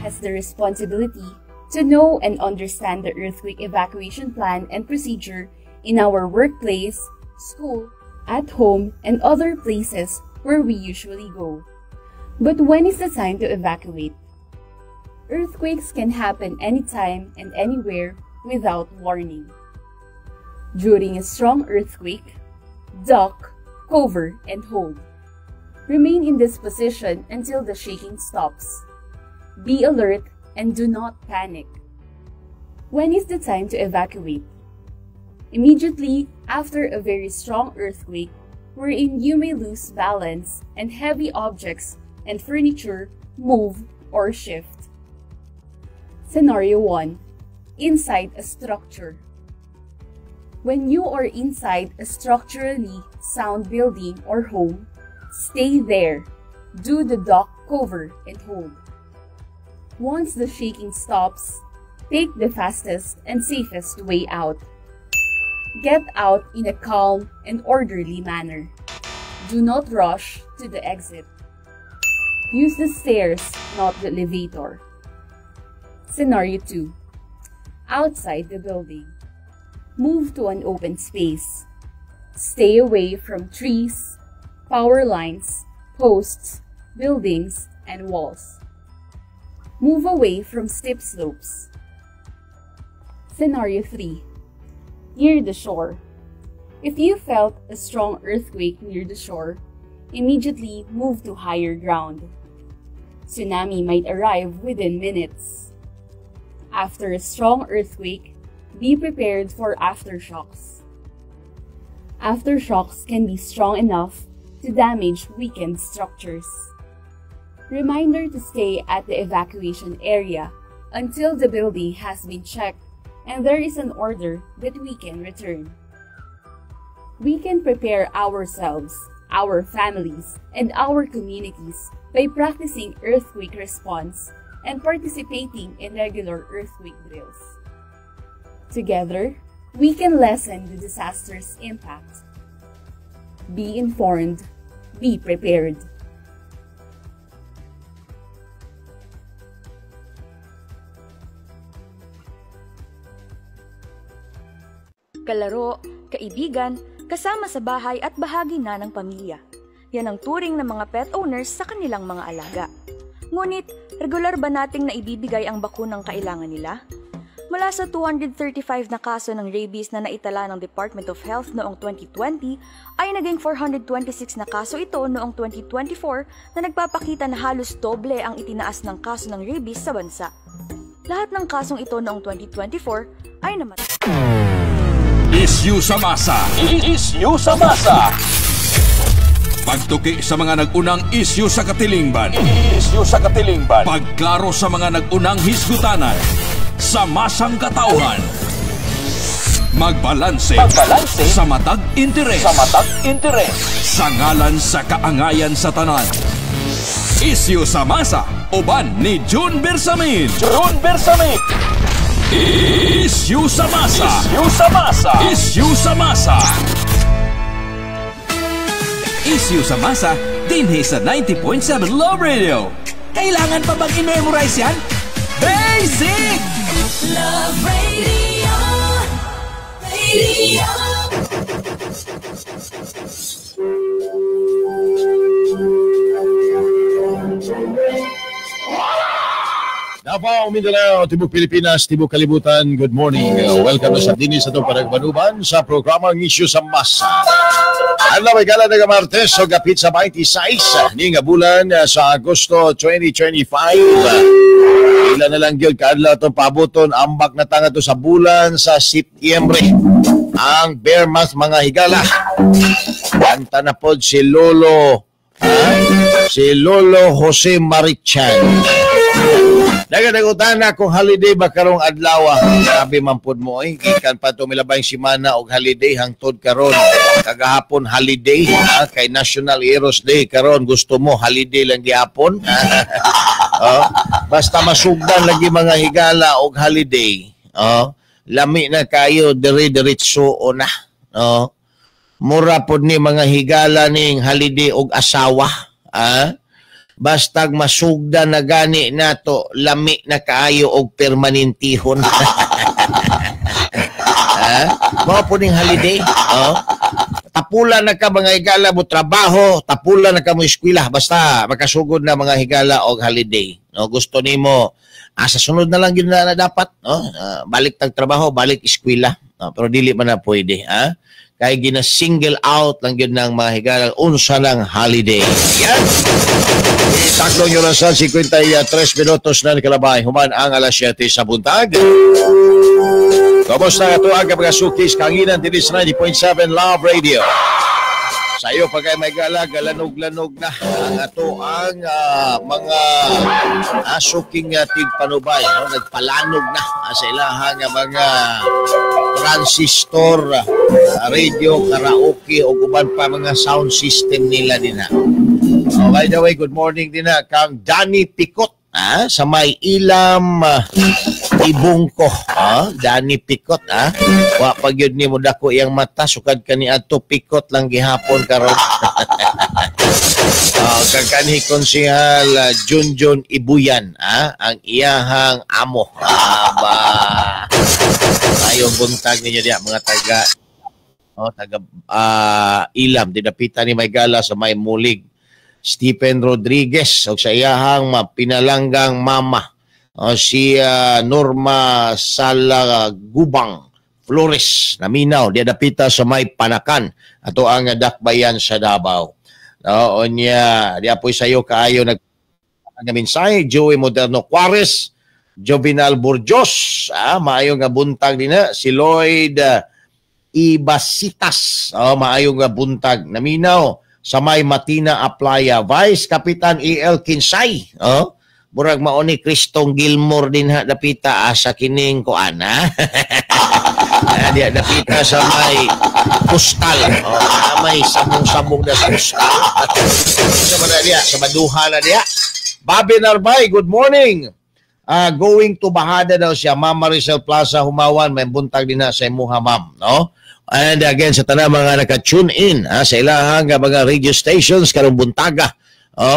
has the responsibility to know and understand the earthquake evacuation plan and procedure in our workplace, school, at home, and other places where we usually go. But when is the time to evacuate? Earthquakes can happen anytime and anywhere without warning. During a strong earthquake, duck, cover, and hold. Remain in this position until the shaking stops. Be alert and do not panic. When is the time to evacuate? Immediately after a very strong earthquake, wherein you may lose balance and heavy objects and furniture move or shift. Scenario 1. Inside a structure. When you are inside a structurally sound building or home, stay there. Do the duck, cover, and hold. Once the shaking stops, take the fastest and safest way out. Get out in a calm and orderly manner. Do not rush to the exit. Use the stairs, not the elevator. Scenario 2. Outside the building. Move to an open space. Stay away from trees, power lines, posts, buildings, and walls. Move away from steep slopes. Scenario 3. Near the shore. If you felt a strong earthquake near the shore, immediately move to higher ground. Tsunami might arrive within minutes. After a strong earthquake, be prepared for aftershocks. Aftershocks can be strong enough to damage weakened structures. Reminder to stay at the evacuation area until the building has been checked and there is an order that we can return. We can prepare ourselves, our families, and our communities by practicing earthquake response and participating in regular earthquake drills. Together, we can lessen the disaster's impact. Be informed, be prepared. Kalaro, kaibigan, kasama sa bahay at bahagi na ng pamilya. Yan ang turing ng mga pet owners sa kanilang mga alaga. Ngunit, regular ba nating naibibigay ang bakunang kailangan nila? Mula sa 235 na kaso ng rabies na naitala ng Department of Health noong 2020, ay naging 426 na kaso ito noong 2024 na nagpapakita na halos doble ang itinaas ng kaso ng rabies sa bansa. Lahat ng kasong ito noong 2024 ay namatay. Isyu sa masa. Isyu sa masa. Pagtuki sa mga nag-unang isyu sa katilingban. Isyu sa katilingban. Pagklaro sa mga nag-unang hisgutanan. Sa masang katauhan. Magbalanse. Sa matag interes. Sa ngalan sa kaangayan sa tanan. Isyu sa masa. Uban ni June Bersamin. Isyu sa masa. Isyu sa masa. Isyu sa masa, dinhe sa 90.7 Love Radio. Kailangan pa bang i-memorize yan? Basic! Love Radio. Davao, Mindanao, Tibok Pilipinas, Tibok Kalibutan, good morning. Welcome na sa dinis sa itong panagbanuban sa programang Isyu sa Masa. Alam may gala ng Martes, so gapit sa 26 ni nga bulan sa Agosto 2025. Ilan na lang yun, kaadlaw itong pabuton, ambak na tanga to sa bulan sa Setyembre. Ang bear month mga higala. Kanta na po si Lolo Jose Marichan. Nagadagutan na kung holiday ba karong adlaw. Sabi man pod mo ikan pa to milabay simana og holiday hangtod karon. Kagahapon holiday kay National Heroes Day karon gusto mo holiday lang gihapon. Basta masugdan lagi mga higala og holiday. Lami na kayo dire-diretso na. Mura pod ni mga higala ning holiday og asawa. bastag masugda na gani nato, lami na kaayo og permanentihon. Mga po ning holiday. Tapulan na ka mga higala mo trabaho, tapulan na ka mo eskwela, basta makasugod na mga higala og holiday. Gusto nimo sa sunod na lang yun na dapat. Balik tag trabaho, balik eskwela. Pero dili man na pwede. Kaya gina-single out lang yun ng mga higala, unsa lang holiday. Yan! Taklong yung rasan, 53 minutos na nakalabay. Human ang alas 7 sa buntag. Kamusta nga ito ang mga sukis kanginan din sa 90.7 Love Radio. Sa iyo pagkay may galanog-lanog na ang ato ang mga suking tigpanubay. Nagpalanog na sa ilahang mga transistor, radio, karaoke o uban pa mga sound system nila din. By the way, good morning din kang Danny Picot. Sa may Ilam Ibungko. Danny Picot. Wa pag yun ni mo dako iyang mata, sukad ka ni ato Picot lang gihapon karon. Kakanhi konsehal Junjun Ibuyan, ang iyahang amo. Ayong buntag ninyo diya mga taga Ilam, dinapitan ni Maygala sa may Mulig. Stephen Rodriguez o sa iyahang pinalanggang mama si Norma Salagubang Flores naminaw di dapita sa may Panakan ato ang dakbayan sa Davao. Onya di apoy sayo kaayo nagmensahe Joey Moderno Juarez, Jovinal Burjos, maayo nga buntag dina si Lloyd Ibasitas, maayo nga buntag naminaw sa may Matina Aplaya, Vice Kapitan E.L. Kinsay. Murag maoni Kristong Gilmore din dapita sa kining kuan. Dia dapita sa may postal. May sabong-sabong na sa postal. Sa mana dia, sa Maduha na dia. Bobby Narbay, good morning. Going to Bahada daw siya, Ma'am Maricel Plaza, Humawan, may buntag din sa imuha, ma'am, no? And again, sa tanang mga naka-tune in sa ilahang mga radio stations karong buntaga.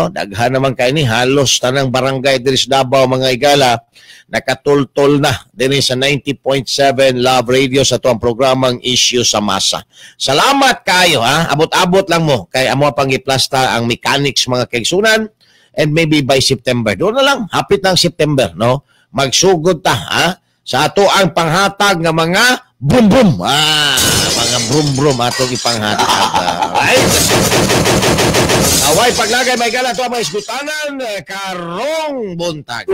Daghan naman kayo ni halos tanang barangay diri sa Davao mga igala nakatultol na din sa 90.7 Love Radio sa tuang programang Issue sa Masa. Salamat kayo abot-abot lang mo kay amo pang iplasta ang mechanics mga kaigsunan and maybe by September. Doon na lang, hapit ng September, no? Magsugod ta sa ato ang panghatag ng mga brum-brum. Mga brum-brum atong ipanghatag. Right? Away paglagay may gala to ang mga iskutanan karong buntag.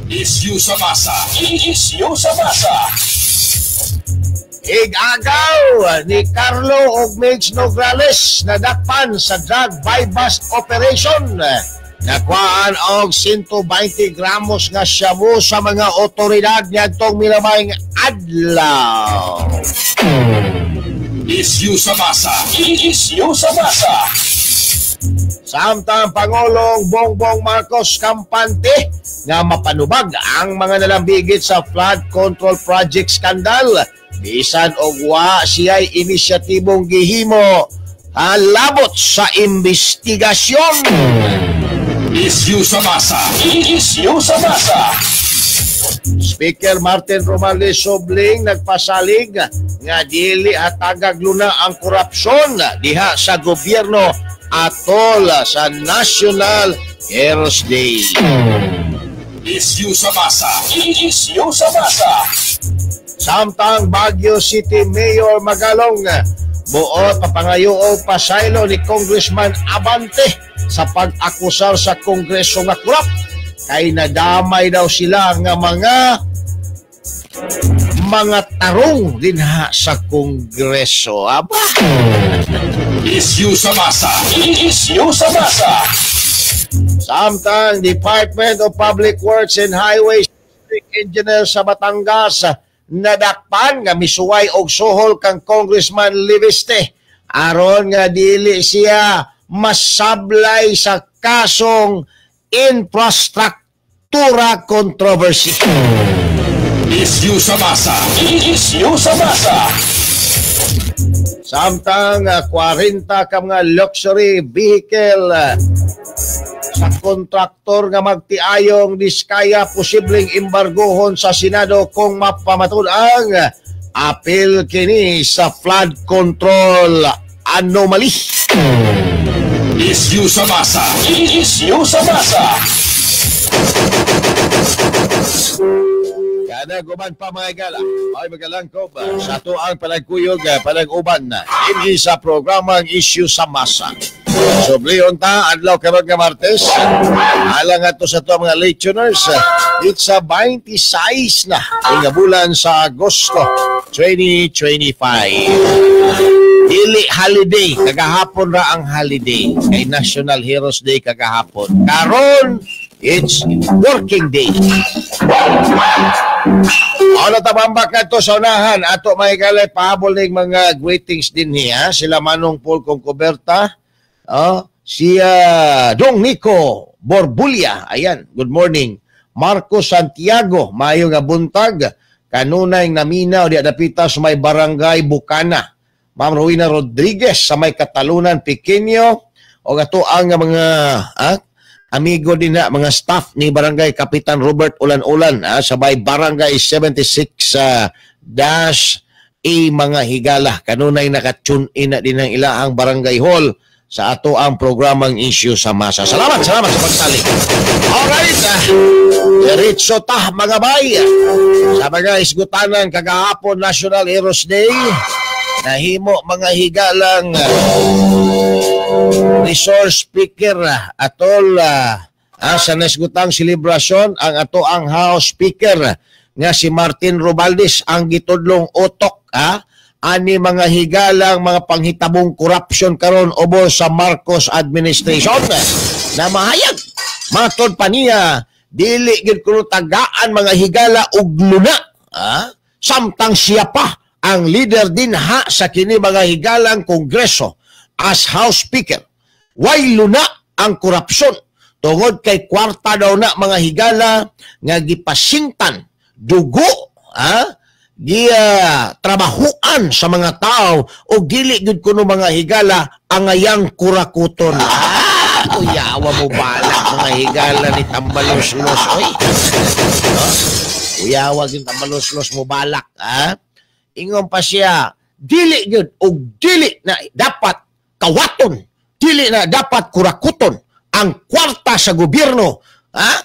Issue sa Masa. Issue sa Masa. Igagaw ni Carlo og Mitch Nograles na dakpan sa drug buy-bust operation. Nakuhaan og 120 gramos nga shabu sa mga otoridad niyadtong Milamayng adlaw. Issue sa Masa. Issue sa Masa. Samtang Pangulong Bongbong Marcos kampante nga mapanubag ang mga nalambigit sa flood control project scandal. Bisan og wa siya'y inisyatibong gihimo halabot sa investigasyon. Issue sa Masa. Issue sa Masa. Speaker Martin Romales Sobling nagpasalig nga dili hatagag luna ang korupsyon diha sa gobyerno atol sa National Heroes Day. Issue sa Masa. Issue sa Masa. Samtang Baguio City Mayor Magalong buot papangayoong pasaylo ni Congressman Abante sa pag-akusar sa Kongreso nga korap kay nadamay daw sila nga mga tarong din sa Kongreso. Aba! Issue sa Masa. Issue sa Masa. Samtang Department of Public Works and Highways Engineer sa Batangas nadakpan nga misuway og suhol kang Congressman Liviste aron nga dili siya masablay sa kasong infrastruktura controversy. Issue sa Masa. Issue sa Masa. Samtang 40 ka mga luxury vehicle sa kontraktor nga magtiayong diskaya posibleng embargohon sa Senado kung mapamatud ang apil kini sa flood control anomaly. Isyu sa masa. Isyu sa masa. Kada guman pa mga igala, may magalangkob sa tuang palagkuyog, palag-uban na hindi sa programang Isyu sa Masa. Sobre unta, adlaw karon nga Martes, alang ato sa tuang mga listeners, it's a 26 na nga bulan sa Agosto 2025. Dili holiday, kagahapon ra ang holiday, kay National Heroes Day kagahapon. Karon, it's working day. Ano tabambak na ito sa unahan? Ato may galay pahabol ng mga greetings din niya. Sila Manong Paul Concoberta, si Dong Nico Borbulia. Ayan, good morning. Marco Santiago, mayo nga buntag. Kanunay naminaw, di adapita sa may barangay Bukana. Ma'am Rowena Rodriguez sa may Katalunan, Pequeño. O ato ang mga amigo din na mga staff ni Barangay Kapitan Robert Ulan-Ulan sabay Barangay 76 dash mga higala. Kanunay nakatune in na din ang ilahang barangay hall sa ato ang programang Isyu sa Masa. Salamat sa pagsalig. Alright, diretso ta mga bay. Sa mga isgutanan kagahapon National Heroes Day, nahimo mga higalang resource speaker atol sa nasgutang selebrasyon ang ato ang House Speaker nga si Martin Romualdez ang gitudlong utok ani mga higalang mga panghitabong corruption karon ubos sa Marcos administration na mahayag matod pa niya dili gid kuno tagaan mga higala og luna samtang siya pa ang leader din sa kini mga higalang Kongreso as House Speaker. Way luna ang korupsyon tungod kay kwarta daw na mga higala nga gipasingtan dugo trabahuan sa mga tao o dili gud kuno mga higala angayang kurakuton. Uyawa mo balak mga higala ni tambalos-los oy. Uyawa gid tambalos-los mo balak ingon pa siya dili gud og dili na dapat kawaton, dili na dapat kurakuton ang kwarta sa gobyerno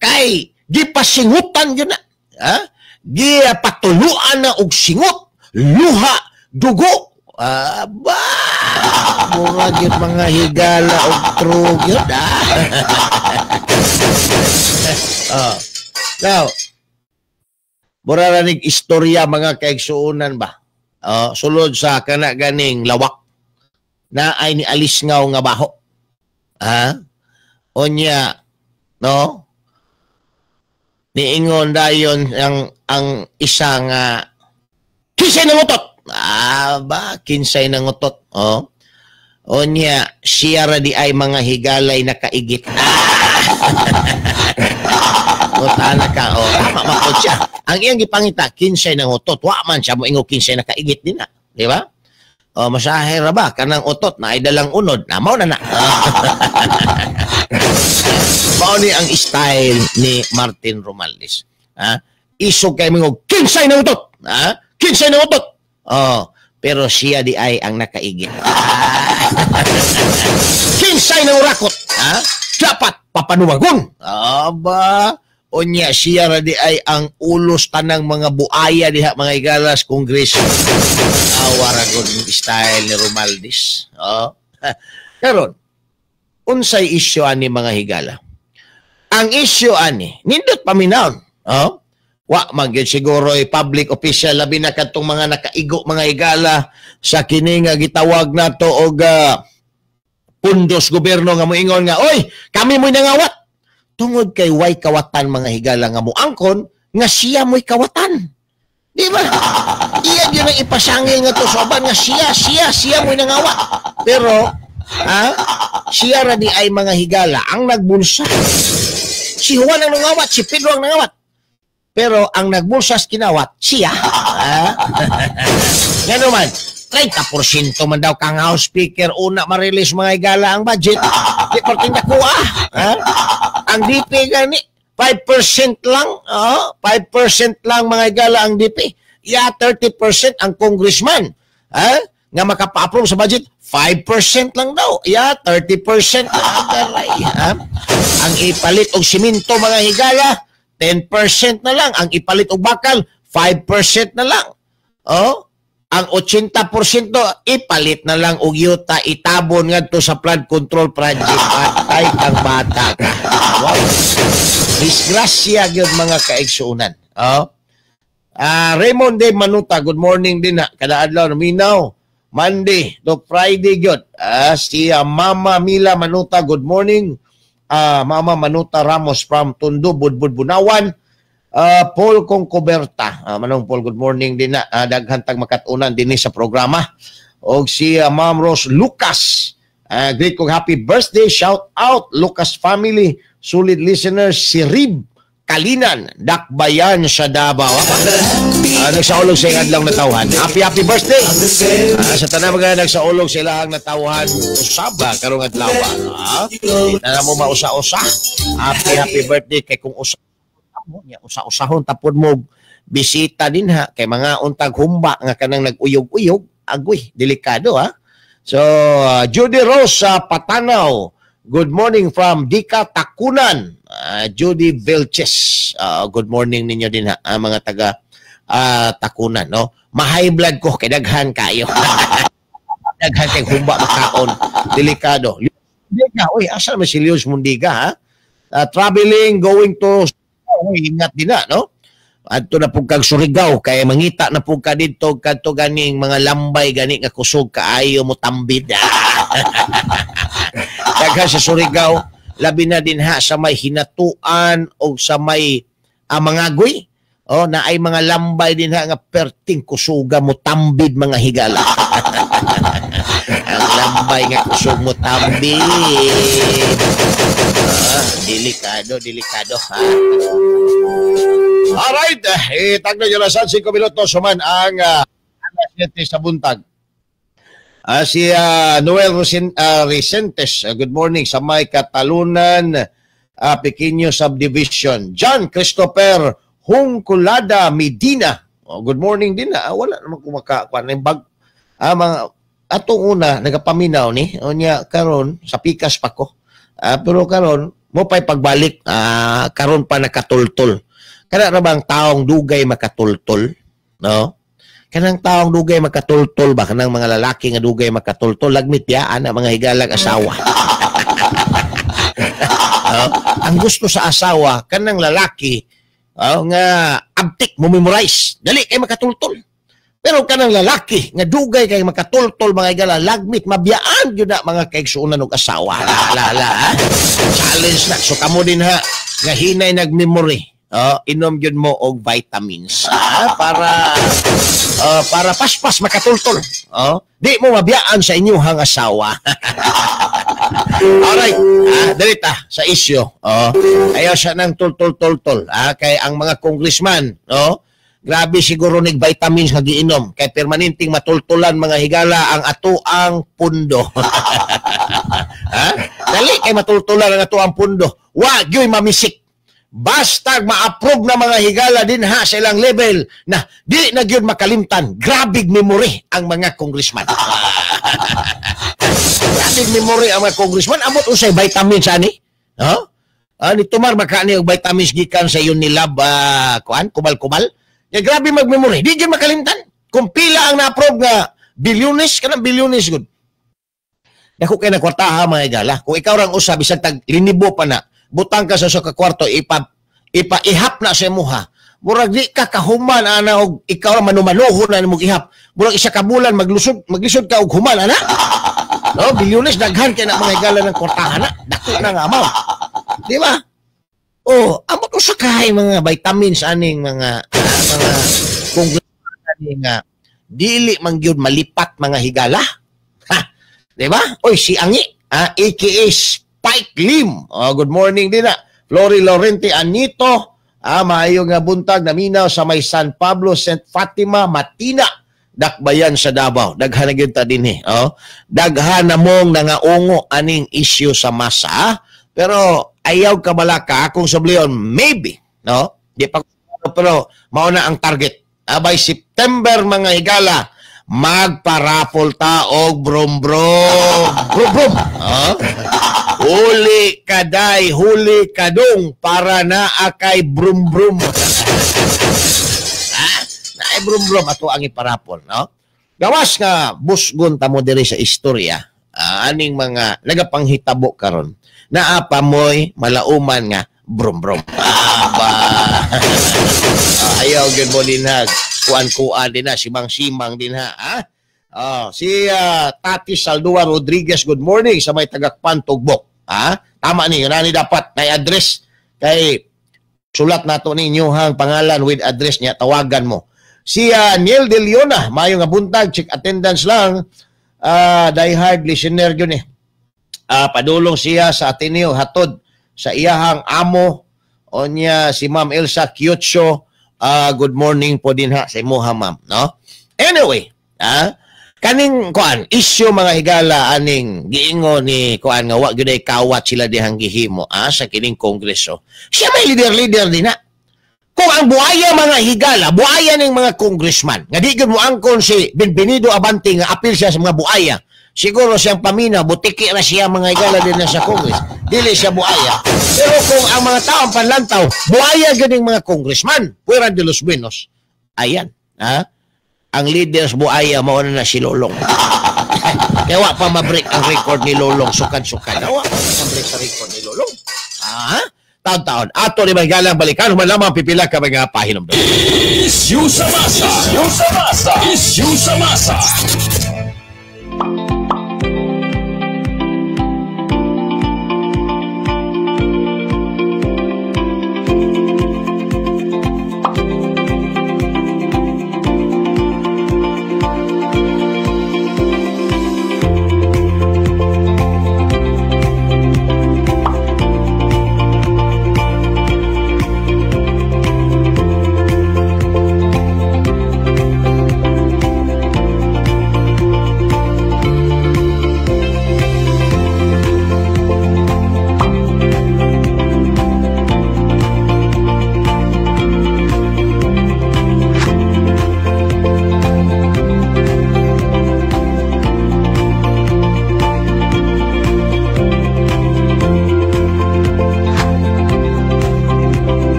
kay gipasingutan yun na gipatuluan na og singot luha dugo murag yun mga higala og trug yun now mura ranig istorya mga kaigsuunan ba sulod sa kana ganing lawak na ay ni Alisngaw nga baho. Onya, no? Niingon dayon ang isang kinsay ng utot. Kinsay ng utot. Onya, siya ra di ay mga higalay na kaigit. Tana ka, tama makot siya. Ang iyang gipangita, kinsay ng utot. Wa man siya mo ingo kinsay na kaigit din na. Di ba? Masahe ra ba kanang utot na ay dalang unod namaw na mao ni ang style ni Martin Romualdez isog kay mga kinsay na utot kinsay na utot pero siya di ay ang nakaigit kinsay na urakot dapat papanuwagon onya siya ra di ay ang ulos tanang mga buaya diha mga igalas Kongreso. Waragon style ni Romualdez. Karon, unsay isyu ani mga higala? Ang isyu ani, nindot paminaw. Wa magyud siguro public official labi na kadtong mga nakaigo mga higala sa kini nga gitawag nato og pundos gobyerno nga moingon nga, oy, kami mo'y nangawat. Tungod kay way kawatan mga higala nga moangkon nga siya mo'y kawatan. Di ba? Iya yun ang ipasangil nga to soban nga siya mo'y nangawat. Pero siya ra di ay mga higala ang nagbulsa. Si Juan ang nangawat, si Pedro ang nangawat. Pero ang nagbulsas kinawat siya. Nga naman, 30% man daw kang house speaker una ma-release mga higala ang budget. Di perting nakuha. Ha? Ang DP gani 5% lang, 5% lang mga higala ang DP. 30% ang congressman. Nga makapa-approve sa budget, 5% lang daw. 30% lang. Ang ipalit og siminto mga higala, 10% na lang. Ang ipalit og bakal, 5% na lang. Ang 80% ipalit na lang og yuta, itabon ngadto sa flood control project. Patay kang bata ka. Wow. Disgrasya gyud mga kaigsuunan. Raymond de Manuta, good morning din na. Kada adlaw minaw. Monday to Friday gyud. Si Mama Mila Manuta, good morning. Mama Manuta Ramos from Tondo, Budbud, Bunawan. Paul Concoberta, manong Paul, good morning din na. Daghan tag makatunan din sa programa. O si Ma'am Rose Lucas, great kong happy birthday, shout out Lucas family, solid listeners, si Rib Kalinan, Dakbayan sa Davao. Nagsaulog sa ilang adlaw natawhan. Happy birthday! Sa tanang mga nagsaulog sa ilang natawhan, usaba karong adlaw. Na mo mausa-usa. Happy birthday kay kung usa-usahon tapod mo bisita din ha kay mga untag humba nga kanang nag-uyog-uyog, agoy, delikado ha. So, Judy Rose Patanaw, good morning from Dika Takunan. Judy Velches, good morning ninyo din ha, mga taga Takunan, no? Ma-high blood ko kay daghan kayo. Daghan kay humba makaon, delikado. Mundiga, oy, asa man si Leos Mundiga ha? Traveling, going to ingat din na, no? Adto na pug kag Surigao kay mangita na pug ka didto kadto ganing mga lambay gani nga kusog kaayo mo tambid. Daghan sa Surigao, labi na din ha sa may hinatuan o sa may mangagoy. Na ay mga lambay din ha nga perting kusuga mo tambid mga higala. Ang lambay nga kusog mo tambid. Delikado ha. Alright, itag na yung lasan 5 minutos suman ang alas 7 sa buntag. Si Noel Recentes, good morning sa may Katalunan, Pequeño Subdivision. John Christopher Hungkulada Medina, good morning din na. Wala naman kumakakuan ng bag. Mga atong una nagapaminaw ni onya karon sa pikas pa ko. Pero karon mo pa'y pagbalik, karon pa nakatultol. Kana ra bang taong dugay makatultol, no? Kanang taong dugay makatultol ba kanang mga lalaki nga dugay makatultol lagmit ya ana mga higalag asawa. Ang gusto sa asawa kanang lalaki nga abtik mo memorize, dali kay makatultol. Pero kanang lalaki nga dugay kay makatultol mga higala lagmit mabiyaan gyud na mga kaigsuonan og asawa. Challenge na so kamo din ha nga hinay nagmemory. Inom yun mo og vitamins para paspas makatultol. Di mo mabiyaan sa inyong asawa. Alright, dalita sa isyo. Ayaw siya ng tultol-tultol. Kay ang mga congressman, grabe siguro nig vitamins nga giinom. Kay permanenteng matultulan mga higala ang atuang pundo. Dali kay matultulan ang atuang pundo. Wag yo'y mamisik. Basta ma-approve na mga higala din ha sa ilang level na di na gyud makalimtan. Grabig memory ang mga congressman. Grabig memory ang mga congressman. Amot usay vitamins ani. Ni tumar makani og vitamins gikan sa Unilab kubal-kubal. Ya grabe mag-memory. Di gyud makalimtan. Kung pila ang na-approve nga bilyones kanang bilyones gud. Dako kay na kwarta ha mga higala. Kung ikaw rang usa bisag tag linibo pa na butang ka sa kwarto, ipaihap na sa imuha. Murag di ka kahuman, ana, og ikaw manumanuhon na mong ihap. Murag isa ka bulan, maglusod ka og human, ana. No, bilyones, daghan kaya na mga higala ng kwartahan, ana. Dako na nga, amaw. Di ba? Amot ko sa kahay mga vitamins, aning mga konglomerate nga, dili man gyud malipat mga higala. Di ba? Oy, si Angi, aka Spike Lim. Good morning din na. Flory Lorente Anito. Maayo nga buntag naminaw sa may San Pablo, St. Fatima, Matina. dakbayan sa Davao. Daghan na gyud ta dinhi, oh. Daghan na mong nangaungo aning issue sa masa, pero ayaw ka bala ka akong subliyon, maybe, no? Di pa pero mao na ang target. By September mga higala, magparapol ta og brum-brum. Brum-brum. Huli kaday, huli kadong para na akay brum-brum. Naay brum-brum ato ang iparapol, no? Gawas nga busgon ta mo diri sa istorya, aning mga nagapanghitabo karon. Naapa mo'y malauman nga brum-brum. Ayaw gyud mo din ha. Kuan-kuan din na, simang-simang din ha. Si Tati Saldua Rodriguez, good morning sa may Tagakpan, Tugbok. Tama ni, yun dapat may address kay sulat nato ninyo hang pangalan with address niya, tawagan mo. Si Neil De Leona, mayo nga buntag, check attendance lang. Die-hard listener yun eh. Padulong siya sa Ateneo hatod sa iyahang amo o niya si Ma'am Elsa Kyotso. Good morning po din ha sa imuha ma'am, no? Anyway, kaning kuan issue mga higala aning giingo ni kuan nga wa gyud ay kawat sila dihang gihimo sa kining kongreso. Siya may leader din na. Kung ang buaya mga higala, buaya ning mga congressman, nga di gyud mo angkon si Benvenido Abante nga apil siya sa mga buaya. Siguro siyang pamina, butiki na siya mga higala din na sa Congress. Dili siya buaya. Pero kung ang mga taong panlantaw, buaya ganing mga congressman, Puera de los Buenos, ayan, ang leaders buaya, mauna na si Lolong. Kaya wa pa ma-break ang record ni Lolong, sukan-sukan. Wa pa ma-break sa record ni Lolong. Taon-taon. Ato ni mga higalang balikan, human lamang pipila ka mga pahinom. Issue sa masa! Issue sa masa! Issue sa masa!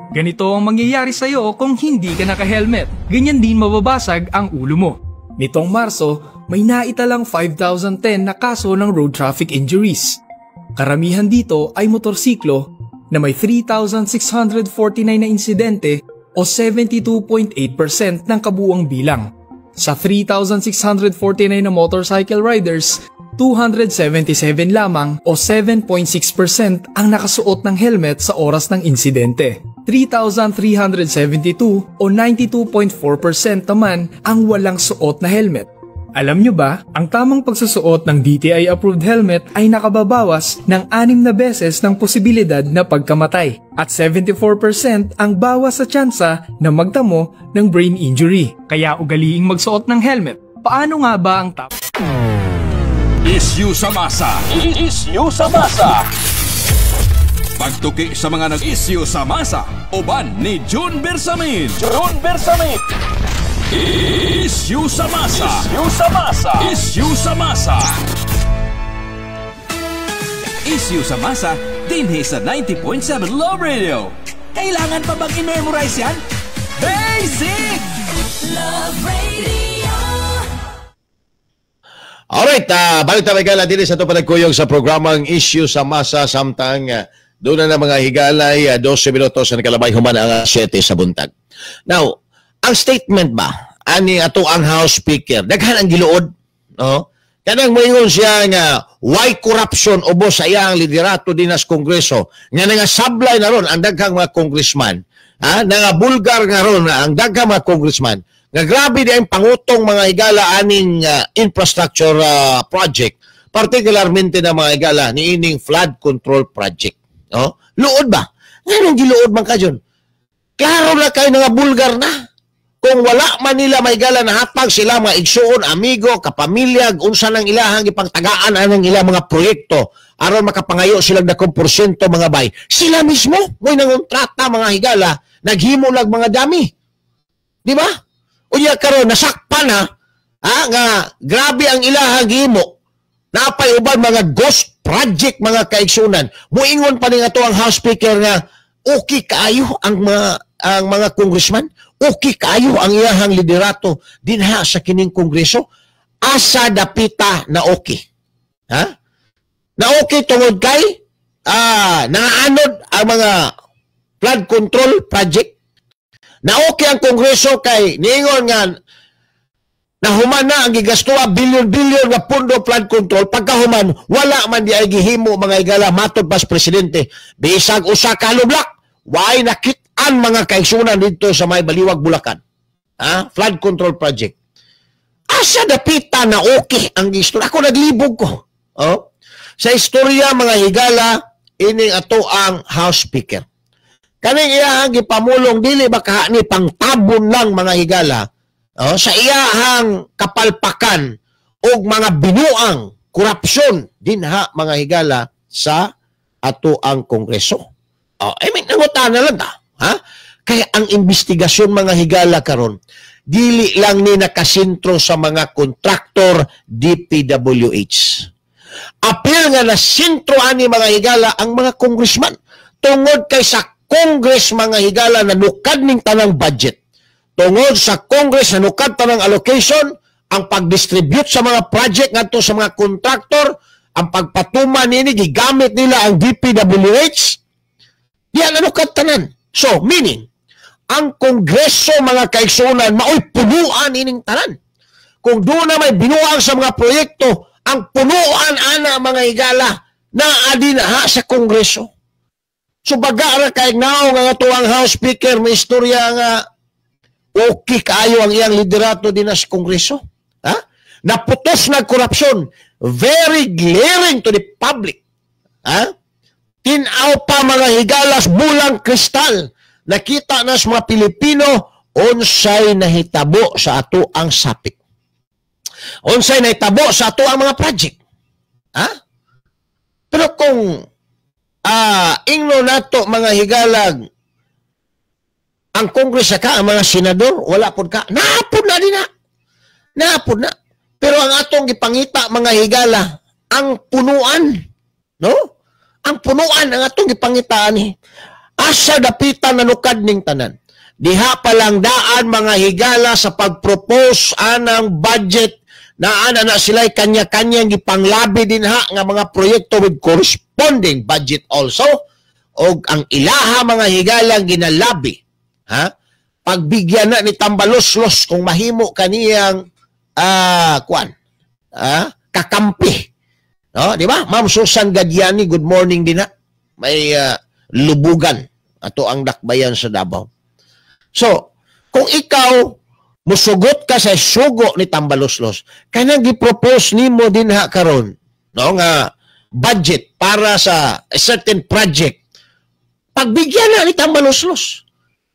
Ganito ang mangyayari sa iyo kung hindi ka naka-helmet. Ganyan din mababasag ang ulo mo. Nitong Marso, may naitalang 5,010 na kaso ng road traffic injuries. Karamihan dito ay motorsiklo na may 3,649 na insidente o 72.8% ng kabuuang bilang. Sa 3,649 na motorcycle riders, 277 lamang o 7.6% ang nakasuot ng helmet sa oras ng insidente. 3,372 o 92.4% naman ang walang suot na helmet. Alam nyo ba, ang tamang pagsusuot ng DTI-approved helmet ay nakababawas ng 6 na beses ng posibilidad na pagkamatay at 74% ang bawas sa tsansa na magtamo ng brain injury. Kaya ugaliing magsuot ng helmet. Paano nga ba ang top? Issue sa masa! Issue sa masa! Pagtuki sa mga nag-issue sa masa, uban ni June Bersamin. June Bersamin! Issue sa masa! Issue sa masa! Issue sa masa! Issue sa masa, dinhi sa 90.7 Love Radio. Kailangan pa bang i-memorize yan? Basic! Love Radio! Alright, balik tayo higala din sa ito panagkuyog sa programang Issue sa Masa samtang doon na mga higalay 12 minutos na nakalabay human ang 7 sa buntag. Now, ang statement ba ani ato ang House Speaker daghan ang giluod, no? Kanang moingon siya nga why corruption ubos sa iyang liderato dinas Kongreso nga nangasablay na ron ang daghang mga congressman, nangabulgar nga ron ang daghang mga congressman nga grabe di ang pangutong mga higala aning infrastructure project, particularmente na mga higala ni ining flood control project. No? Luod ba? Ngayon giluod man ka dyan. Klaro na kayo nga bulgar na. Kung wala man nila may gala na hatag sila mga igsuon, amigo, kapamilya, unsa nang ilahang ipangtagaan anang ilang mga proyekto aron makapangayo silang dakong porsyento mga bay. Sila mismo mo'y nangontrata mga higala, naghimo lag mga dami. Di ba? Unya karon nasakpan na nga grabe ang ilahang himo. Napay uban mga ghost project mga kaigsunan. Muingon pa ni ato ang House Speaker nga okay kaayo ang mga congressman. Okay kayo ang iyahang liderato dinha sa kining kongreso. Asa dapita na okay. Ha? Na okay tungod kay nangaanod ang mga flood control project. Na okay ang kongreso kay niingon nga nahuman na ang gigastuwa bilyon-bilyon nga pondo flood control. Pagkahuman, wala man di ay gihimo mga igala matod pas presidente. Bisag usa ka lublak, why nakit-an mga kaigsunan dito sa may Baliwag, Bulacan. Flood control project. Asa dapita na okay ang istorya. Ako naglibog ko. Sa istorya mga higala, ining ato ang House Speaker. Kaning iyahang gipamulong dili ba kahani pang tabon lang mga higala sa iyahang kapalpakan o mga binuang korupsyon dinha mga higala sa ato ang Kongreso. Nangutan na lang ta. Kaya ang investigasyon mga higala karon dili lang ni nakasentro sa mga kontraktor DPWH. Apil nga na sentro ani mga higala ang mga congressman tungod kay sa Congress mga higala na nukad ning tanang budget. Tungod sa Congress na nukad tanang allocation, ang pag-distribute sa mga project ngadto sa mga kontraktor, ang pagpatuman nini gigamit nila ang DPWH. Diyan nukad tanan. So, meaning, ang Kongreso mga kaigsunan maoy punuan ining tanan. Kung doon na may binuang sa mga proyekto, ang punuan ana mga higala na adina sa Kongreso. So bagara kay now nga ato ang House Speaker may istorya nga okay kaayo ang iyang liderato din sa Kongreso. Naputos na korupsyon, very glaring to the public. Tinaw pa mga higalas bulang kristal. Nakita na sa mga Pilipino unsay nahitabo sa ato ang sapik. Unsay nahitabo sa ato ang mga project. Pero kung ingno nato mga higalag ang Congress ka, ang mga senador, wala pod ka. Naapod na din na. Naapod na. Pero ang atong gipangita mga higala, ang punuan, no? Ang punuan ang atong gipangita ni asa dapitan nanukad ning tanan. Diha pa lang daan mga higala sa pagpropose anang budget na ana na sila'y kanya-kanyang gipanglabi din nga mga proyekto with corresponding budget also. O ang ilaha mga higalang ginalabi. Pagbigyan na ni Tambaloslos kung mahimo kaniyang kakampi. No, di ba? Ma'am Susan Gadiani, good morning din na. May lubugan ato ang dakbayan sa Davao. So, kung ikaw musugot ka sa sugo ni Tambaloslos, kanang gi-propose nimo din karon, no, nga budget para sa a certain project. Pagbigyan na ni Tambaloslos.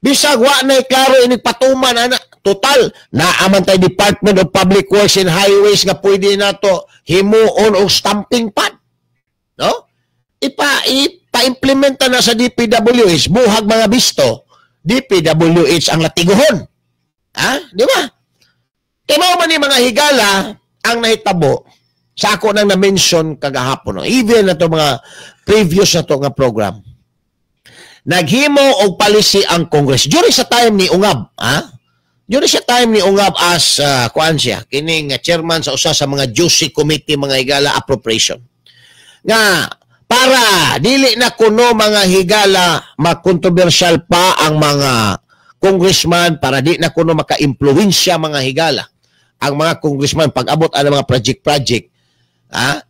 Bisag wa na klaro ini patuman ana. Total, naaman tayo Department of Public Works and Highways nga pwede na to himuon o stamping pad. No? Ipa-implementa na sa DPWH, buhag mga bisto, DPWH ang latiguhon. Di ba? Kaya man ni mga higala ang nahitabo sa ako nang na-mention kagahapon. No? Even na to mga previous na to nga program. Naghimo og policy ang Congress. During sa time ni Ungab, during sa time ni Ungab as kuan siya, kining chairman sa usa sa mga juicy committee mga higala appropriation. Nga para dili na kuno mga higala makontrobersyal pa ang mga congressman, para di na kuno maka-impluwensya mga higala ang mga congressman pag abot ang mga project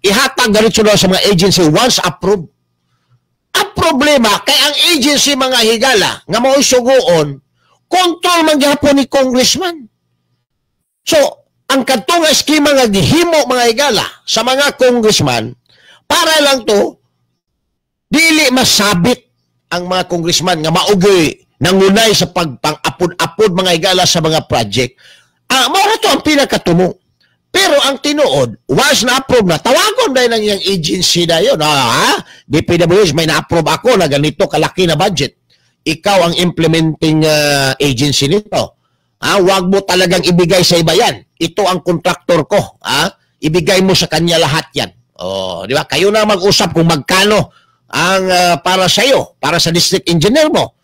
ihatag diretso na sa mga agency once approved. Ang problema kay ang agency mga higala nga mao suguon control man gyapon ni congressman. So ang kadtong eskema nga gihimo mga higala sa mga congressman para lang to dili masabit ang mga congressman nga maugoy nangunay sa pagpang-apod-apod mga higala sa mga project. Mao to ang pinakatumo. Pero ang tinuod, once na-approve na, tawagon dahil ng yung agency na yun. DPWH, may na-approve ako na ganito kalaki na budget. Ikaw ang implementing agency nito. Huwag mo talagang ibigay sa iba yan. Ito ang kontraktor ko. Ibigay mo sa kanya lahat yan. Di ba? Kayo na mag-usap kung magkano ang para sa iyo, para sa district engineer mo.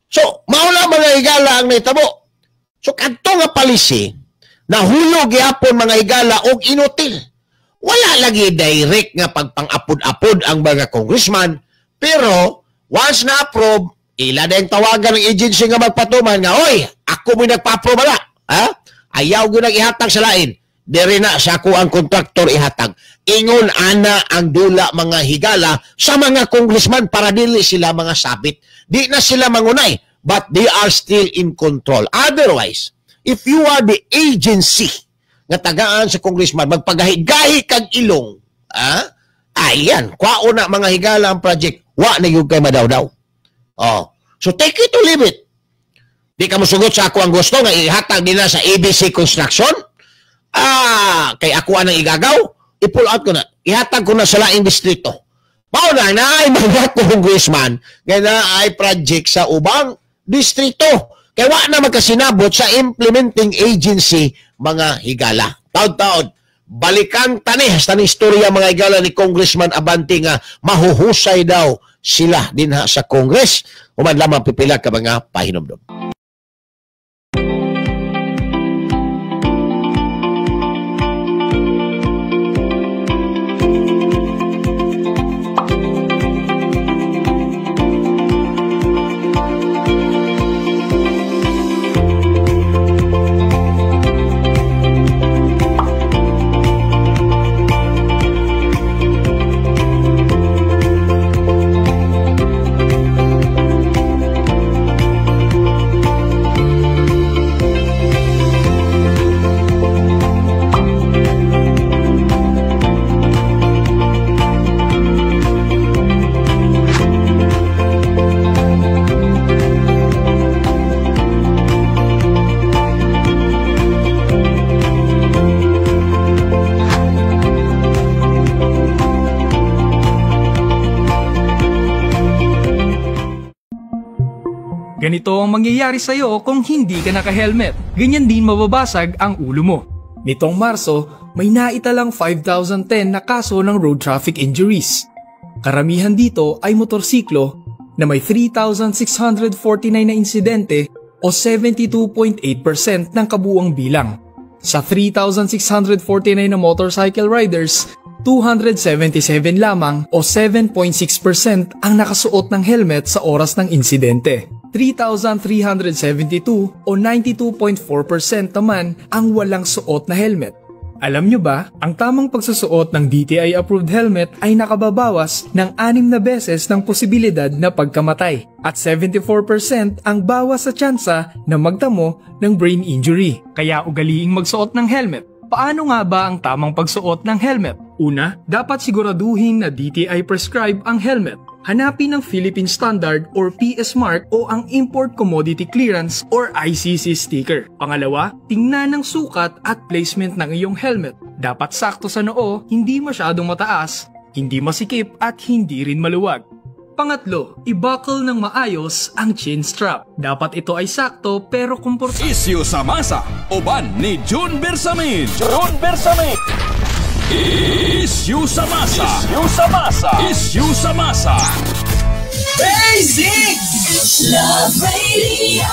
So, maula mga higala ang naitabo. So, kanto nga policy, nahulog yapon mga higala og inutil. Wala lagi direct nga pagpang-apod-apod ang mga congressman, pero once na-approve, ila na yung tawagan ng agency nga magpatuman nga, oy, ako mo nagpa-approve na. Ayaw ko nang ihatag sa lain. Dere na sa ako ang kontraktor ihatag. Ingon ana ang dula mga higala sa mga congressman para dili sila mga sabit. Di na sila mangunay, but they are still in control. Otherwise, if you are the agency nga tagaan sa congressman, magpagahi-gahi kag ilong, ayan, kwao na mga higala ang project, wa na yung kay madaw-daw. So take it or leave it. Di ka musugot sa ako ang gusto nga ihatag nila sa ABC Construction, kay ako anang igagaw, i-pull out ko na, ihatag ko na sa laing distrito. Mao na ay mga congressman nga na ay project sa ubang distrito. Kaya wa na magkasinabot sa implementing agency mga higala. Taod-taod, balikan tani sa istorya mga higala ni Congressman Abante nga mahuhusay daw sila din sa Congress. Human lamang pipila ka mga pahinomdom. Ganito ang mangyayari sa'yo kung hindi ka naka-helmet. Ganyan din mababasag ang ulo mo. Nitong Marso, may naitalang 5,010 na kaso ng road traffic injuries. Karamihan dito ay motorsiklo na may 3,649 na insidente o 72.8% ng kabuuang bilang. Sa 3,649 na motorcycle riders, 277 lamang o 7.6% ang nakasuot ng helmet sa oras ng insidente. 3,372 o 92.4% naman ang walang suot na helmet. Alam nyo ba, ang tamang pagsusuot ng DTI-approved helmet ay nakababawas ng 6 na beses ng posibilidad na pagkamatay at 74% ang bawas sa tsansa na magtamo ng brain injury. Kaya ugaliing magsuot ng helmet. Paano nga ba ang tamang pagsuot ng helmet? Una, dapat siguraduhin na DTI prescribe ang helmet. Hanapin ang Philippine Standard or PS Mark o ang Import Commodity Clearance or ICC sticker. Pangalawa, tingnan ang sukat at placement ng iyong helmet. Dapat sakto sa noo, hindi masyadong mataas, hindi masikip at hindi rin maluwag. Pangatlo, i-buckle ng maayos ang chin strap. Dapat ito ay sakto pero komportable. Isyu sa masa, uban ni June Bersamin. June Bersamin. Isyu sa masa. Isyu sa masa. Isyu sa masa. Basic Love Radio.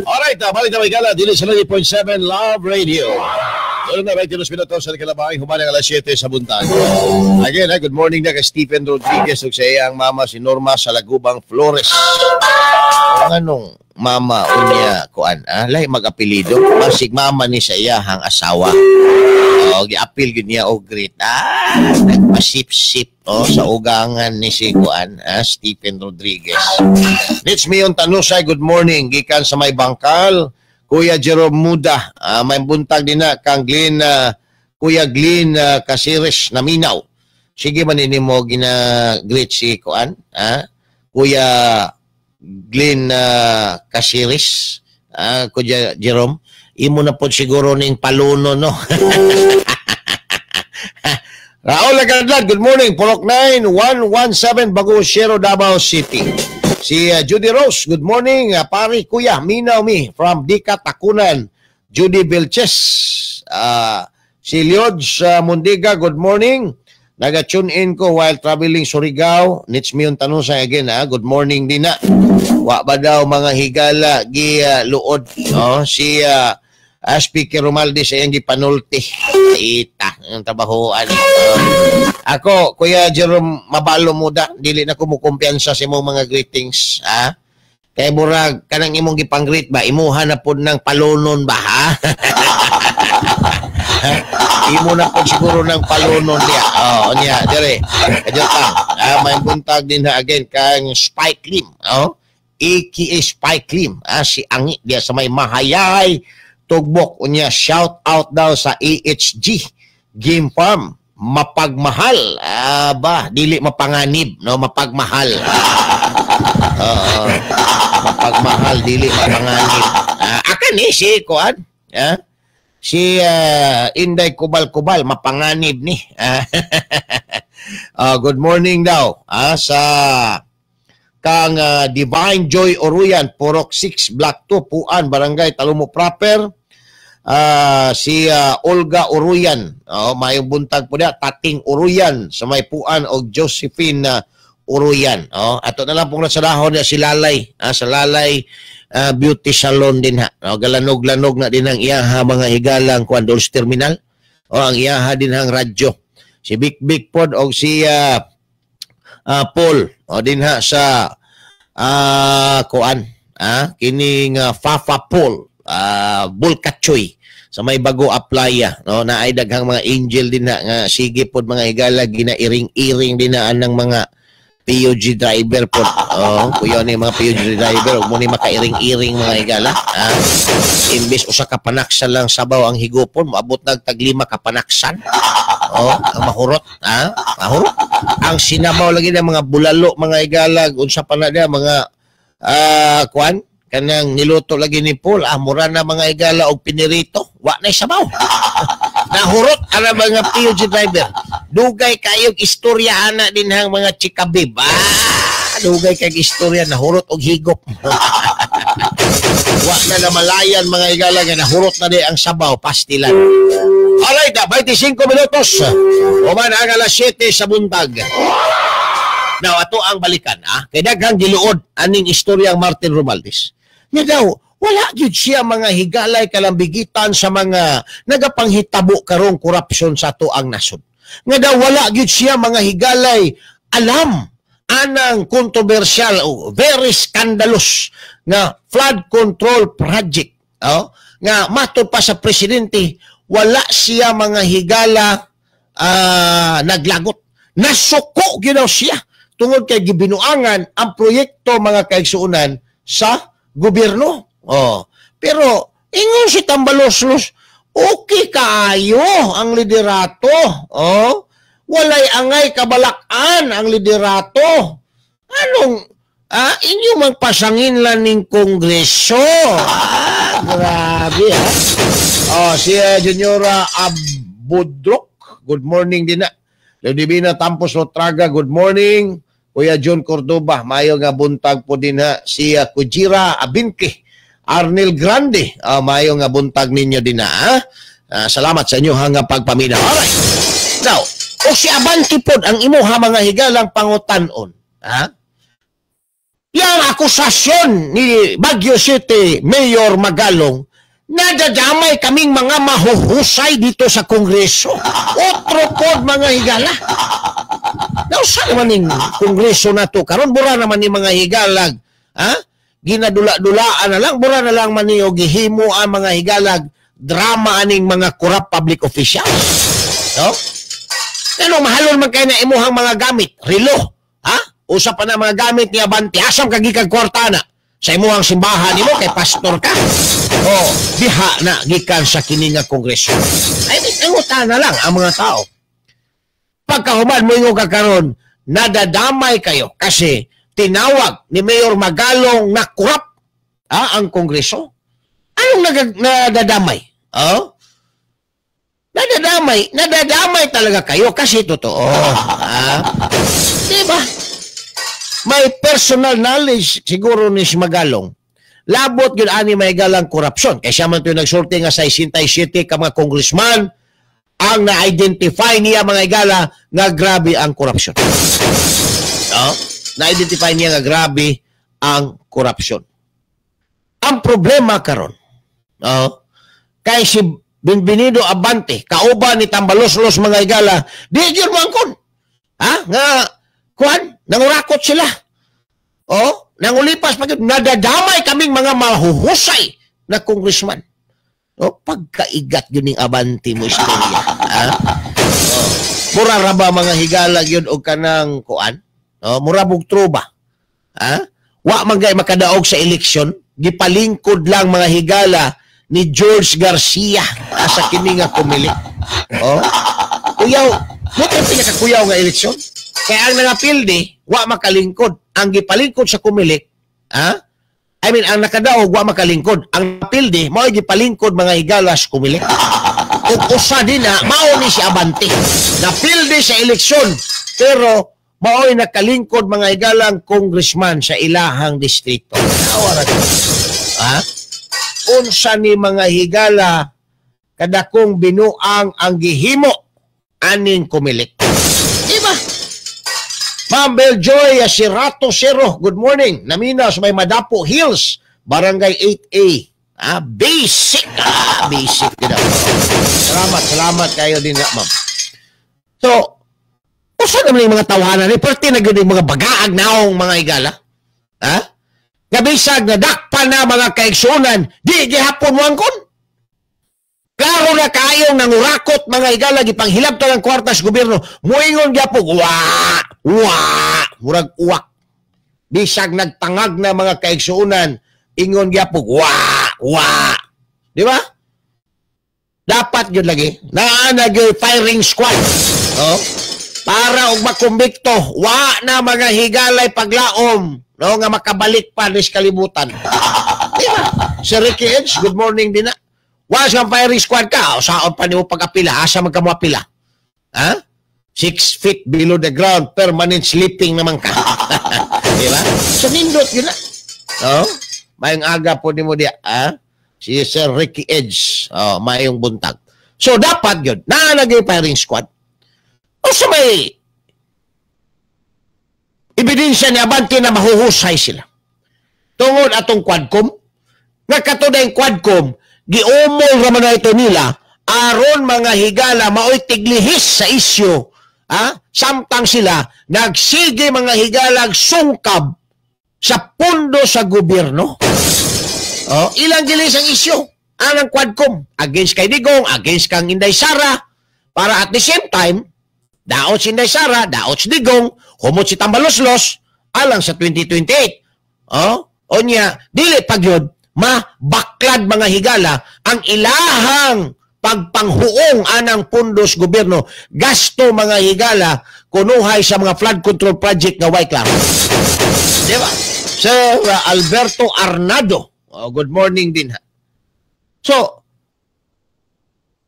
Alright, balik na may gala. Dili sa 90.7 Love Radio. Doon na 22 minutos sa kalabay. Humanang alas 7 sa buntag. Again, good morning na kay Stephen Rodriguez ug sa iyang mama si Norma sa Lagubang Flores. Anong mama unya kuan lahi mag-apelido masig mama ni sa iyahang asawa giapil gyud niya og great nagpasip-sip sa ugangan ni si kuan Stephen Rodriguez. Nits mi yung tanusay, good morning gikan sa may bangkal Kuya Jerome Muda, may buntag din na kang Glenn Kuya Glenn Casires Naminaw sige man mo gina-greet si Kuan, Kuya Glenn Casiris, Kuya Jerome, imo na po siguro ning paluno, no? Raul Lagandad, good morning. Purok 9117 Baguio, Davao City. Si Judy Rose, good morning. Pari Kuya, minaw mi from Dika Takunan. Judy Vilches. Si Liodge Mundiga, good morning. Naga-tune in ko while traveling Surigao. Nits mi yung tanong sa again, good morning din na. Wa ba daw mga higala luod, no? Si Speaker Romaldi sa iyang gipanulti. Ita, ang trabahoan. Ako, Kuya Jerome, mabalo muda. Dili na kumukumpiyansa sa imong mga greetings. Kaya murag, kanang imong gipang-greet ba? Imuha na po ng palunon ba, ha? Imo na po siguro ng palunon niya. Niya, dire. Kadyo lang. May buntag din na again kang Spike Lim. A.K.A. Spike Lim. Si Angi dia sa may Mahayay Tugbok. Unya, shout out daw sa AHG Game Farm. Mapagmahal. Dili mapanganib. No? Mapagmahal. Mapagmahal, dili mapanganib. Akan ni si Kuan. Si Inday Kubal-Kubal, mapanganib ni. Good morning daw sa kang Divine Joy Oruyan, Purok 6, Block 2, Puan, Barangay Talumo Proper. Si Olga Oruyan, mayong buntag po niya, Tating Oruyan sa may Puan o Josephine Uruyan. Ato na lang pong nasadahon niya si Lalay. Sa Lalay Beauty Salon din ha. Galanog-lanog na din ang iyaha mga higalang Dolls Terminal. Ang iyaha din ang radyo. Si Big Pod o si Paul. Din ha sa Kuan. Kining Fafa Paul. Bulkachoy. Sa may bago applya. Na ay daghang mga angel din ha. Sige pod mga higala. Ginairing-iring din na ng mga PUG driver po. Kuya ni mga PUG driver, huwag mo ni makairing-iring mga higala. Imbes usa ka panaksan lang sabaw ang higupon, maabot nagtaglima ka panaksan. Ang mahurot. Mahurot. Ang sinabaw lagi ng mga bulalo, mga higala, unsa pa na niya, mga kuan, kanang niluto lagi ni Paul, mura na mga higala og pinirito. Wa na sabaw. Nahurot ang mga PUG driver. Dugay kayong istorya ana din hang mga chikabib. Dugay kayong istorya nahurot og higop. Wa na namalayan mga higala nga nahurot na di ang sabaw pastilan. Alright, 25 minutos. Uman ang alas 7 sa buntag. Now, ato ang balikan, kay daghang giluod aning istoryang Martin Romualdez. Nga daw, wala gyud siya mga higalay kalambigitan sa mga nagapanghitabo karong korupsyon sa ato ang nasod. Nga daw wala gyud siya mga higalay alam anang kontrobersyal o very scandalous nga flood control project. Nga matod pa sa presidente, wala siya mga higala naglagot. Nasuko gyud daw siya tungod kay gibinuangan ang proyekto mga kaigsuonan sa gobyerno. Pero ingon si Tambaloslos, okay kaayo ang liderato. Walay angay kabalakan ang liderato. Anong inyo magpasangin lang ning kongreso? Grabe si Juniora Abudrok, good morning din na. Divina Tampos Otraga, good morning. Kuya John Cordoba, mayo nga buntag po din ha. Si Kujira Abinke, Arnel Grande, mayo nga buntag ninyo din ha. Salamat sa inyo nga pagpamina. Alright. Now, o si Abanti pod ang imuha mga higalang pangutanon. Yang akusasyon ni Baguio City Mayor Magalong, nadadamay kaming mga mahuhusay dito sa Kongreso. Otro pod mga higala. Now, saan naman yung Kongreso na to? Karon bura naman yung mga higalag. Ginadula-dulaan na lang. Bura na lang man yung gihimo ang mga higalag drama aning mga corrupt public officials. Ano, mahalon man kayo na imuhang mga gamit. Relo. Usap pa na mga gamit ni Abanti. Asam kagikag kwarta na sa imuhang simbahan mo kay pastor ka. Diha na gikan sa kininga Kongreso. Ay, nanguta na lang ang mga tao. pagkahuman mo yung kakaroon, nadadamay kayo kasi tinawag ni Mayor Magalong na corrupt ang Kongreso. Anong nadadamay? Oh? Nadadamay talaga kayo kasi totoo. Diba? May personal knowledge siguro ni Magalong. Labot yun ani may galang korupsyon. Kaya siya man ito nagsulti nga sa 67 ka mga congressman ang na-identify niya mga igala nga grabe ang korupsyon. Na-identify niya nga grabe ang korupsyon. Ang problema karon, kay si Benvenido Abante, kauban ni Tambaloslos mga igala, di yun mangkon. Nga, nangurakot sila. Nangulipas pag nadadamay kaming mga mahuhusay na congressman. Pagkaigat yun yung Abante mo istorya. Mura raba mga higala yun o kanang kuan. Mura bugtro ba? Wa magay makadaog sa eleksyon, gipalingkod lang mga higala ni George Garcia sa kini nga pumili. Kuyaw, buto pinakakuyaw nga eleksyon. Kaya ang nangapildi, wa makalingkod. Ang gipalingkod sa kumili, ang nakadaog, wa makalingkod. Ang napildi, mao'y gipalingkod mga higalas kumili. Kung usa din mao ni si Abante. Napildi sa eleksyon, pero mao'y nakalingkod mga higalang congressman sa ilahang distrito. Unsa ni mga higala kadakong binuang ang gihimo aning kumilik. Diba? Ma'am Beljoy Sirato Sero, good morning. Namina sa may Madapo Hills, Barangay 8A. Basic. Basic. Salamat kayo din nga, ma'am. So, usa naman yung mga tawanan ni perti na ganun mga bagaag naong mga higala. Nabisag na dakpa na mga kaigsunan, di gihapon mo angkon. Klaro na kayong nangurakot mga higala, gipanghilab to ng kwartas gobyerno, muingon gihapon, murag uwak. Bisag nagtangag na mga kaigsunan, ingon gihapon, di ba? Dapat yun lagi, firing squad. Para og makumbikto, na mga higalay paglaom. Nga makabalik pa sa kalibutan. Diba? Si Ricky Edge, good morning din na. Once kang firing squad ka, saan pa niyo pag-apila? Asa man ka mo apila? 6 feet below the ground, permanent sleeping naman ka. Diba? So, nindot yun na. Mayong aga po ni mo diya. Si Sir Ricky Edge. Mayong buntag. So, dapat yun. Nalagay firing squad. O sa may ebidensya ni Abante na mahuhusay sila. Tungod atong Quadcom, nga katudayng Quadcom, giumol raman na ito nila, aron mga higala mao'y tiglihis sa isyo, samtang sila, nagsige mga higalag sungkab sa pundo sa gobyerno. Ilang gilis ang isyo, anang Quadcom, against kay Digong, against kang Inday Sara, para at the same time, daot si Inday Sara, daot si Digong, humot si Tambaloslos, alang sa 2028. Onya, dili pag yun, mabaklad mga higala, ang ilahang pagpanghuong anang pundos gobyerno, gasto mga higala, kunuhay sa mga flood control project nga way klaro. Diba? Sir Alberto Arnado, good morning din ha. So,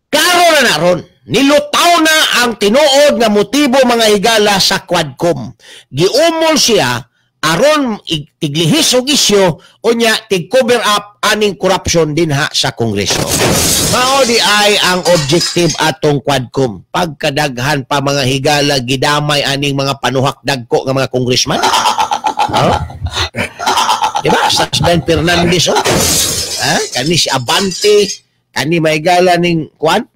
klaro na naron, nilutaw na ang tinuod nga motibo mga higala sa Quadcom. Giumol siya aron tiglihis og isyo unya tig-cover up aning corruption din sa Kongreso. Mao di ay ang objective atong Quadcom. Pagkadaghan pa mga higala gidamay aning mga panuhak dagko nga mga congressman. Diba? Sasdan Fernandez kani si Abante, kani may higala ning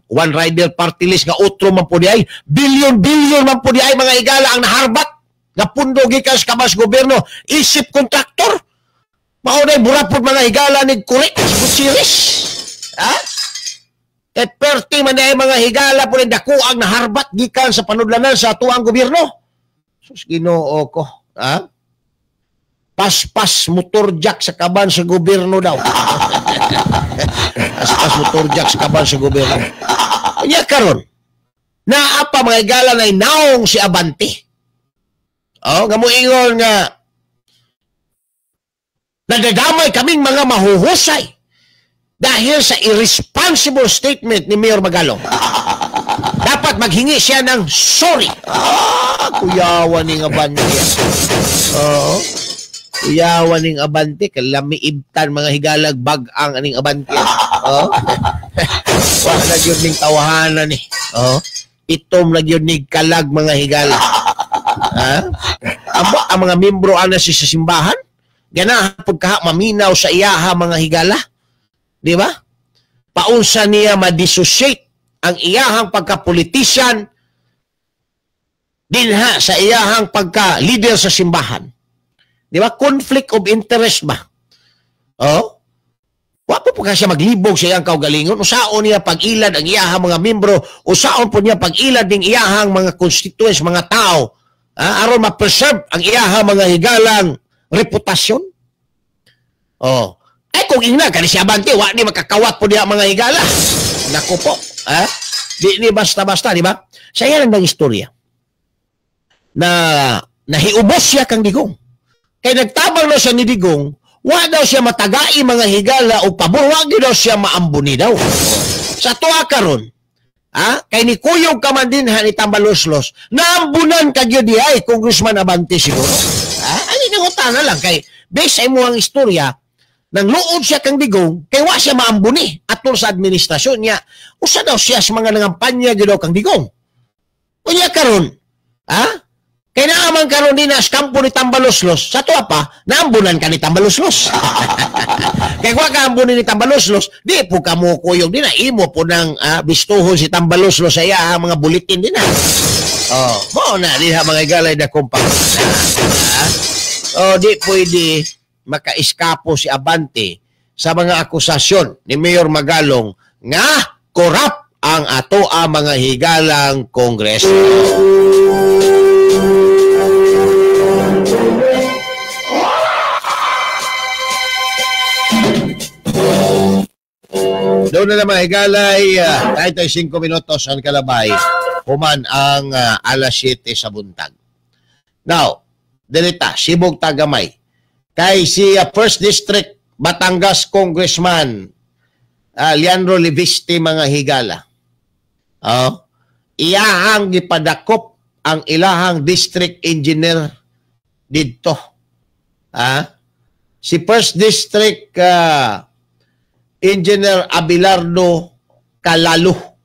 One Rider Party List nga utro man po di ay, bilyon man po di ay mga higala ang naharbat nga pundo gikan sa kabas gobyerno, isip kontraktor. Maunay burapod mga higala ni Kurik Gutierrez. At perti man ay mga higala po rin dako ang naharbat gikan sa panudlanan sa tuang gobyerno. Sus Ginoo ko, paspas motor jack sa kaban sa gobyerno daw. Paspas motor jack sa kaban sa gobyerno. Kanya karon, Naa pa mga higala na inaong si Abante. Oh, nga moingon nga nadadamay kaming mga mahuhusay dahil sa irresponsible statement ni Mayor Magalong. Dapat maghingi siya ng sorry. Kuyawan ng Abante. Oo. Kuyawan ng Abante. Kalamiibtan mga higalag bagang aning Abante. Oo. Wala na yun ng tawahanan eh. Oo. Itom na yun ng kalag mga higala. Ha? Ang mga membro ana si sa simbahan, ganahan pagkaha maminaw sa iyaha mga higala. Di ba? Paunsa niya ma-dissociate ang iyahang pagka-politician dinha sa iyahang pagka-leader sa simbahan. Di ba? Conflict of interest ba? Oh? Wapo po siya maglibog sa iyang kaugalingon. Usaon niya pag-ilad ang iyahang mga membro. Usaon po niya pag-ilad ng iyahang mga constituents, mga tao. Aron ma-preserve ang iyahang mga higalang reputasyon. Oh. Kung ina, kani si Abante, wa ni makakawat po niya mga higala. Naku po. Di ni basta-basta, di ba? Saya lang ng istorya na nahiubos siya kang Digong. Kaya nagtabang na siya ni Digong, wa daw siya matagai mga higala o pabor, wa daw siya maambuni daw. Sa tuwa karon, kay ni Kuyog ka man din ni Tambaloslos, naambunan ka gyud di ay Congressman Abante siguro. Ani nangutan na lang kay based sa imo ang istorya, nang luod siya kang Digong, kay wa siya maambuni atol sa administrasyon niya. Usa daw siya sa mga nangampanya gyud kang Digong. Unya karon, kay naaman karon din as kampo ni Tambaloslos, sa tuwa pa, naambunan ka ni Tambaloslos. Kay wa ka ambunin ni Tambaloslos, di po ka mo Kuyog din na, imo po ng bistuhon si Tambaloslos sa iya mga bulitin din na. Oh, mo na din mga galay na kumpa. Di pwede makaiskapo si Abante sa mga akusasyon ni Mayor Magalong nga korap ang ato mga higalang Kongreso. Doon na naman higalay, kahit ay 5 minutos ang kalabay, human ang alas 7 sa buntag. Now, delita, Sibog Tagamay. Kay si First District Batangas Congressman Leandro Liviste mga higala. Iyahang gipadakop ang ilahang district engineer dito. Si First District Engineer Abelardo Calalo.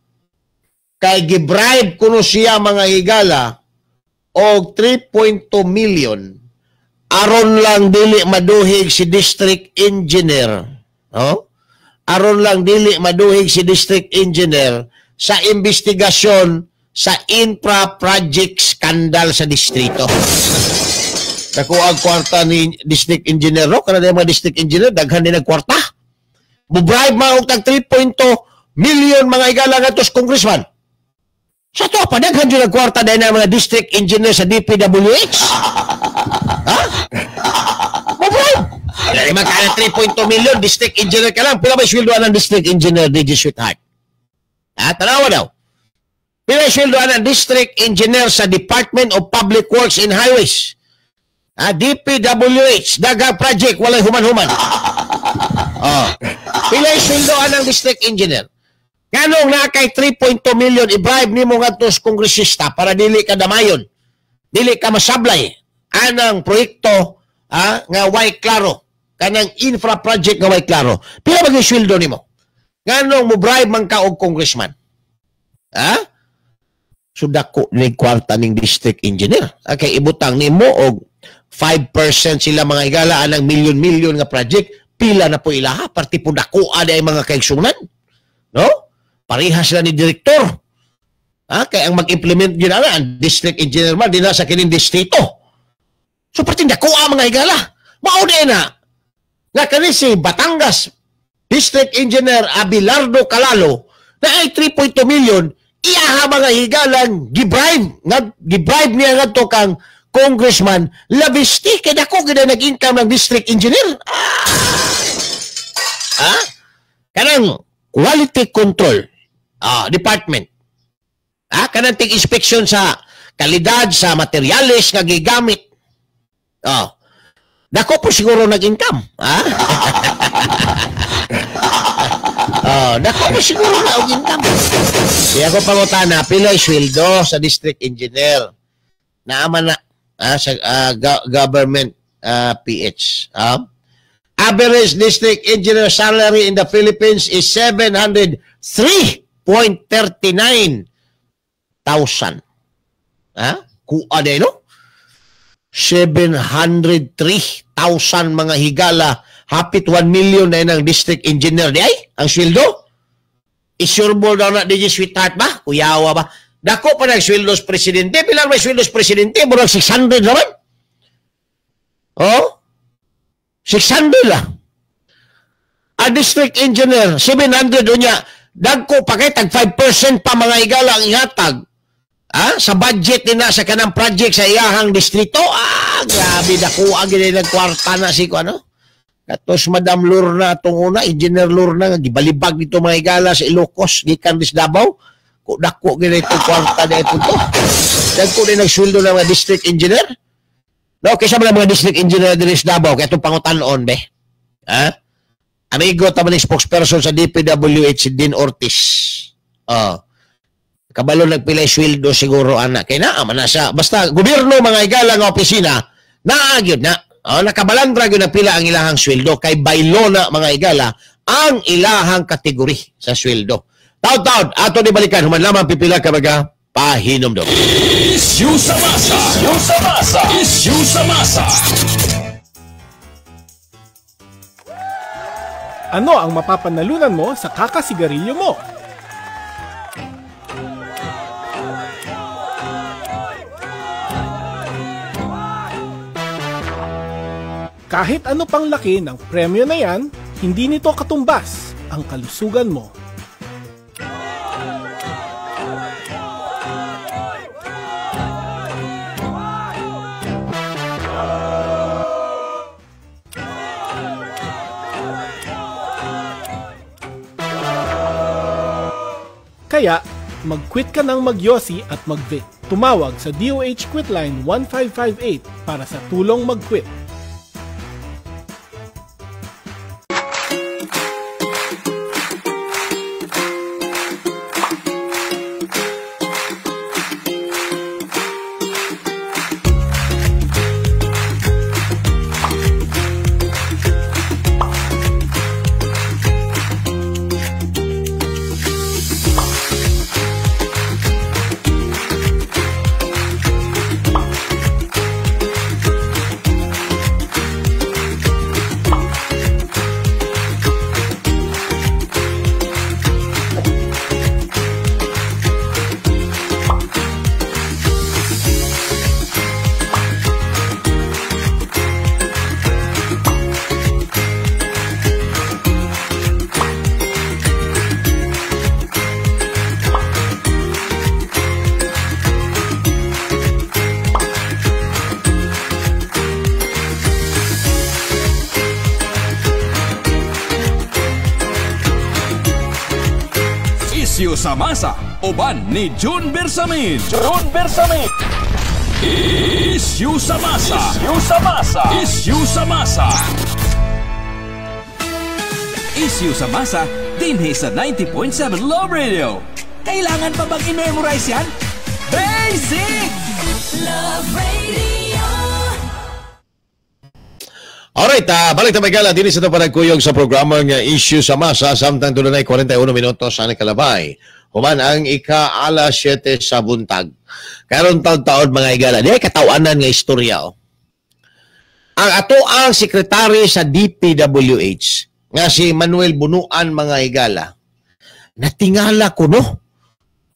Kay gibribe kuno siya mga higala og 3.2 million aron lang dili maduhig si district engineer. Aron lang dili maduhig si district engineer sa investigasyon sa infra project scandal sa distrito. Nakuha ang kwarta ni district engineer, no? Kana mga district engineer daghan din ang kwarta. Mubribe mga og tag 3.2 million mga higala nga tos congressman. Sa to pa daghan din ang kwarta dahil ng mga district engineer sa DPWH. Lima ka na 3.2 million, district engineer ka lang. Pila ba sweldoan ng district engineer, DJ Sweetheart? Tanawa daw. Pila sweldoan ng district engineer sa Department of Public Works and Highways. DPWH, dagang project, walay human-human. Pila sweldoan ng district engineer. Ganong na kay 3.2 million, i-bribe ni mo nga tos kongresista para dili ka damayon. Dili ka masablay. Anang proyekto nga way klaro. Kanang infra project nga way klaro. Pila ba yung sweldo ni mo? Ganong mo bribe man ka og congressman? Sudako ni kwarta ning district engineer. Kay ibutang ni mo og 5% sila mga higala anang milyon-milyon nga project. Pila na po ilaha. Parti po dakuan ay mga kaigsunan. No? Parihas sila ni direktor. Kaya ang mag-implement yun ang district engineer man din sa kining distrito. So parti dakuan mga higala. Mauna na. Nga kani si Batangas District Engineer Abelardo Calalo na ay 3.2 million iyaha mga higalang gibribe niya nga to kang congressman Liviste kaya ako gina nag-income ng district engineer. Kanang quality control department Kanang tig-inspeksyon sa kalidad sa materyales nga gigamit. Dako po siguro nag-income. Dako po siguro nag-income. Kaya ako pangutana, pila sweldo sa district engineer. Naaman na sa government PH. Average district engineer salary in the Philippines is 703.39,000. Kuha na no? 703,000 mga higala, hapit 1 million na ng district engineer di ay ang sweldo. Isurbo daw na di sweetheart ba? Kuyawa ba? Dako pa nag-sweldo sa presidente. Pilar may sweldo sa presidente? Murag 600 naman. 600 lang. A district engineer, 700 unya. Dagko pa kay tag 5% pa mga higala ang ihatag. Sa budget nila sa kanang project sa iyahang distrito. Grabe dako ang ginay kwarta na si ko ano. Katos Madam Lorna itong una, Engineer Lorna nga gibalibag dito mga higala sa Ilocos, gikan dis Davao. Dako ginay itong kwarta na ito to. Dagko din nagsweldo ng mga district engineer. No, kaysa mga district engineer din sa Davao, kaya itong pangutanon be. Amigo taman ng spokesperson sa DPWH si Dean Ortiz. Kabalo nagpilay sweldo siguro anak. Kaya na siya. Basta gobyerno mga higala nga opisina, naagyod na. Nakabalandra yun na pila ang ilahang sweldo. Kay baylo na mga higala ang ilahang kategori sa sweldo. Taon-taon, ato di balikan. Human lamang pipila ka baga pahinomdom. Issue sa masa. Issue sa masa. Issue sa masa. Ano ang mapapanalunan mo sa kakasigarilyo mo? Kahit ano pang laki ng premyo na yan, hindi nito katumbas ang kalusugan mo. Kaya, mag-quit ka ng magyosi at mag-vape. Tumawag sa DOH Quitline 1558 para sa tulong mag-quit. Issue sa masa. Uban ni June Bersamin. June Bersamin. Issue sa masa. Issue sa masa. Issue sa masa. Issue sa masa dinhi sa 90.7 Love Radio. Kailangan pa bang i-memorize yan? Basic! Love Radio. Alright, balik na magkala din sa ito panagkuyog sa programang Issue sa Masa. Samtang tunay 41 minutos sa nakalabay. Human ang ika-alas 7 sa buntag. Karon taon mga igala. Di ay katawanan nga istorya. Ang ato ang sekretary sa DPWH nga si Manuel Bunuan mga igala. Natingala ko no.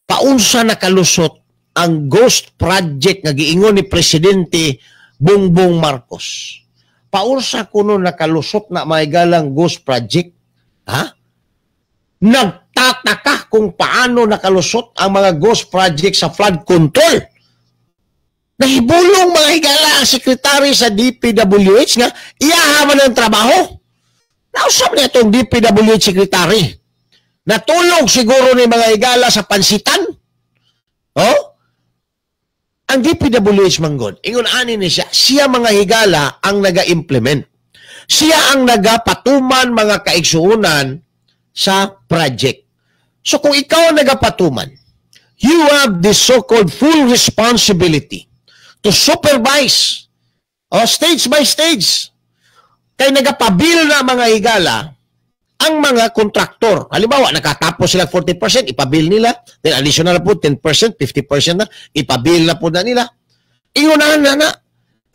Paunsa nakalusot ang ghost project nga giingon ni Presidente Bongbong Marcos. Paunsa kuno nakalusot na may galang ghost project? Nagtataka kung paano nakalusot ang mga ghost project sa flood control. Nahibulong mga higala ang sekretary sa DPWH nga iyahaman ng trabaho. Nausap niya itong DPWH secretary. Natulog siguro ni mga higala sa pansitan. ang DPWH manggod, ingon ani ni siya mga higala ang naga-implement. Siya ang nagapatuman mga kaigsuunan sa project. So kung ikaw ang nagapatuman, you have the so-called full responsibility to supervise stage by stage. Kaya nagapabil na mga higala ang mga kontraktor. Halimbawa, nakatapos sila 40%, ipabil nila. Then additional po, 10%, 50% na, ipabil na po na nila. Ingunahan na.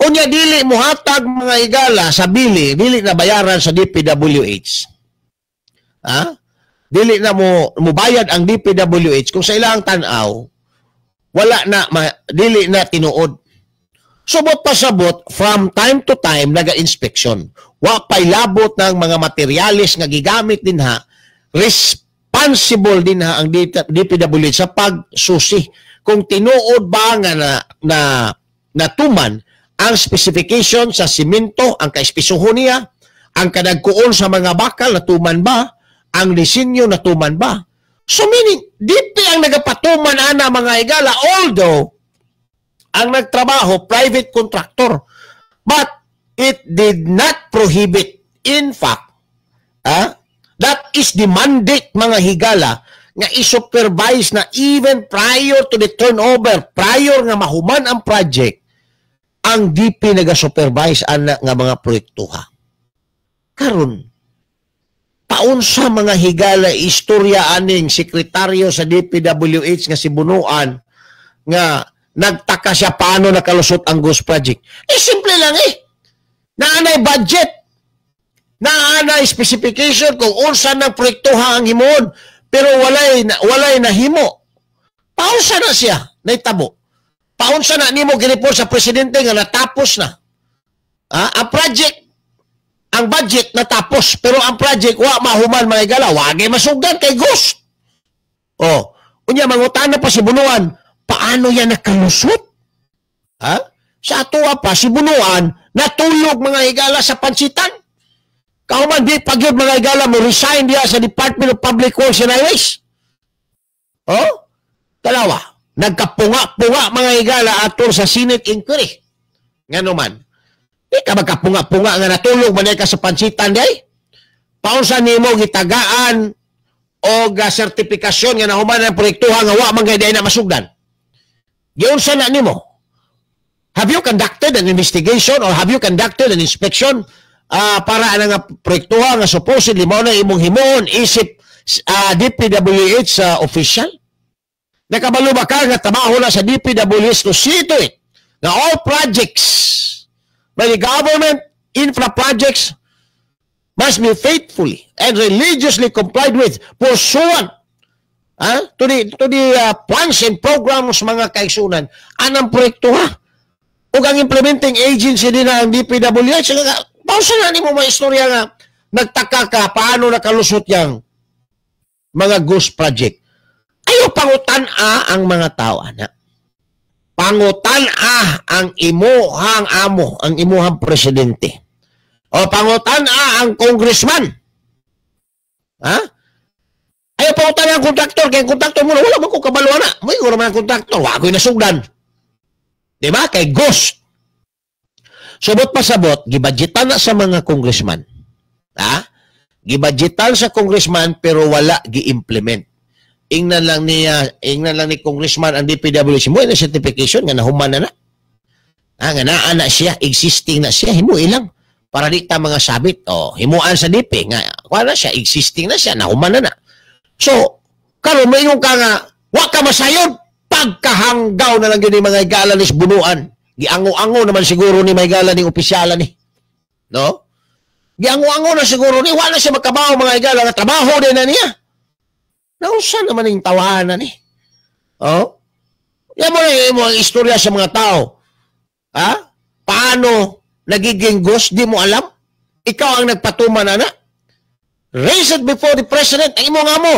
Unya, dili mo hatag mga higala sa bili, dili na bayaran sa DPWH. Dili na mo bayad ang DPWH kung sa ilang tanaw, wala na, dili na tinuod. Subot pa sabot, from time to time, naga-inspeksyon. Wa pa'y labot ng mga materyales nga gigamit din ha, responsible din ha ang DPWH sa pagsusi. Kung tinuod ba nga na natuman ang specification sa simento, ang kaespisuhon niya, ang kadagkuon sa mga bakal, natuman ba? Ang disenyo, natuman ba? So meaning, DP ang nagapatuman ana mga higala, although ang nagtrabaho, private contractor. But it did not prohibit. In fact, that is the mandate mga higala nga i-supervise na even prior to the turnover, prior nga mahuman ang project, ang DP naga-supervise ana nga mga proyektuha. Karon, paunsa mga higala istorya aning sekretaryo sa DPWH nga si Bunuan nga nagtaka siya paano nakalusot ang Ghost Project. Simple lang naanay budget, naanay specification kung unsa ng proyektuha ang himon, pero walay nahimo. Paunsa na siya, naitabo. Paunsa na nimo ginipon sa presidente nga natapos na. Ang project, ang budget natapos, pero ang project wa mahuman mga higala, wagay masugdan kay Ghost. Unya mangutana pa si Bunuan, paano yan nakalusot? Sa atoa pa, si Bunuan, natulog mga higala sa pansitan. Kauman di pagyod mga higala mo resign diya sa Department of Public Works and Highways. Dalawa, nagkapunga-punga mga higala atol sa Senate inquiry. Nga naman, di ka magkapunga-punga nga natulog manay ka sa pansitan diya. Paunsa nimo gitagaan o sertifikasyon nga nahuman ang proyektuha nga wa man gayday na masugdan. Giyon sa na nimo. Have you conducted an investigation or have you conducted an inspection para nga proyektuha nga supposedly mao na imong himon isip DPWH official? Nakabalo ba ka nga trabaho na sa DPWH to see to it na all projects by the government, infra projects must be faithfully and religiously complied with pursuant to the plans and programs mga kaigsunan anang proyektuha ug ang implementing agency din ang DPWH. Pausa na nimo mga istorya nga nagtaka ka paano nakalusot yang mga Ghost Project. Ayo pangutan-a ang mga tao ana. Pangutan-a ang imuhang amo, ang imuhang presidente. O pangutan-a ang congressman. Ayaw pangutan ang kontraktor, kaya kontraktor mo na, wala man ko kabalo na. May gura man ang kontraktor, wala ko'y nasugdan. Diba? Kay Ghost. Subot pa sabot, gibadgetan na sa mga congressman. Gibadgetan sa congressman pero wala gi-implement. Ingnan lang ni congressman ang DPWH mo na certification nga nahuman na. Nga naa siya, existing na siya, himo ilang para di ta mga sabit. Himuan sa DP nga wala siya, existing na siya, nahuman na. So, karon maingong ka nga wa ka masayod pagkahanggaw na lang yun mga higala ni Bunuan. Giango-ango naman siguro ni higala ni opisyala ni. No? Giango-ango na siguro ni, wala siya magkabaho mga higala nga trabaho din na niya. Nausa naman yung tawanan ni. Yan mo na yung istorya sa mga tao. Paano nagiging Ghost? Di mo alam? Ikaw ang nagpatuman na. Raise it before the president. Ang imo nga mo.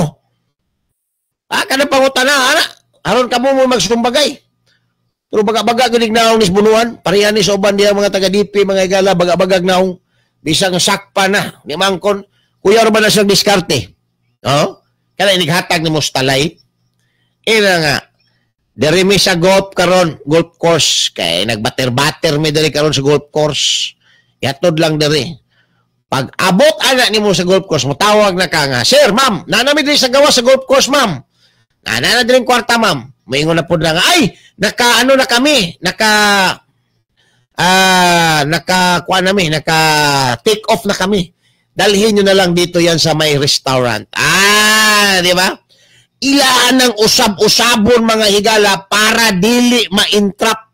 Kada pangutan na, aron ka mo magsumbagay. Pero baga-baga ginig naong ni Bunuan, parehan ni sa uban diya mga taga-DP, mga higala, baga-bagag naong bisang sakpa na, ni Mangkon, kuya ro ba na siyang diskarte? Kaya inighatag ni Mustalay, ina nga, Diri mi sa golf course kay nagbater-bater mi diri karon sa golf course. Yatod lang diri. Pag abot ana nimo sa golf course, motawag na ka nga, "Sir, ma'am, nami diri sa gawa sa golf course, ma'am." Na diri kwarta, ma'am. Moingon na pud nga, "Ay, naka take off na kami. Dalhin nyo na lang dito yan sa may restaurant." Di ba? Ilaan ng usab-usabon mga higala para dili ma-entrap.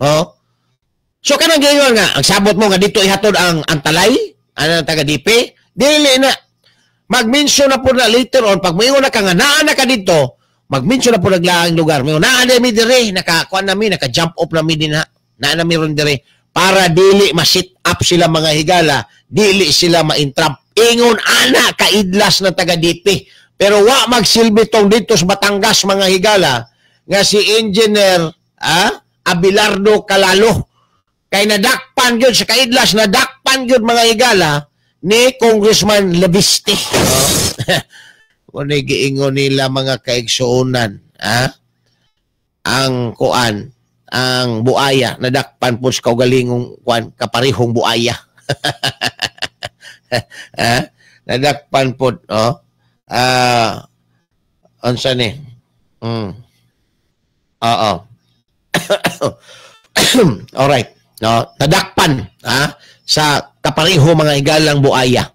Oh. So kanang gayon nga, ang sabot mo nga dito ihatod ang talay, ang taga-DP, dili na. Mag-mention na po na later on, pag mayon na ka nga, naa na ka dito, mag-mention na po naglaang lugar. Mayon, naa na mi dire, naka-jump up na mi din ha. Naa na mi ron dire, para dili ma-sit up sila mga higala, dili sila ma-entrap. Ingon ana kaidlas ng taga-DP. Pero wa magsilbi tong dito sa Batangas mga higala nga si Engineer Abelardo Calalo. Kay nadakpan gyud sa kaidlas, nadakpan gyud mga higala ni Congressman Labiste. Kung giingon nila mga kaigsuunan, ang kuan, ang buaya, nadakpan po sa kaugalingong kuan, kaparihong buaya. Nadakpan po, unsa ni? Oo. Alright. No, nadakpan sa kapariho mga higalang buaya.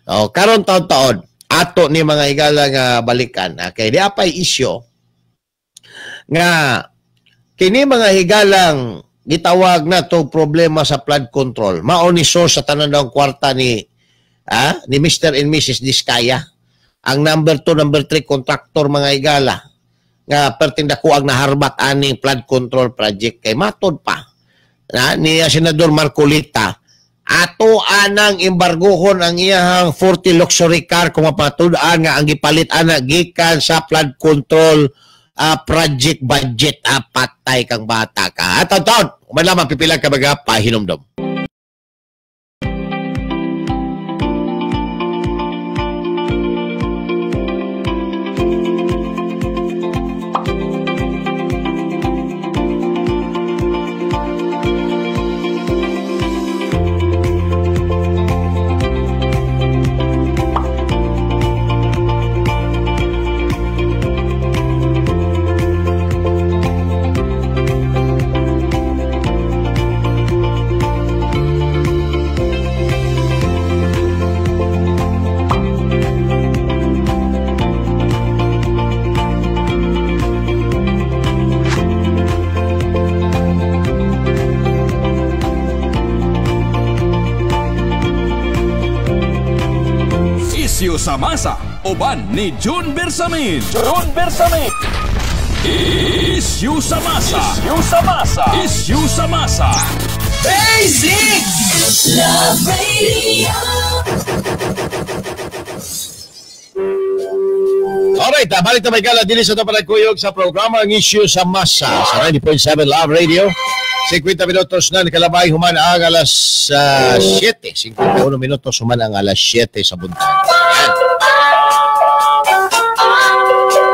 Karon taon-taon ato ni mga higalang balikan. Kay di apay isyo nga kini mga higalang gitawag na to problema sa flood control. Mao ni source sa tanan daw kwarta ni Mr. and Mrs. Diskaya. Ang number 2, number 3 contractor mga higala nga pertinda ko ang naharbat aning flood control project kay matod pa ni Senador Marcolita ato anang embargohon ang iyang 40 luxury car kung mapatud-an nga ang gipalit ana gikan sa flood control project budget. Patay kang bata ka. Taon-taon, umalaman pipilang ka baga pahinomdom. Sa masa, uban ni June Bersamin. Issue sa masa. Basic Love Radio. Alright, balik na may gala din sa ito panagkuyog sa programa ang Issue sa Masa sa 90.7 Love Radio. 50 minutos na nakalabay human ang alas 7. 51 minutos human ang alas 7 sa buntag.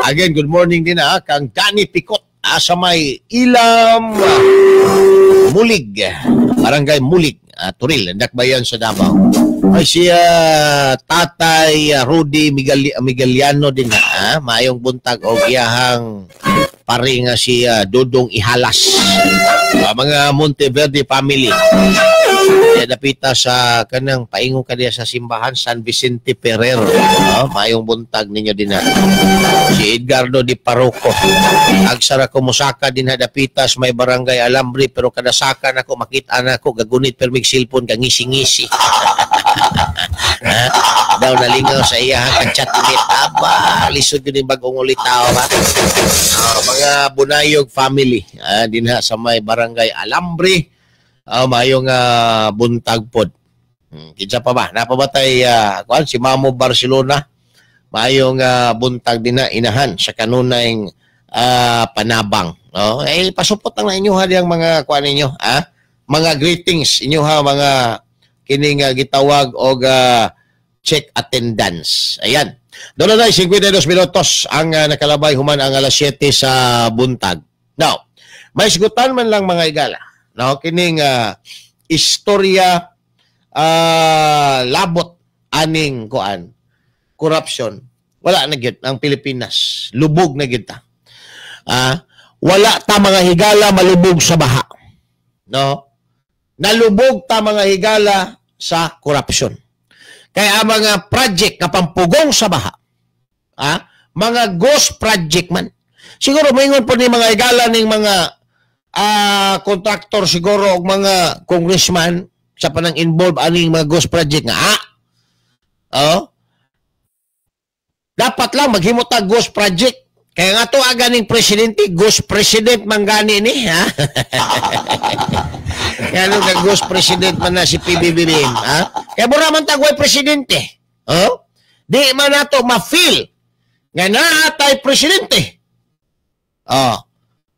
Again, good morning din kang Danny Picot sa may Ilam Mulig, Barangay Mulig, Turil, Dakbayan sa Davao. Ay siya Tatay Rudy Migueliano din mayong buntag o giyahang pari nga si Dudong Ihalas. Mga Monteverde family. Dapita sa kanang paingon kaniya sa simbahan San Vicente Ferrer. Mayong buntag ninyo din si Edgardo Di Parroco. Agsara ko musaka din dapita sa may barangay Alambre pero kada saka nako makita nako gagunit permig cellphone ka ngisi-ngisi. Daw nalingaw sa iya ka-chat ulit. Lisod yun yung bagong ulitaw ba? Mga Bunayog family din sa may barangay Alambre. Mayong buntag pod. Kinsa pa ba? Napabatay si Mamo Barcelona. Mayong buntag din inahan sa kanunay panabang. Pasupot lang na inyo yung mga kuan ninyo. Mga greetings inyo mga kining gitawag og check attendance. Ayan. Doon na 52 minutos ang nakalabay human ang alas 7 sa buntag. Now, may sigutan man lang mga igala. No, kining istorya labot aning kuan corruption. Wala na gyud ang Pilipinas. Lubog na gyud ta. Wala ta mga higala malubog sa baha. No? Nalubog ta mga higala sa corruption. Kaya ang mga project na pampugong sa baha, mga ghost project man. Siguro maingon po ni mga higala ning mga contractor siguro o mga congressman sa panang involved aning mga ghost project nga. Dapat lang maghimutag ghost project. Kaya nga to aganing presidente, ghost president man gani ni, ha? Kaya nung ghost president man na si PBBM, ha? Kaya mura man tagway presidente. Di man nato ma-feel nga naatay presidente.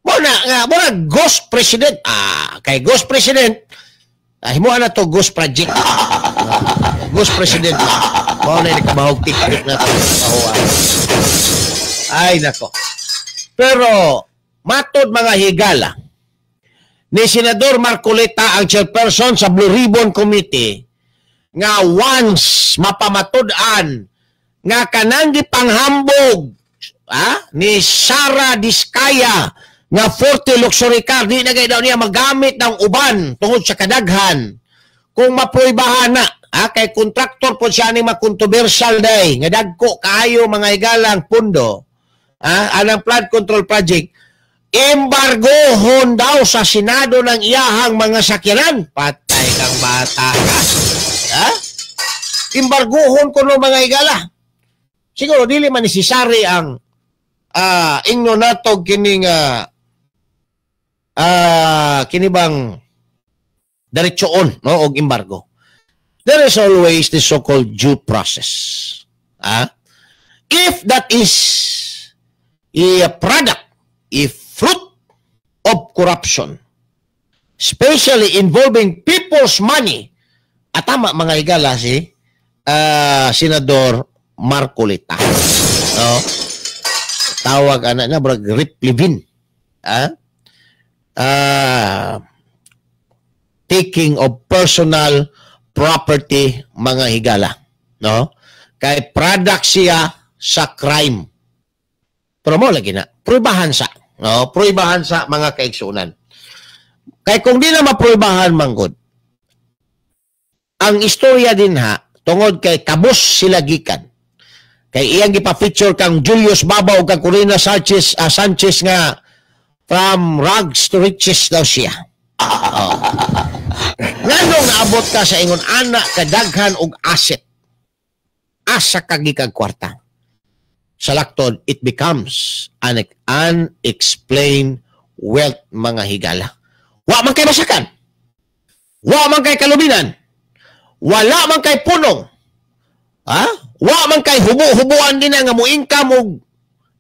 Muna ghost president. Kay ghost president, himuan na to ghost project. Ghost president. Muna na nakabahog TikTok na to. Ay, nako. Pero, matod mga higala, ni Senador Marcoleta ang chairperson sa Blue Ribbon Committee nga once mapamatod-an nga kanang gipanghambog ni Sara Diskaya nga 40 luxury car, di na daw niya magamit ng uban tungod sa kadaghan. Kung maproybahan na, kay kontraktor po siya ni makontrobersyal day, nga dagko kaayo mga higalang pundo, anang flood control project, embargohon daw sa Senado ng iyahang mga sakyanan. Patay kang bata ka. Embargohon ko no mga higala. Siguro, dili man necessary ang ingno natog kining kinibang diretsoon, no, og embargo. There is always the so-called due process. If that is a product, a fruit of corruption, especially involving people's money, at tama mga higala si Senador Marcoleta. No? Tawag anak na, brag Rip Levin. Taking of personal property mga higala. No? Kay product siya sa crime. Pero mo lagi na, pruibahan sa. No? Pruibahan sa mga kaigsunan. Kay kung di na mapruibahan manggod, ang istorya din tungod kay kabus sila gikan. Kay iyang gipa-feature kang Julius Babaw kang Corina Sanchez nga from rags to riches daw siya. Nganong naabot ka sa ingon anak kadaghan og asset. Asa kagikag kwarta. Sa laktod, it becomes an unexplained wealth mga higala. Wa man kay masakan. Wa man kay kalubinan. Wala man kay punong. Wa man kay hubo-hubuan din nga mo income og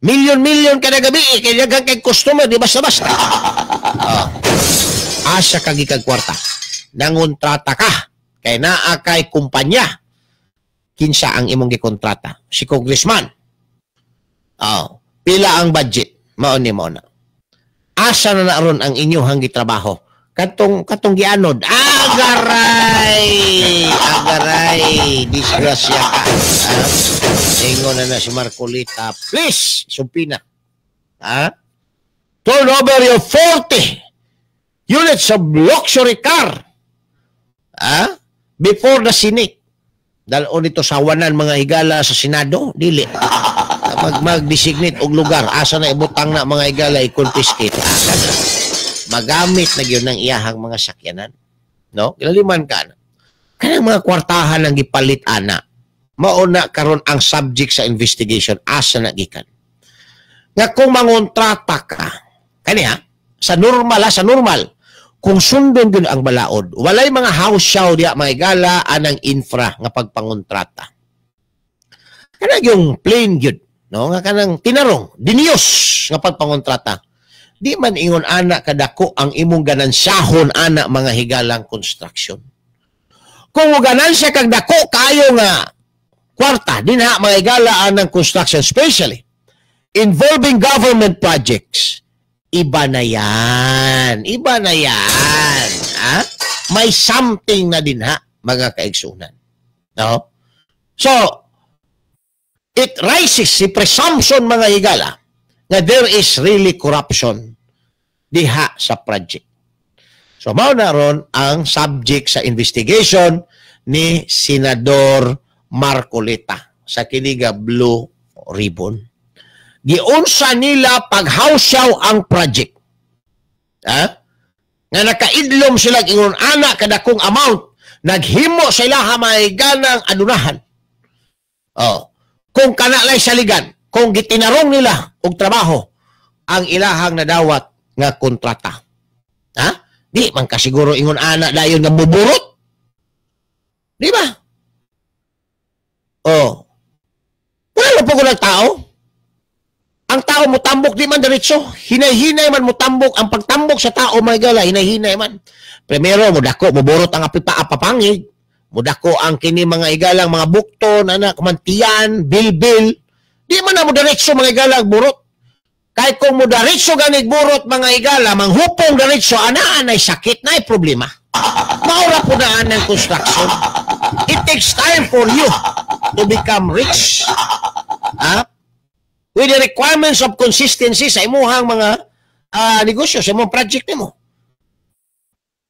milyon-milyon kada gabi kay daghang kay customer di basta-basta. Asa kagikag kwarta. Nangontrata ka kay naa kay kumpanya. Kinsa ang imong gikontrata? Si congressman. Pila ang budget? Mao na. Asa na naron ang inyong gitrabaho? Katong gianod. Agaray. Disgrasya ka. Ingon na si Marcoleta. Please, sumpina. Turn over your 40 units of luxury car. Before the Senate. Dalon ito sawanan mga higala sa Senado. Dili. Mag-designate og lugar. Asa na ibutang na mga higala i-confiscate. Magamit na yun ng iyahang mga sakyanan. No? Kilaliman ka na. Kanang mga kwartahan ang gipalit ana. Mauna karon ang subject sa investigation. Asa na gikan. Nga kung mangontrata ka, kaniya, sa normal, kung sundon yun ang balaod, walay mga house show diya, mga higala, anang infra nga pagpangontrata. Kanang yung plain yun. No, nga kanang tinarong, diniyos nga pagpangontrata. Di man ingon anak kadako ang imong ganansyahon anak mga higalang construction. Kung ganansya kag dako kayo nga kwarta dinha mga igalaan ng construction, especially involving government projects. Iba na yan. Iba na yan. Ha? May something na dinha mga kaigsunan. No? So, it rises si presumption mga higala na there is really corruption diha sa project. So, mao na ron ang subject sa investigation ni Senador Marcolita sa kiniga Blue Ribbon. Giunsa nila paghawsaw ang project. Ha? Nga nakaidlom sila ingon ana kadakong amount, naghimo sila may ganang adunahan. Oh, kung kanalay saligan, kung gitinarong nila og trabaho ang ilahang nadawat nga kontrata. Ha? Di man kasiguro ingon ana dayon nga buburot. Di ba? Oh. Wala pa ko ng tao. Ang tao mo tambok di man diretso. Hinay-hinay man mo tambok. Ang pagtambok sa tao may gala, hinay-hinay man. Primero, mudako, muburot ang apapangig. Mudako ang kini mga igalang mga bukton, anak, mantiyan, bil-bil. Di man na mo diretso mga igalang burot. Kahit kung mo diretso ganig burot mga igala, manghupong diretso, anay sakit na problema. Maura po na ng construction. It takes time for you to become rich. Ha? With the requirements of consistency sa imuhang mga negosyo, sa imong project nimo.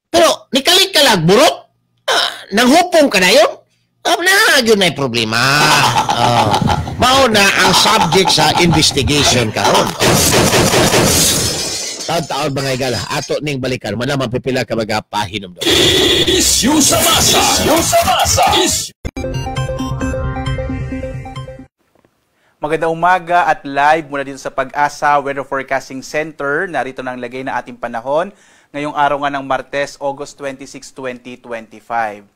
Pero, nikalit ka lang, burot, nanghupong ka na yun, yun ay problema. Mao na ang subject sa investigation karon. Taon-taon mga igala, ato ning balikan, malaman pipila ka magapahinom doon. Isyu sa masa! Isyu sa masa! Magandang umaga at live mula dito sa Pag-asa Weather Forecasting Center. Narito na ang lagay na ating panahon ngayong araw nga ng Martes, August 26, 2025.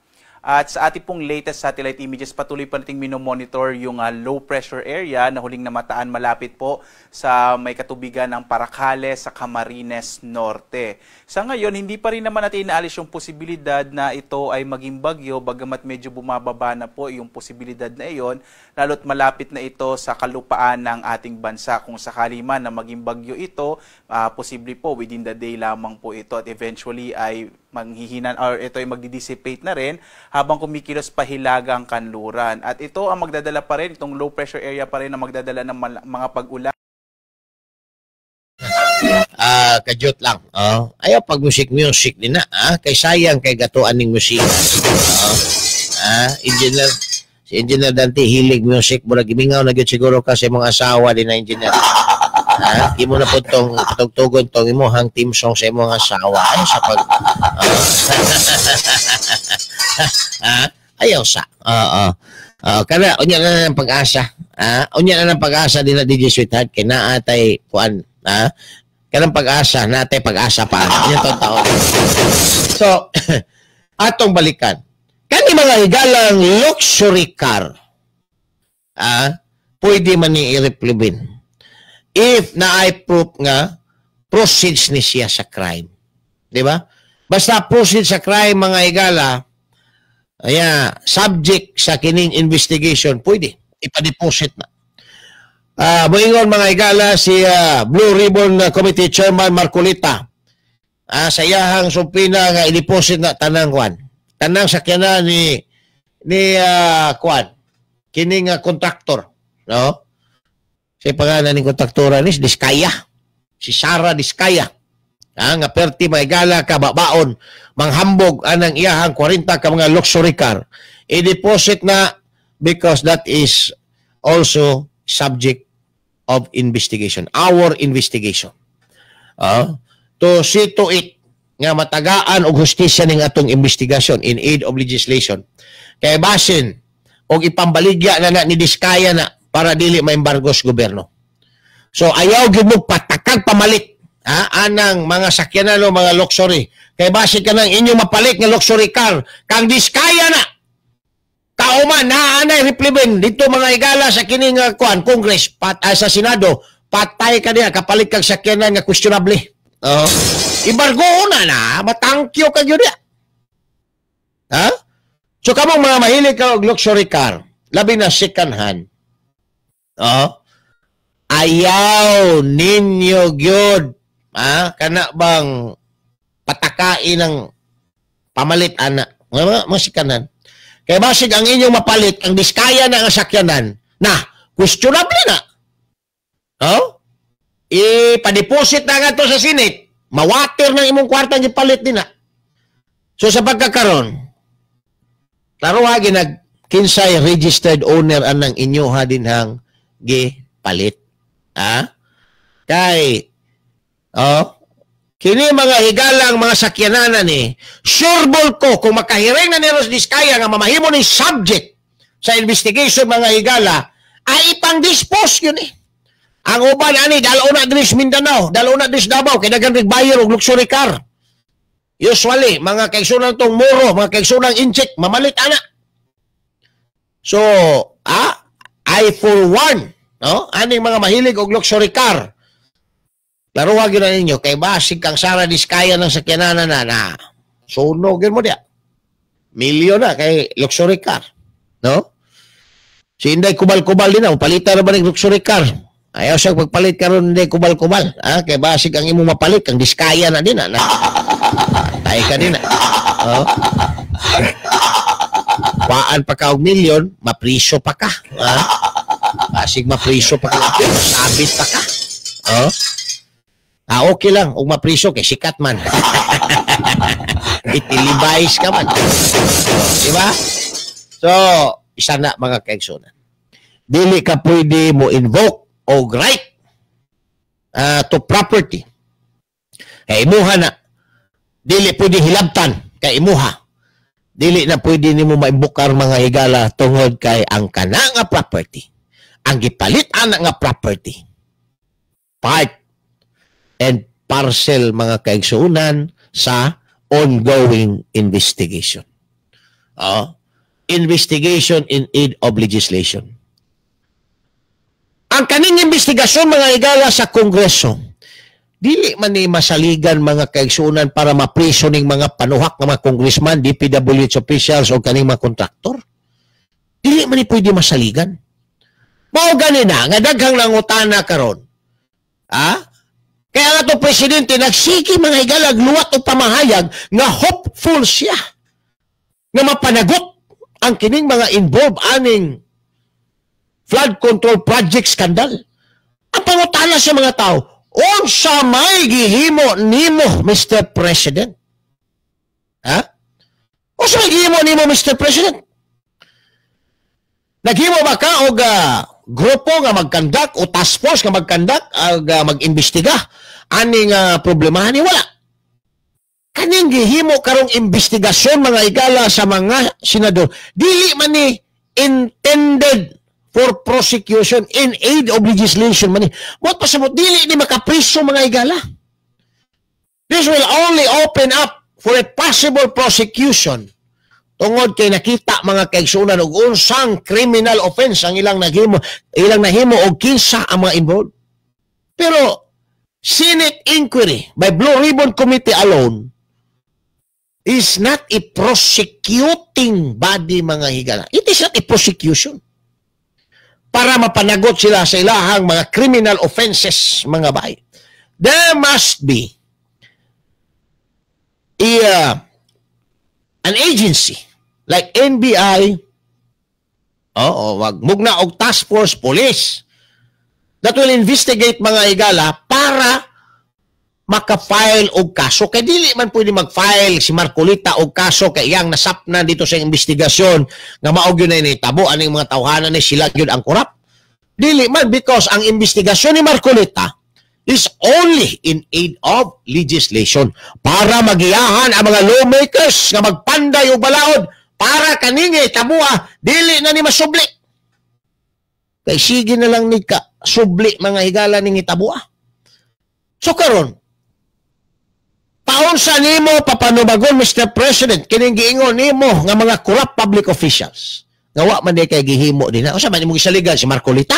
At sa ating pong latest satellite images, patuloy pa nating minomonitor yung low pressure area na huling namataan malapit po sa may katubigan ng Paracales sa Camarines Norte. Sa ngayon, hindi pa rin naman natin inaalis yung posibilidad na ito ay maging bagyo, bagamat medyo bumababa na po yung posibilidad na iyon, lalo't malapit na ito sa kalupaan ng ating bansa. Kung sakali man na maging bagyo ito, posible po within the day lamang po ito at eventually ay manghihinan or ito ay magdi-dissipate na rin habang kumikilos pa hilaga ang kanluran. At ito ang magdadala pa rin, itong low pressure area pa rin ang magdadala ng mga pag-ulan. Kadyot lang. Ayaw pag music din na. Kay sayang kay gatuan ning musik. Engineer, si Engineer Dante hilig music. Mura gimingaw na gyud siguro ka sa mga asawa din na engineer. Imo na po itong tugtugon itong imuhang team song sa imong asawa. Ay, sa pag... ayaw sa. Kada, unya na ng pag-asa. Unya na ng pag-asa din na DJ Sweetheart. Kaya naatay, kuan, kanang pag-asa, naatay pag-asa pa. Yan taon. So, atong balikan. Kani mga higalang luxury car, pwede man ni i-replibin. If na ay proof nga, proceeds ni siya sa crime. Di ba? Basta proceeds sa crime, mga higala, subject sa kining investigation, pwede. Ipa-deposit na. Moingon mga higala, si Blue Ribbon Committee Chairman Marcolita, sa iyahang sumpina nga i-deposit na tanang kwan. Tanang sakyanan ni kwan. Kining contractor. No? Sa pangalan ng kontraktora ni Diskaya. Si Sara Diskaya. Nga perti maigala kababaon manghambog anang iyahang 40 ka mga luxury car. I-deposit na because that is also subject of investigation. Our investigation. To see to it nga matagaan og hustisya ning atong investigation in aid of legislation. Kay basin og ipambaligya na ni Diskaya na para dili maembargos gobyerno. So ayaw gyud mo patakag pamalit anang mga sakyanan o mga luxury. Kay base ka nang inyo mapalit nga luxury car, kang Diskaya na. Kauman na anay replibin dito mga igala sa kining kuan Congress sa Senado, patay ka niya kapalit kag sakyanan nga questionable. Embargo na matangkyo ka gyud. So kamong mga mahilig ka og luxury car, labi na second hand, ayaw ninyo gyud kana bang patakain ng pamalit ana mga sikanan. Kaya basig ang inyong mapalit ang diskaya na ang sakyanan na questionable na. Ipa-deposit na nga to sa Senate, mawater ng imong kwarta gipalit din na. So sa pagkakaroon, taruha ginag kinsay registered owner anang inyo ha din hang gipalit. Kay kini mga higalang mga sakyanan ni sureball ko kung makahiring na niros diskaya nga mamahimo ni subject sa investigation mga higala ay ipang-dispose yun Ang uban ani dalo na dris Mindanao, dalo na dris Davao kay daghan rig buyer og luxury car. Usually mga kaigsunan tong muro, mga kaigsunan incheck mamalit ana. So, I for one, aning mga mahilig og luxury car. Laruha gyud ninyo kay basig kang sara diskaya ng sakyanan na sunog gyud mo dia. Milyon na kay luxury car, no? Si Inday kubal-kubal din na palitan na ba ng luxury car? Ayaw siya pagpalit karon hindi kubal-kubal. Kay basig ang imong mapalit kang diskaya na din na. Tay ka din na. Paan pa ka og milyon, mapriso pa ka. Basig mapriso pa ka. Sabit pa ka. Okay lang, ug mapriso kay sikat man. Itilibais ka man. Diba? So, isa na mga kaigsunan. Dili ka pwede mo invoke o right to property. Kay imuha na. Dili pwede hilabtan kay imuha. Dili na pwede nimo maibukar mga higala tungod kay ang kana nga property. Ang gipalit ana nga property. Part and parcel mga kaigsunan sa ongoing investigation. Investigation in aid of legislation. Ang kaning investigasyon mga higala sa Kongreso, dili man ni masaligan mga kaigsunan para mapriso ning mga panuhak ng mga congressman, DPWH officials o kaning mga kontraktor. Dili man ni pwede masaligan. Mao gani na nga daghang nangutana karon. Kaya nga to presidente nagsigi mga higalag luwat o pamahayag nga hopeful siya nga mapanagot ang kining mga involved aning flood control project scandal. Ang pangutana sa mga tao, unsa may gihimo nimo Mr. President? Unsa may gihimo nimo Mr. President? Naghimo ba ka og grupo nga magkandak o task force nga magkandak mag-imbestiga aning problemahan ni wala. Kaning gihimo karong investigasyon mga higala sa mga senador dili man ni intended for prosecution in aid of legislation man ni. What pasabot dili ni makapriso mga higala. This will only open up for a possible prosecution tungod kay nakita mga kaigsunan og unsang criminal offense ang ilang nahimo og kinsa ang mga involved. Pero Senate inquiry by Blue Ribbon Committee alone is not a prosecuting body mga higala. It is not a prosecution. Para mapanagot sila sa ilahang mga criminal offenses mga bay. There must be an agency like NBI mugna og task force police that will investigate mga higala para maka-file og kaso. Kay dili man pwede mag-file si Marcolita og kaso kay iyang nasapna dito sa investigasyon nga maog yun na initabo aning mga tawhanan ni sila yun ang korap. Dili man because ang investigasyon ni Marcolita is only in aid of legislation para magiyahan ang mga lawmakers nga magpanday og balaod para kaningi tabua dili na ni masubli. Kay sige na lang ni ka subli mga higala ning itabua. So karon paunsa nimo papanubagon Mr. President kining giingon nimo nga mga corrupt public officials nga wa man di kay gihimo din na unsa man nimo gisaligan si Marcolita?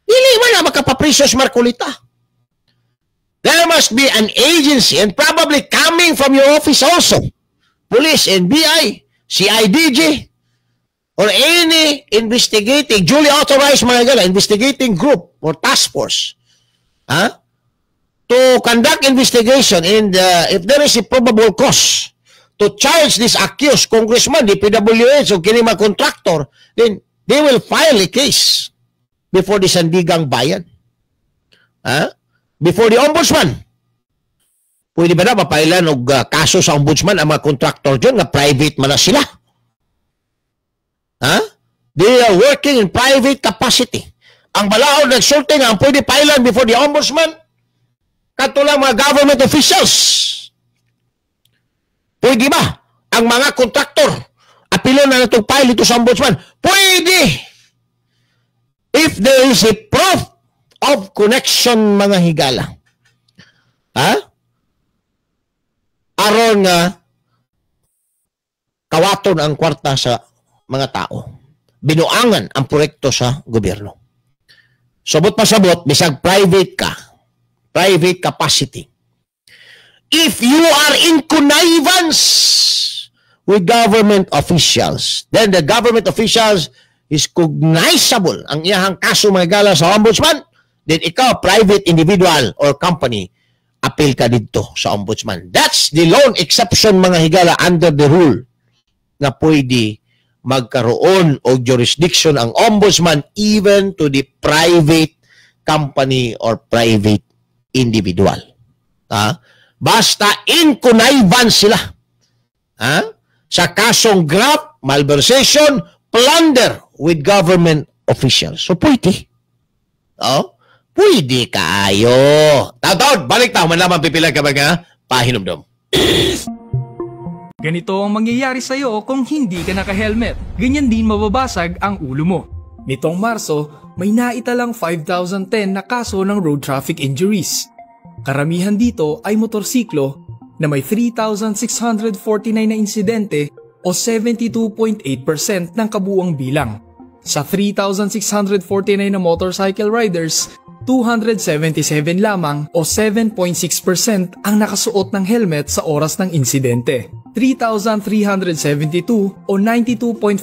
Dili man na makapapriso si Marcolita. There must be an agency and probably coming from your office also. Police, NBI, CIDG, or any investigating, duly authorized mga higala, investigating group or task force, to conduct investigation and if there is a probable cause to charge this accused congressman, DPWH, o kini mga contractor, then they will file a case before the Sandigang Bayan. Before the ombudsman. Pwede ba na mapailan og kaso sa ombudsman ang mga contractor dyan na private man na sila? They are working in private capacity. Ang balaod nagsulti nga ang pwede pailan before the ombudsman, katulang mga government officials. Pwede ba ang mga contractor apilo na natong file ito sa ombudsman? Pwede! If there is a proof of connection, mga higala. Aron nga kawaton ang kwarta sa mga tao. Binuangan ang proyekto sa gobyerno. Sabot pa sabot, bisag private ka, private capacity. If you are in connivance with government officials, then the government officials is cognizable ang iyahang kaso mga higala sa ombudsman, then ikaw, private individual or company, appeal ka dito sa ombudsman. That's the lone exception, mga higala, under the rule na pwede magkaroon o jurisdiction ang ombudsman even to the private company or private individual. Basta in connivance sila sa kasong graft, malversation, plunder with government officials. So pwede. Pwede kaayo. Taon, balik tayo. Manlaman pipila ka ba nga? Pahinumdum. Ganito ang mangyayari sa'yo kung hindi ka naka-helmet. Ganyan din mababasag ang ulo mo. Nitong Marso, may naitalang 5,010 na kaso ng road traffic injuries. Karamihan dito ay motorsiklo na may 3,649 na insidente o 72.8% ng kabuuang bilang. Sa 3,649 na motorcycle riders, 277 lamang o 7.6% ang nakasuot ng helmet sa oras ng insidente. 3,372 o 92.4%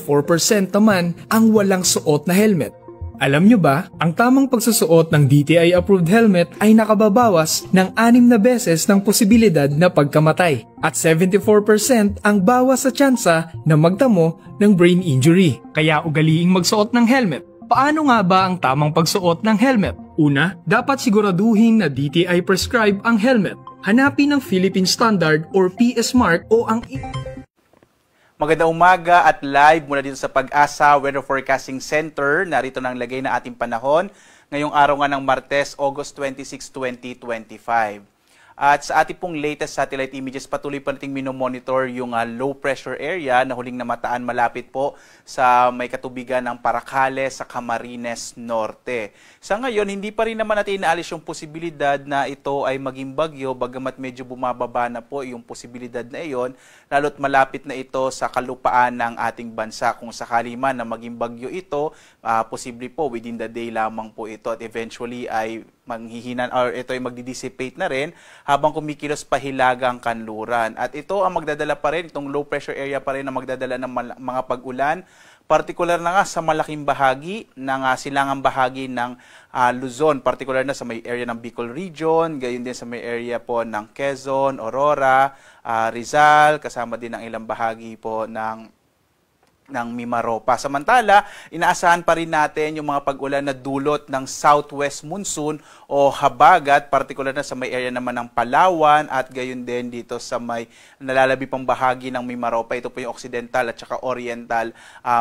naman ang walang suot na helmet. Alam nyo ba, ang tamang pagsusuot ng DTI-approved helmet ay nakababawas ng 6 na beses ng posibilidad na pagkamatay at 74% ang bawas sa tsansa na magtamo ng brain injury. Kaya ugaliing magsuot ng helmet. Paano nga ba ang tamang pagsuot ng helmet? Una, dapat siguraduhin na DTI prescribe ang helmet. Hanapin ang Philippine Standard or PS Mark o ang... Magandang umaga at live mula dito sa Pag-asa Weather Forecasting Center. Narito na ang lagay na ating panahon ngayong araw nga ng Martes, August 26, 2025. At sa ating pong latest satellite images, patuloy pa nating minomonitor yung low pressure area na huling namataan malapit po sa may katubigan ng Paracales sa Camarines Norte. Sa ngayon, hindi pa rin naman natin inaalis yung posibilidad na ito ay maging bagyo, bagamat medyo bumababa na po yung posibilidad na iyon, lalo't malapit na ito sa kalupaan ng ating bansa. Kung sakali man na maging bagyo ito, posible po within the day lamang po ito at eventually ay manghihinan or ito ay magdi-dissipate na rin habang kumikilos pa hilagang kanluran. At ito ang magdadala pa rin, itong low pressure area pa rin ang magdadala ng mga pag-ulan, partikular na nga sa malaking bahagi ng silangang bahagi ng Luzon, partikular na sa may area ng Bicol Region, gayon din sa may area po ng Quezon, Aurora, Rizal, kasama din ang ilang bahagi po ng Mimaropa. Samantala, inaasahan pa rin natin yung mga pag-ulan na dulot ng southwest monsoon o habagat, partikular na sa may area naman ng Palawan at gayon din dito sa may nalalabi pang bahagi ng Mimaropa. Ito po yung occidental at saka oriental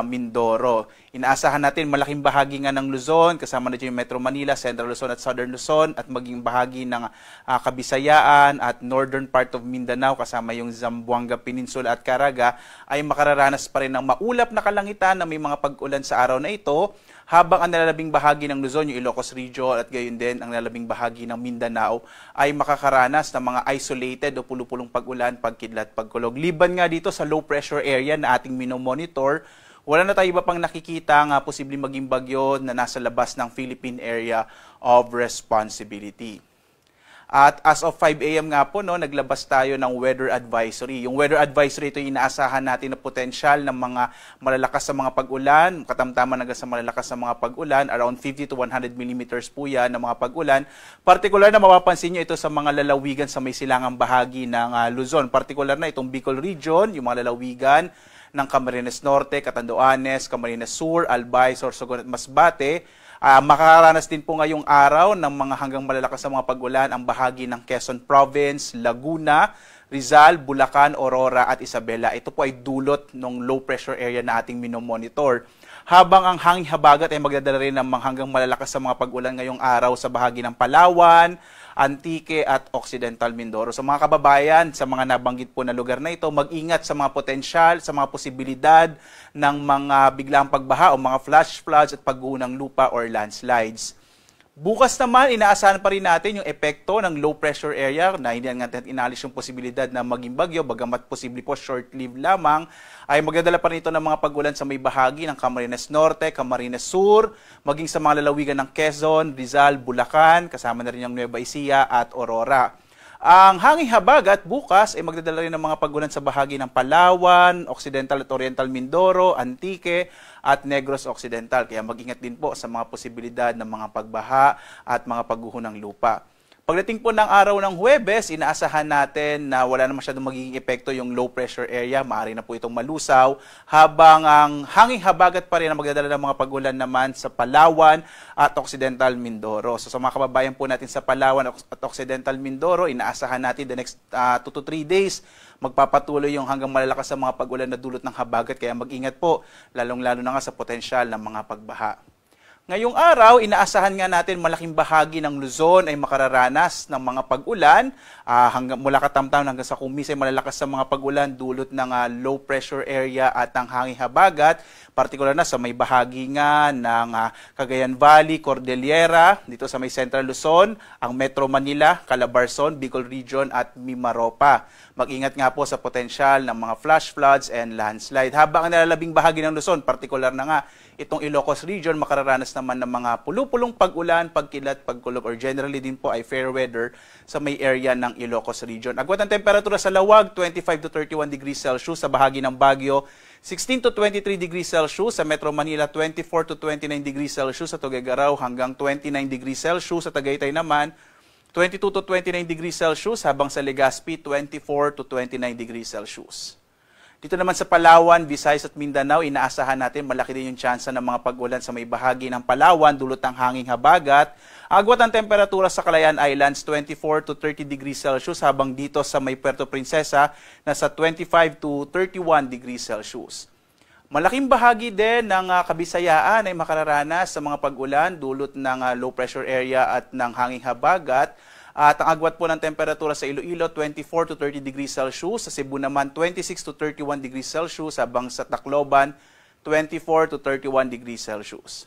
Mindoro. Inaasahan natin malaking bahagi nga ng Luzon, kasama na dyan yung Metro Manila, Central Luzon at Southern Luzon at maging bahagi ng Kabisayaan at northern part of Mindanao, kasama yung Zamboanga Peninsula at Caraga, ay makararanas pa rin ng maulap na kalangitan na may mga pag-ulan sa araw na ito, habang ang nalalabing bahagi ng Luzon, yung Ilocos Region at gayon din ang nalalabing bahagi ng Mindanao ay makakaranas ng mga isolated o pulupulong pag-ulan, pagkidlat, pagkulog. Liban nga dito sa low pressure area na ating minomonitor, wala na tayo iba pang nakikita nga posibleng maging bagyo na nasa labas ng Philippine Area of Responsibility. At as of 5 a.m. nga po, naglabas tayo ng weather advisory. Yung weather advisory, ito yung inaasahan natin na potensyal ng mga malalakas sa mga pag-ulan, katamtaman hanggang sa malalakas sa mga pag-ulan, around 50 to 100 millimeters po yan ng mga pag-ulan. Partikular na mapapansin nyo ito sa mga lalawigan sa may silangang bahagi ng Luzon. Partikular na itong Bicol Region, yung mga lalawigan ng Camarines Norte, Catanduanes, Camarines Sur, Albay, Sorsogon at Masbate. Makakaranas din po ngayong araw ng mga hanggang malalakas na mga pag-ulan ang bahagi ng Quezon Province, Laguna, Rizal, Bulacan, Aurora at Isabela. Ito po ay dulot ng low pressure area na ating minomonitor. Habang ang hangin habagat ay magdadala rin ng hanggang malalakas sa mga pag-ulan ngayong araw sa bahagi ng Palawan, Antique at Occidental Mindoro. So mga kababayan, sa mga nabanggit po na lugar na ito, mag-ingat sa mga potensyal, sa mga posibilidad ng mga biglang pagbaha o mga flash floods at pagguho ng lupa or landslides. Bukas naman, inaasahan pa rin natin yung epekto ng low pressure area na hindi natin inalis yung posibilidad na maging bagyo, bagamat posible po short-lived lamang, ay magdadala pa rin ito ng mga pag-ulan sa may bahagi ng Camarines Norte, Camarines Sur, maging sa mga lalawigan ng Quezon, Rizal, Bulacan, kasama na rin yung Nueva Ecija at Aurora. Ang hangin habagat bukas ay magdadala rin ng mga pag-ulan sa bahagi ng Palawan, Occidental at Oriental Mindoro, Antique at Negros Occidental. Kaya mag-ingat din po sa mga posibilidad ng mga pagbaha at mga pagguho ng lupa. Pagdating po ng araw ng Huwebes, inaasahan natin na wala na masyadong magiging epekto yung low pressure area. Maaari na po itong malusaw. Habang ang hanging habagat pa rin ang magdadala ng mga pag-ulan naman sa Palawan at Occidental Mindoro. So sa mga kababayan po natin sa Palawan at Occidental Mindoro, inaasahan natin the next 2 to 3 days magpapatuloy yung hanggang malalakas sa mga pag-ulan na dulot ng habagat. Kaya mag-ingat po, lalong-lalo na nga sa potensyal ng mga pagbaha. Ngayong araw, inaasahan nga natin malaking bahagi ng Luzon ay makararanas ng mga pag-ulan mula Katamtam hanggang sa Kumis ay malalakas sa mga pag-ulan dulot ng low pressure area at ang hangin habagat, partikular na sa may bahagi nga ng Cagayan Valley, Cordillera, dito sa may Central Luzon, ang Metro Manila, Calabarzon, Bicol Region at Mimaropa. Mag-ingat nga po sa potensyal ng mga flash floods and landslide. Habang ang nalalabing bahagi ng Luzon, partikular na nga itong Ilocos Region, makararanas naman ng mga pulupulong pag-ulan, pagkilat, pagkulog, or generally din po ay fair weather sa may area ng Ilocos Region. Agwat ang temperatura sa Lawag, 25 to 31 degrees Celsius sa bahagi ng Baguio, 16 to 23 degrees Celsius sa Metro Manila, 24 to 29 degrees Celsius sa Tuguegarao, hanggang 29 degrees Celsius sa Tagaytay naman, 22 to 29 degrees Celsius, habang sa Legazpi, 24 to 29 degrees Celsius. Dito naman sa Palawan, Visayas at Mindanao, inaasahan natin malaki din yung tsansa ng mga pag-ulan sa may bahagi ng Palawan dulot ng hanging habagat. Agwat ang temperatura sa Calayan Islands, 24 to 30 degrees Celsius, habang dito sa may Puerto Princesa, nasa 25 to 31 degrees Celsius. Malaking bahagi din ng Kabisayaan ay makararanas sa mga pag-ulan dulot ng low pressure area at ng hanging habagat. At ang agwat po ng temperatura sa Iloilo, 24 to 30 degrees Celsius. Sa Cebu naman, 26 to 31 degrees Celsius. Habang sa Tacloban, 24 to 31 degrees Celsius.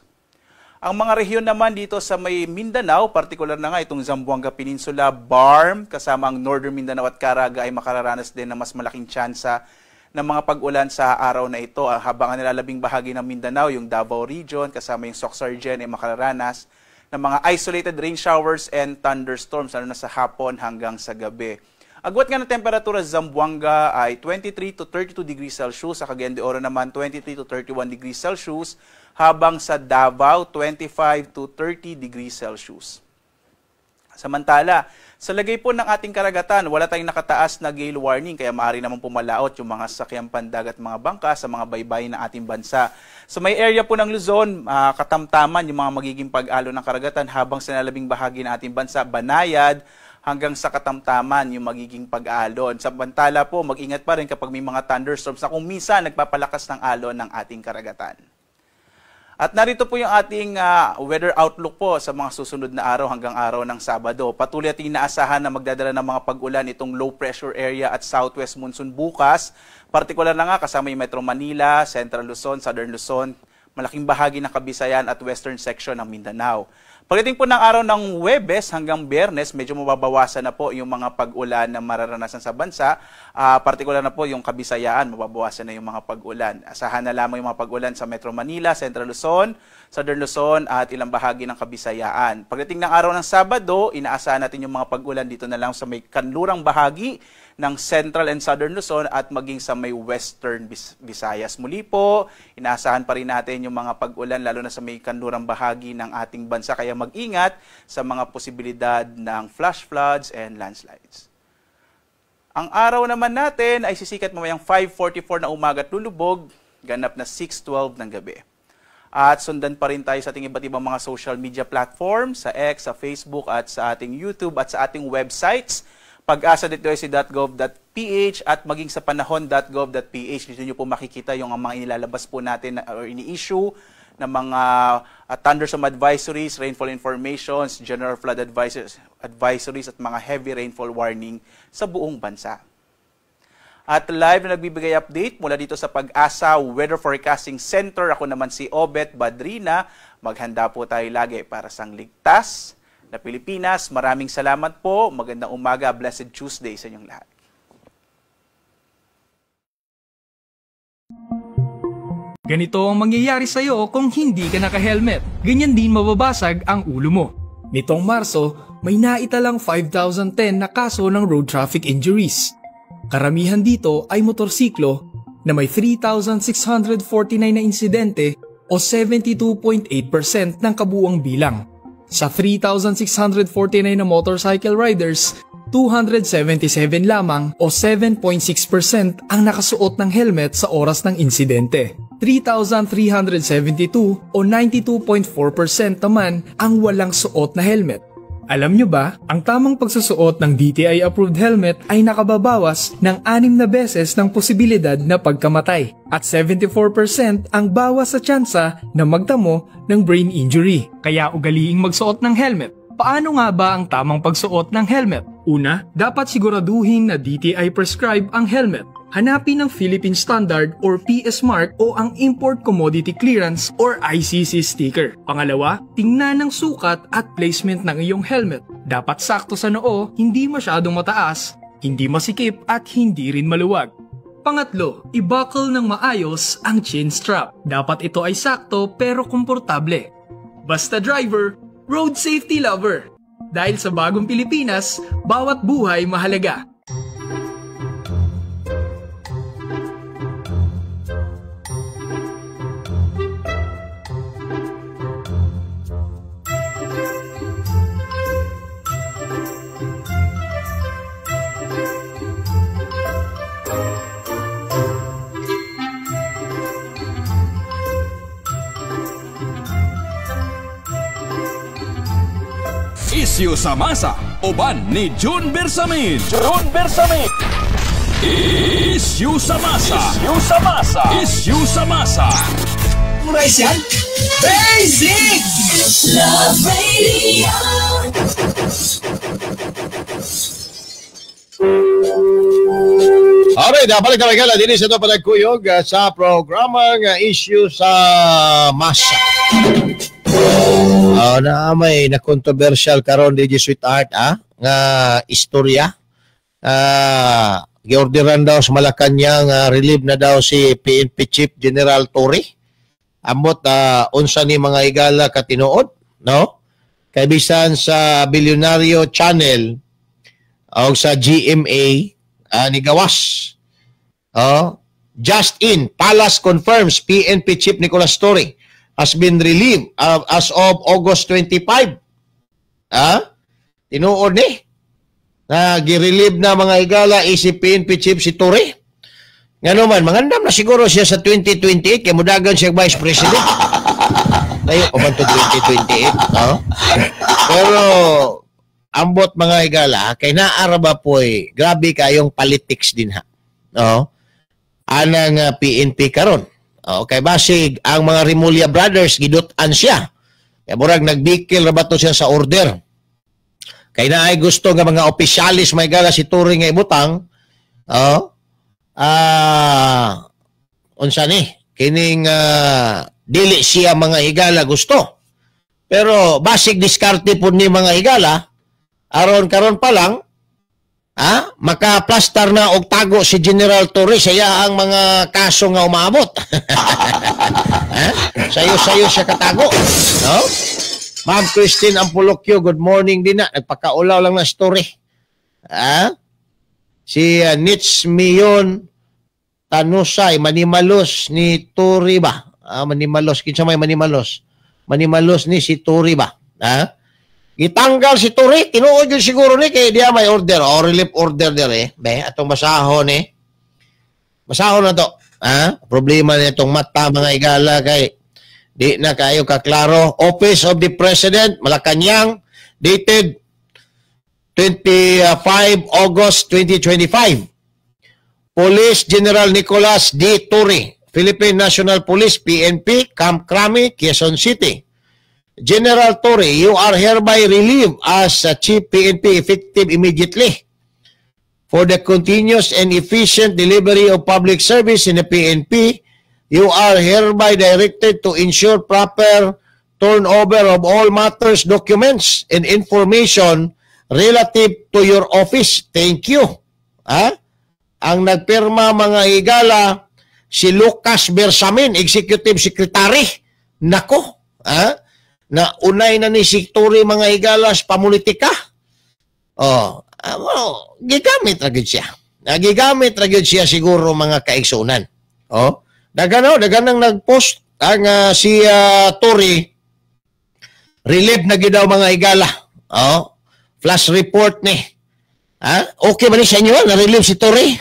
Ang mga rehiyon naman dito sa may Mindanao, partikular na nga itong Zamboanga Peninsula, Barm, kasama ang Northern Mindanao at Caraga ay makararanas din ng mas malaking tsansa ng mga pag-ulan sa araw na ito. Habang ang nilalabing bahagi ng Mindanao, yung Davao Region, kasama yung Soxargen ay makararanas ng mga isolated rain showers and thunderstorms, lalo na sa hapon hanggang sa gabi. Agwat nga ng temperatura sa Zamboanga ay 23 to 32 degrees Celsius, sa Cagayan de Oro naman 23 to 31 degrees Celsius, habang sa Davao 25 to 30 degrees Celsius. Samantala, sa lagay po ng ating karagatan, wala tayong nakataas na gale warning, kaya maaari naman pumalaot yung mga sasakyang pandagat at mga bangka sa mga baybayin ng ating bansa. Sa may area po ng Luzon, katamtaman yung mga magiging pag-alo ng karagatan, habang sa nalabing bahagi ng ating bansa, Banayad, hanggang sa katamtaman yung magiging pag-alon. Samantala po, mag-ingat pa rin kapag may mga thunderstorms na kung minsan nagpapalakas ng alon ng ating karagatan. At narito po yung ating weather outlook po sa mga susunod na araw hanggang araw ng Sabado. Patuloy ating inaasahan na magdadala ng mga pag-ulan itong low pressure area at southwest monsoon bukas. Partikular na nga kasama yung Metro Manila, Central Luzon, Southern Luzon, malaking bahagi ng Kabisayan at western section ng Mindanao. Pagdating po ng araw ng Huwebes hanggang Biyernes, medyo mababawasan na po yung mga pag-ulan na mararanasan sa bansa. Partikular na po yung Kabisayaan, mababawasan na yung mga pag-ulan. Asahan na lamang yung mga pag-ulan sa Metro Manila, Central Luzon, Southern Luzon at ilang bahagi ng Kabisayaan. Pagdating ng araw ng Sabado, inaasahan natin yung mga pag-ulan dito na lang sa may kanlurang bahagi ng Central and Southern Luzon at maging sa may Western Visayas. Muli po, inaasahan pa rin natin yung mga pag-ulan lalo na sa may kanlurang bahagi ng ating bansa. Kaya mag-ingat sa mga posibilidad ng flash floods and landslides. Ang araw naman natin ay sisikat mamayang 5:44 na umaga at lulubog, ganap na 6:12 ng gabi. At sundan pa rin tayo sa ating iba't ibang mga social media platforms, sa X, sa Facebook at sa ating YouTube at sa ating websites, pag-asa.gov.ph at maging sa panahon.gov.ph. Dito nyo po makikita yung mga inilalabas po natin or ini-issue ng mga thunderstorm advisories, rainfall informations, general flood advisories at mga heavy rainfall warning sa buong bansa. At live na nagbibigay update mula dito sa Pag-asa Weather Forecasting Center. Ako naman si Obet Badrina. Maghanda po tayo lagi para sa ligtas na Pilipinas. Maraming salamat po. Magandang umaga. Blessed Tuesday sa inyong lahat. Ganito ang mangyayari sa iyo kung hindi ka naka-helmet. Ganyan din mababasag ang ulo mo. Nitong Marso, may naitalang 5,010 na kaso ng road traffic injuries. Karamihan dito ay motorsiklo na may 3,649 na insidente o 72.8% ng kabuuang bilang. Sa 3,649 na motorcycle riders, 277 lamang o 7.6% ang nakasuot ng helmet sa oras ng insidente. 3,372 o 92.4% naman ang walang suot na helmet. Alam nyo ba, ang tamang pagsusuot ng DTI-approved helmet ay nakababawas ng 6 na beses ng posibilidad na pagkamatay at 74% ang bawas sa tsansa na magtamo ng brain injury. Kaya ugaliing magsuot ng helmet. Paano nga ba ang tamang pagsuot ng helmet? Una, dapat siguraduhin na DTI prescribe ang helmet. Hanapin ang Philippine Standard or PS Mark o ang Import Commodity Clearance or ICC sticker. Pangalawa, tingnan ang sukat at placement ng iyong helmet. Dapat sakto sa noo, hindi masyadong mataas, hindi masikip at hindi rin maluwag. Pangatlo, i-buckle ng maayos ang chin strap. Dapat ito ay sakto pero komportable. Basta driver, road safety lover. Dahil sa bagong Pilipinas, bawat buhay mahalaga. Isyu sa Masa, uban ni June Bersamin. June Bersamin. Isyu sa Masa. Isyu sa Masa. Isyu sa Masa. Memorize yan? Basic! Love Radio! Alright, balik kami kala din sa ito panagkuyog sa programang Issue sa Masa. Na may na controversial karon di sweetheart nga istorya. Giorderan daw sa Malacanang relieve na daw si PNP Chief General Torre. Amot unsa ni mga higala katinuod, no? Kay bisan sa Billionario Channel o sa GMA ni gawas. Just in, Palace confirms PNP Chief Nicolas Torre has been relieved as of August 25. Tinuod ni na gi-relieve na mga higala si PNP Chief si Torre. Nga naman, mangandam na siguro siya sa 2028 kaya mudagan siya Vice President. Tayo pa man to 2028. Pero ambot mga higala, kay naaraba po'y grabe kayong politics din ha. Anang PNP karon. Kay basig ang mga Rimulya brothers gidutan siya. Kaya murag nagbikil rabato siya sa order. Kay naay gusto nga mga opisyalis may gala si Torre nga ibutang. Unsa ni kining dili siya mga higala gusto. Pero basic diskarte po ni mga higala, aron karon pa lang, makaplastar na og tago si General Torres saya ang mga kaso nga umaabot. Sayo-sayo siya katago. No? Ma'am Christine Ampolokyo, good morning din na. Nagpakaulaw lang na story. Si Nitz Miyon Tanusay, Manimalos ni Turi ba? Manimalos, kinsa may Manimalos? Manimalos ni si Turi ba? Itanggal si Turi, tinuod yun siguro ni kay diya may order, o relief order dire. Be, atong basahon Basahon na to. Problema na itong mata mga higala kay di na kayo kaklaro. Office of the President, Malacanang, dated 25 August 2025. Police General Nicolas D. Turi, Philippine National Police, PNP, Camp Crame, Quezon City. General Turi, you are hereby relieved as Chief PNP effective immediately for the continuous and efficient delivery of public service in the PNP. You are hereby directed to ensure proper turnover of all matters, documents, and information relative to your office. Thank you. Ang nagpirma mga higala, si Lucas Bersamin, Executive Secretary. Nako, na unay na ni si Turi mga higalas pamulitika. Gigamit ragid siya. Gigamit ragid siya siguro mga kaigsunan. Daganang nagpost ang si Turi, relieve na gidaw mga higala. Flash report ni. Okay ba ni sa inyo? Na-relieve si Turi?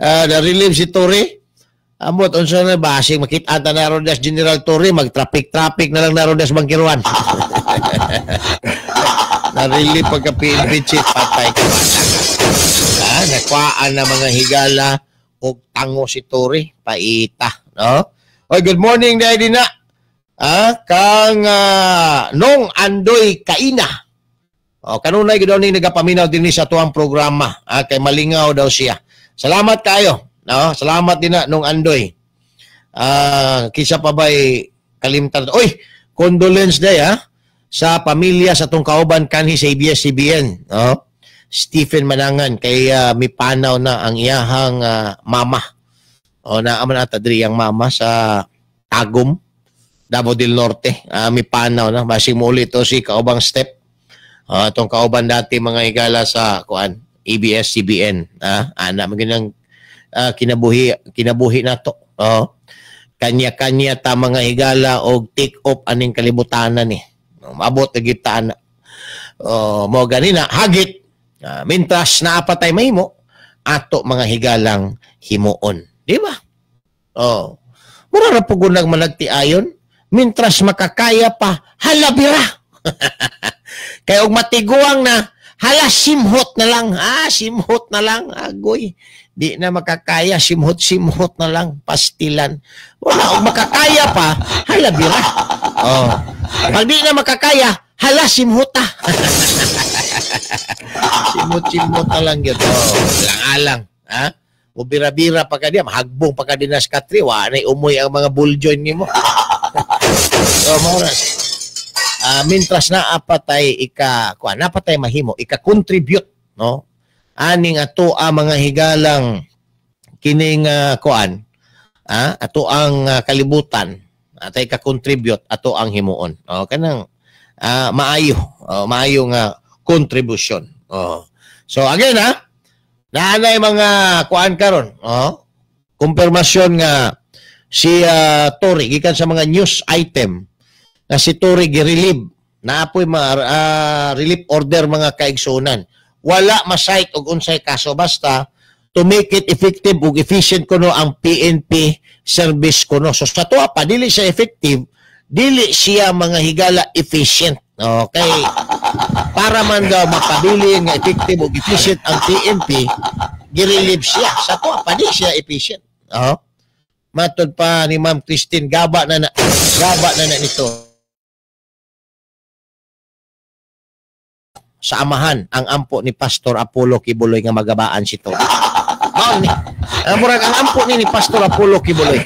Na-relieve si Turi? Amot, unsa na basig makita na ron das General Turi, mag-traffic na lang na ron das bangkiruan. Na-relieve pagka-PNP chief, patay ka bata. Nakwaan na mga higala o tango si Turi, paita. No? Oy, good morning dahil din na. Kang Nong Andoy Kaina. Kanunay daw ni nagapaminaw din sa tuwang programa. Kay malingaw daw siya. Salamat kayo. No? Salamat din na Nong Andoy. Kisa pa ba'y kalimtan. Oy, condolence day sa pamilya sa tong kauban kanhi sa ABS-CBN. Stephen Manangan kay mipanaw na ang iyahang mama. Naaman ata diri ang mama sa Tagum, Davao del Norte. Mipanaw na. Basing muli to si kaubang step. Itong kauban dati mga higala sa ABS-CBN. Maginang kinabuhi na to. Kanya-kanya ta mga higala o take off aning kalibutanan ni. Mabot na gitaan. Mo ganina, hagit. Mintras na apatay mahimo, ato mga higalang himuon. Di ba? Mura na po gunang managtiayon. Mintras makakaya pa, halabira. Kaya og matiguang na, hala simhot na lang. Simhot na lang. Agoy. Di na makakaya, simhot na lang. Pastilan. Wala, og makakaya pa, halabira. Pag di na makakaya, hala simhota. Simhot na lang yun. Alang-alang. O bira-bira pa ka diya, mahagbong pa ka din na skatri, wanay umoy ang mga bulljoin ni mo. Mahuras. Mintras na apatay napatay mahimo, ika-contribute, no? Aning ato mga higalang kining ato ang kalibutan, atay ka-contribute ato ang himuon. Kanang maayo nga contribution. So again naanay mga karon, kumpirmasyon nga si Turi gikan sa mga news item na si Turi gi-relieve na apoy relief order mga kaigsunan. Wala ma-cite og unsay kaso, basta to make it effective ug efficient kuno ang PNP service kuno. So sa tuwa pa dili siya effective, dili siya mga higala efficient. Okay? Para man daw mapabilin nga effective ug efficient ang PNP, gi-relieve siya. Sa tuwa pa di siya efficient. Matod pa ni Ma'am Christine, gaba na nito. Sa amahan ang ampo ni Pastor Apollo Kibuloy nga magabaan si Turi. Murag ang ampo ni Pastor Apollo Kibuloy.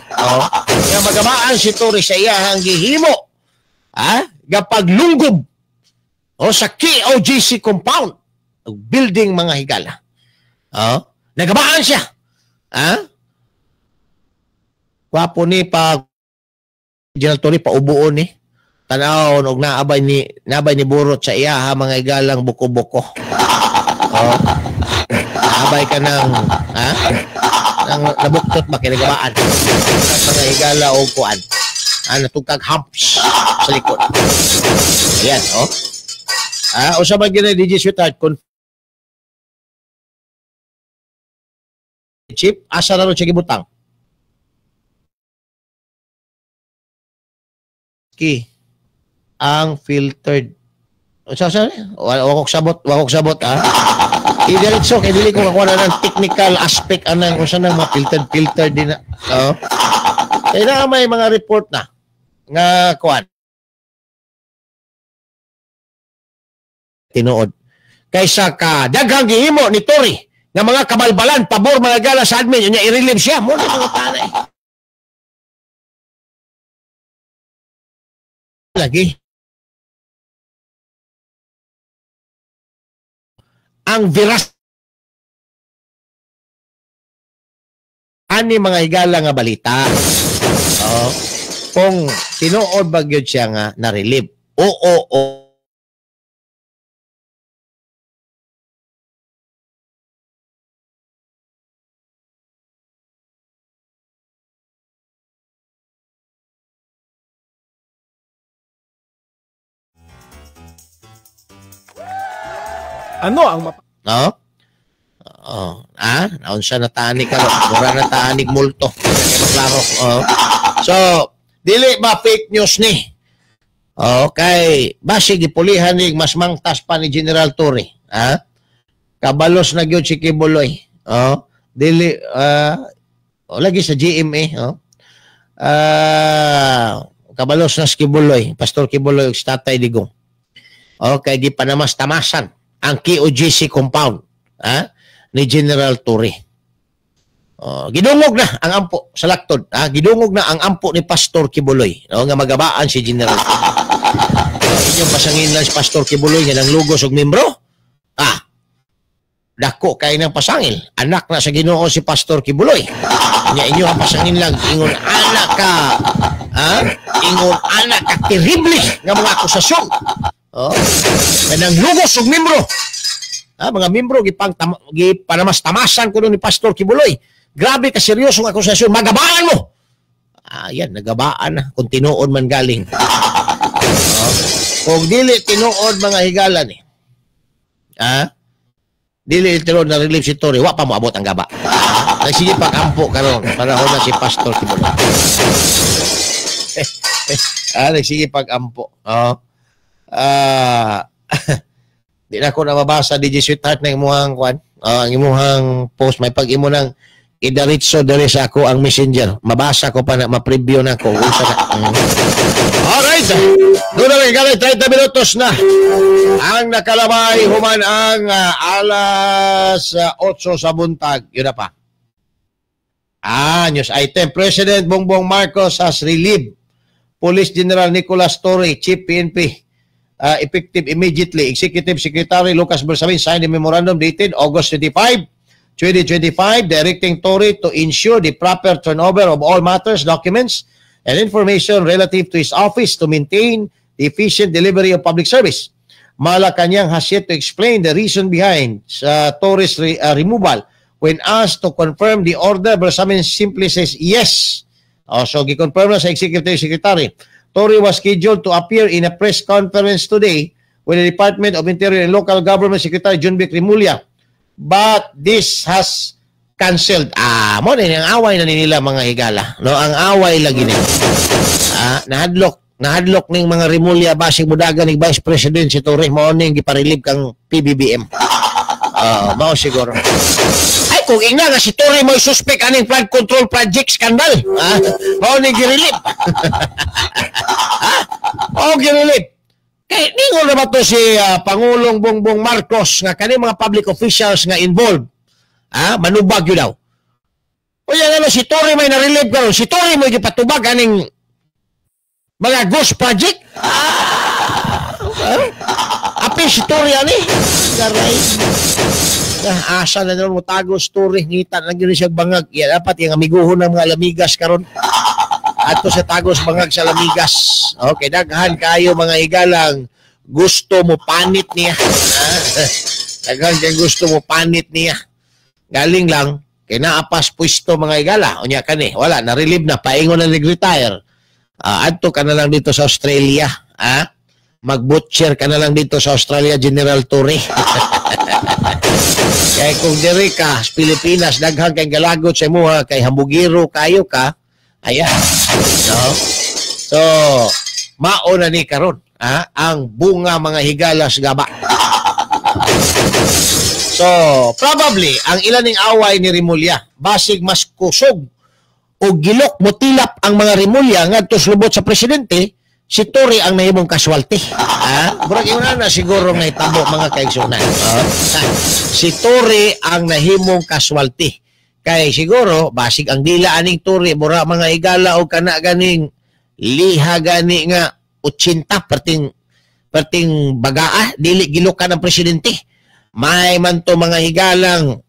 Nga magabaan si Turi sa iyahang gihimo gapaglunggob sa KOGC compound, building mga higala. Nagabaan siya. Wapo ni pa General Tony paubuon ni. Tanaw og naabay ni burot sa iya mga higalang buko-buko. Naabay ka ng nabuktot ba kinagabaan. Mga higala o kuan. Natugkag humps sa likod. Ayan, usa man gyud DJ Sweetheart chip asa na ron siya gibutang. Ang filtered. Wakok sabot idiretso kay dili ko kakuha na ng technical aspect anang kung saan mga filtered din na. Kaya na may mga report na nga kuan. Tinuod. Kaysa ka daghang gihimo ni Tory nga mga kabalbalan pabor mga gala sa admin unya i-relieve siya mo ni mga tanay. Lagi ang viras ani mga higala nga balita. Kung tinuod ba gyud siya nga na-relieve. Oo. Ano ang naon siya natanig ka mura natanig multo klaro. So dili ba fake news ni kay basig ipulihan ni mas mangtas pa ni General Tory kabalos na gyud si Kibuloy dili lagi sa GMA kabalos na si Kibuloy Pastor Kibuloy ug Tatay Digong kay gipanamas-tamasan ang KOGC compound ni General Tory. Gidungog na ang ampo sa laktod. Gidungog na ang ampo ni Pastor Kibuloy nga magabaan si General Tory. Inyong pasangin lang si Pastor Kibuloy nga nang lugos og membro. Dako kay nang pasangil. Anak na sa Ginoo si Pastor Kibuloy. Nya inyo ang pasangin lang ingon anak ka. Ingon anak ka terrible nga mga akusasyon. Kanang lugos og membro. Mga membro gipanamas-tamasan ko ni Pastor Kibuloy. Grabe ka seryosong akusasyon, magabaan mo. Yan, nagabaan na kung tinuod man galing. Kung dili tinuod mga higala ni. Dili tinuod na relieve si Tory, wa pa mo abot ang gaba. Nagsige pag-ampo karon para ho na si Pastor Kibuloy. Nagsige pag-ampo. Di na ako na mabasa DJ Sweetheart na imuhang kwan ang imuhang post may pag-imo ng idaritso diri sa ako ang messenger mabasa ko pa na ma-preview na ko alright doon na lang 30 minutos na ang nakalamay human ang alas 8 sa buntag yun na pa news item President Bongbong Marcos has relieved Police General Nicolas Torre, Chief PNP effective immediately. Executive Secretary Lucas Bersamin signed a memorandum dated August 25, 2025 directing Tory to ensure the proper turnover of all matters, documents, and information relative to his office to maintain the efficient delivery of public service. Malacanang has yet to explain the reason behind Tory's removal. When asked to confirm the order, Bersamin simply says yes. So, gikonfirm na sa Executive Secretary. Tory was scheduled to appear in a press conference today with the Department of Interior and Local Government Secretary John Vic Rimulya. But this has cancelled. Mo na ang away na nila mga higala. No, ang away lagi nila. Nahadlok ning mga Rimulya basig mudagan ni Vice President si Tory mo ning giparelieve kang PBBM. Mao siguro. Ay kung ina nga si Tory mo suspect aning flood control project scandal. Mao ning girelieve. Girelieve. Kaya ningon na ba to si Pangulong Bongbong Marcos nga kani mga public officials nga involved? Manubag yun daw. O yan si Tory may na-relieve karon. Si Tory mo gipatubag aning Mga ghost project? Api storya ni. Garay. Asa na naman mo tago story. Ngita na gini siya bangag. Yan dapat yung amiguhon ng mga lamigas karon. Ato sa tagos bangag sa lamigas. Okay, daghan kayo mga higalang gusto mo panit niya. Daghan kay gusto mo panit niya. Galing lang kay naapas pwesto mga higala. Unya kani, wala na-relieve na, paingon na nag-retire. Adto ka na lang dito sa Australia, mag-butcher ka na lang dito sa Australia General Torre. Kaya kung diri ka sa Pilipinas, daghang kay galagot sa imo kay hambugiro kayo ka, ayan. No? So, mauna ni karon, ang bunga mga higalas gaba. So, probably, ang ilaning away ni Rimulya, basig mas kusog o gilok motilap ang mga Rimulya ngadto lubot sa presidente, si Tory ang nahimong kaswalti. Burag yun na siguro nga itabo mga kaigsunan. Si Tory ang nahimong kaswalti. Kay siguro, basig ang dila aning Tory, mura mga higala o kana ganing liha gani nga 80 perting bagaa, dili gilokan ng presidente. May man to mga higalang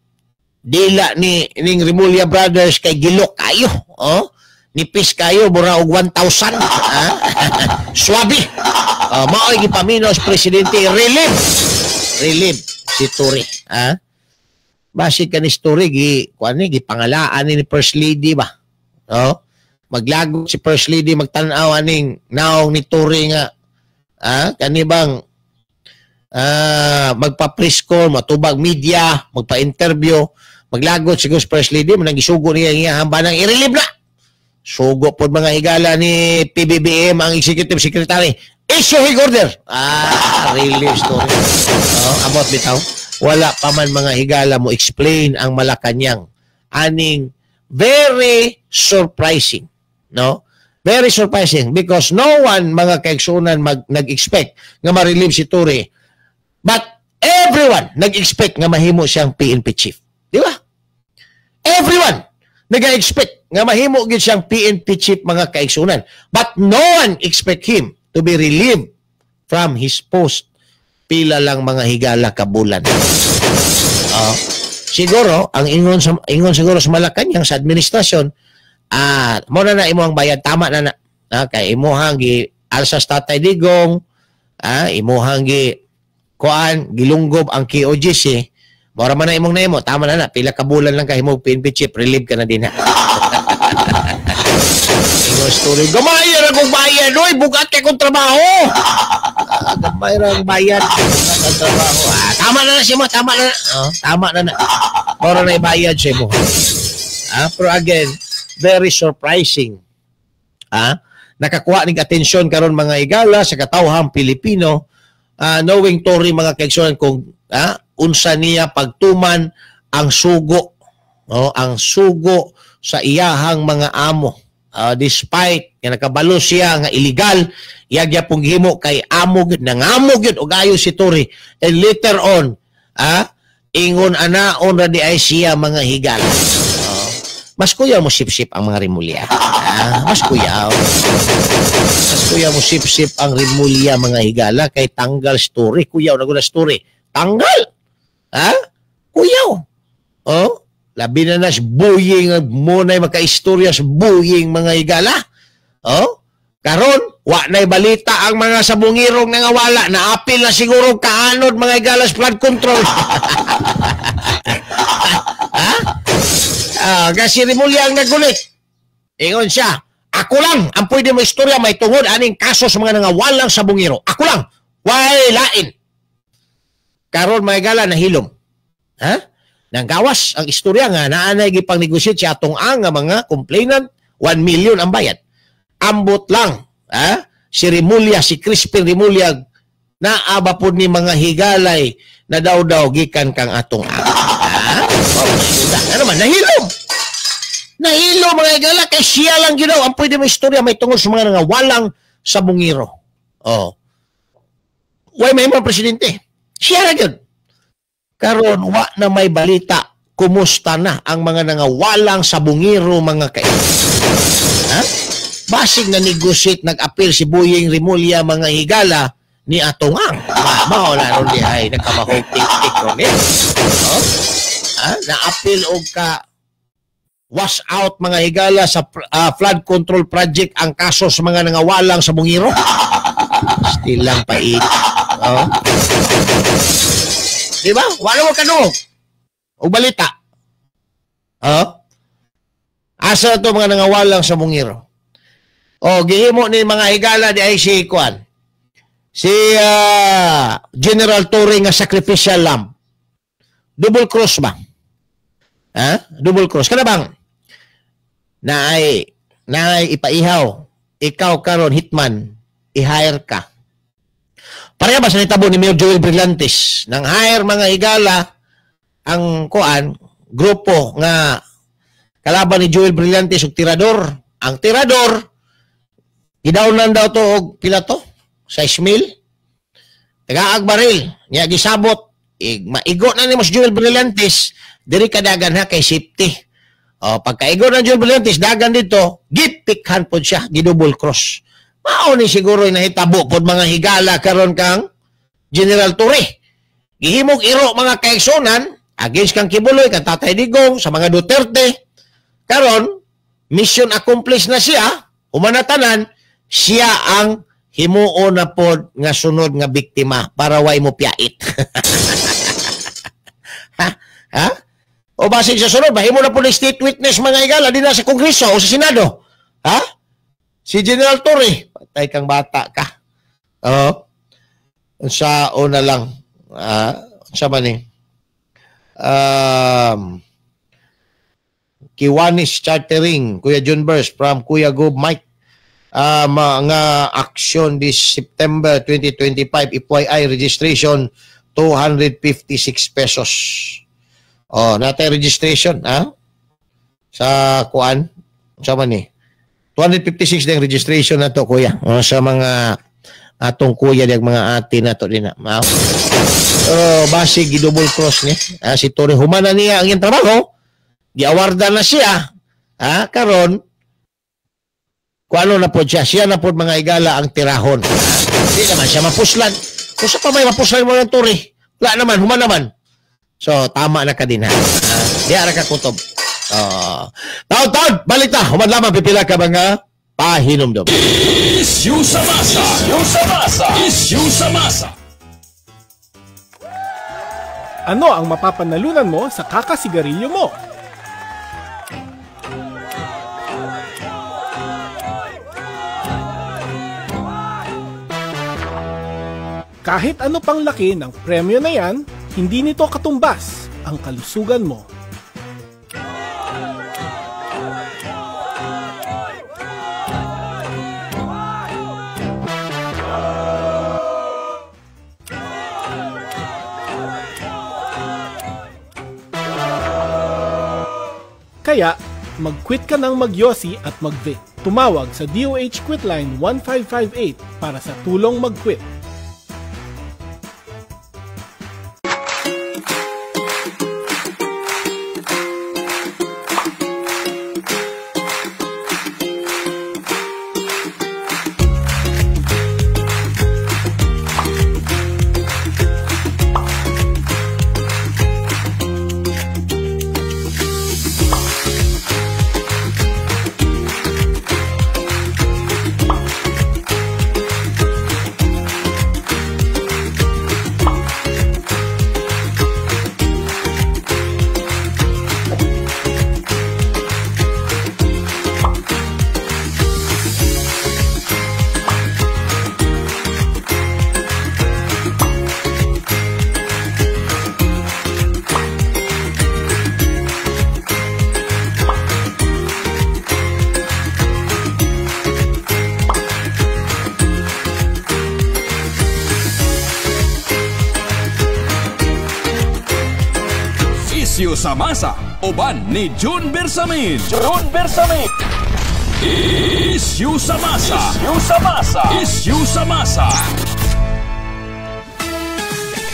dila ning Rimulya Brothers kay gilok kayo. Nipis kayo, mura og 1,000. Swabe. Mao'y gipaminos presidente, relieve si Tory. Basig ka ni Tory, gipangalaan ni First Lady ba? Maglago si First Lady, magtanaw aning naong ni Tory nga. Kanibang magpa-press call, matubag media, magpa-interview, maglagot siguro sa First Lady, manang isugo niya hambanang i-relieve na. Sugo po mga higala ni PBBM, ang Executive Secretary. Issuing order. Relieve story. About bitaw. Wala pa man mga higala mo explain ang Malacanang. Aning very surprising. No? Very surprising because no one mga kaigsunan nag-expect nga ma-relieve si Tory. But everyone nag-expect nga mahimo siyang PNP chief. Di ba? Everyone nag-expect nga mahimo gid siyang PNP chief mga kaigsunan. But no one expect him to be relieved from his post. Pila lang mga higala kabulan. Siguro ang ingon siguro sa Malacanang sa administrasyon, mo na imo ang bayad, tama na kay imuhang gi alsas Tatay Digong, imuhang gi gilunggob ang KOGC, mora man na imong nemo, tama na pila ka bulan lang kay mo PNP chief, relieve ka na din Ingon story, gamay ra kong bayad, oy, bugat kay kong trabaho. Gamay ra ang bayad, bugat ang trabaho. Tama na siya mo, tama na. Mora na ibayad siya mo. Pero again, very surprising. Nakakuha ning atensyon karon mga higala sa katawhang Pilipino, knowing Tory mga kaigsunan kung unsa niya pagtuman ang sugo, ang sugo sa iyahang mga amo. Despite nga nakabalo siya nga illegal, iyagya pong himo kay amo gyud, nangamo gyud og ayo si Tory. And later on, ingon anaon ra di ay siya mga higala. Mas kuyaw mo sip-sip ang mga Rimulya. Mas kuyaw mo sip-sip ang Rimulya mga higala kay tanggal story. Kuyaw na guna story. Tanggal. Kuyaw. Labi na nas buying mo na'y maka-istorya sa buying mga higala. Karon, wa na'y balita ang mga sabungirong nangawala. Naapil na siguro kaanod mga higala sa flood control. Kasi Rimulya ang nagulit. Ingon siya, ako lang ang pwede mo istorya may tungod aning kaso sa mga nangawalang sabungiro. Ako lang. Why lain? Karon mga higala nahilom. Nanggawas ang istorya nga naanay gipang negosyate siya atong ang mga complainant 1 million ang bayad. Ambot lang si Rimulya, si Crispin Rimulya naaba po ni mga higalay na daw gikan kang atong ang. Naman nahilom mga higala kay siya lang ginaw ang pwede mo istorya may tungod sa mga nangawalang sabungiro. Why may mga presidente? Siya lang yun. Karon wa na may balita kumusta na ang mga nangawalang sabungiro mga basig na negotiate nag-appeal si Boyeng Rimulya mga higala ni Atongang. Mao na ron di ay nagkamahog tik-tik ron eh. Na-appeal og ka wash out mga higala sa flood control project ang kaso sa mga nangawalang sa Bungiro. Still lang pait. Diba? Wala mo kanong o balita. Asa to mga nangawalang sa Bungiro. Gihimo ni mga higala di ay si Kuan. Si General Torre nga sacrificial lamb. Double cross ba? Double cross. Kana bang naay ipaihaw. Ikaw karon hitman, i-hire ka. Pareha ba sa nitabo ni Mayor Joel Brillantes nang hire mga higala ang Kuan grupo nga kalaban ni Joel Brillantes ug tirador. Ang tirador gidawnan daw to og pila to? 6,000. Tagaag baril. Niya gisabot. Maigo na ni Mas Joel Brillantes. Diri kadagan ha kay safety. Pagkaigo na Joel Brillantes, dagan dito, gipikhan po siya. Gidouble cross. Mao ni siguro nahitabo pod mga higala karon kang General Torre. Gihimog iro mga kaigsunan against kang Kibuloy, kang Tatay Digong, sa mga Duterte. Karon, mission accomplished na siya. Umanatanan, siya ang himuo na pod nga sunod nga biktima para way mo piait. ha? O basig sa sunod, bahimo na po ng state witness mga higala din na sa Kongreso o sa Senado. Ha? Si General Torre, patay kang bata ka. Sa una lang. Sa man eh. Kiwanis Chartering, Kuya John Burst from Kuya Gob Mike. Mga action this September 2025 FYI registration 256 pesos. Natay registration sa kuan sa man ni 256 ding registration na to kuya. Sa mga atong kuya dag mga ate na to din na. Basig double cross ni si Torre humana niya ang iyang trabaho. Giawarda na siya. Karon kuano na po siya? Siya na po mga higala ang tirahon. Hindi naman siya mapuslan. Kung sa pa may mapuslan mo ng Torre, wala naman, human naman. So, tama na ka din ha. Di ara ka kutob. Taon-taon, balik na. Human lamang pipila ka mga pahinomdom. Issue sa masa. Issue sa masa. Ano ang mapapanalunan mo sa kakasigarilyo mo? Kahit ano pang laki ng premyo na yan, hindi nito katumbas ang kalusugan mo. Kaya, mag-quit ka ng mag-yosi at mag-vape. Tumawag sa DOH Quitline 1558 para sa tulong mag-quit. Isyu sa Masa, uban ni June Bersamin. Isyu sa Masa.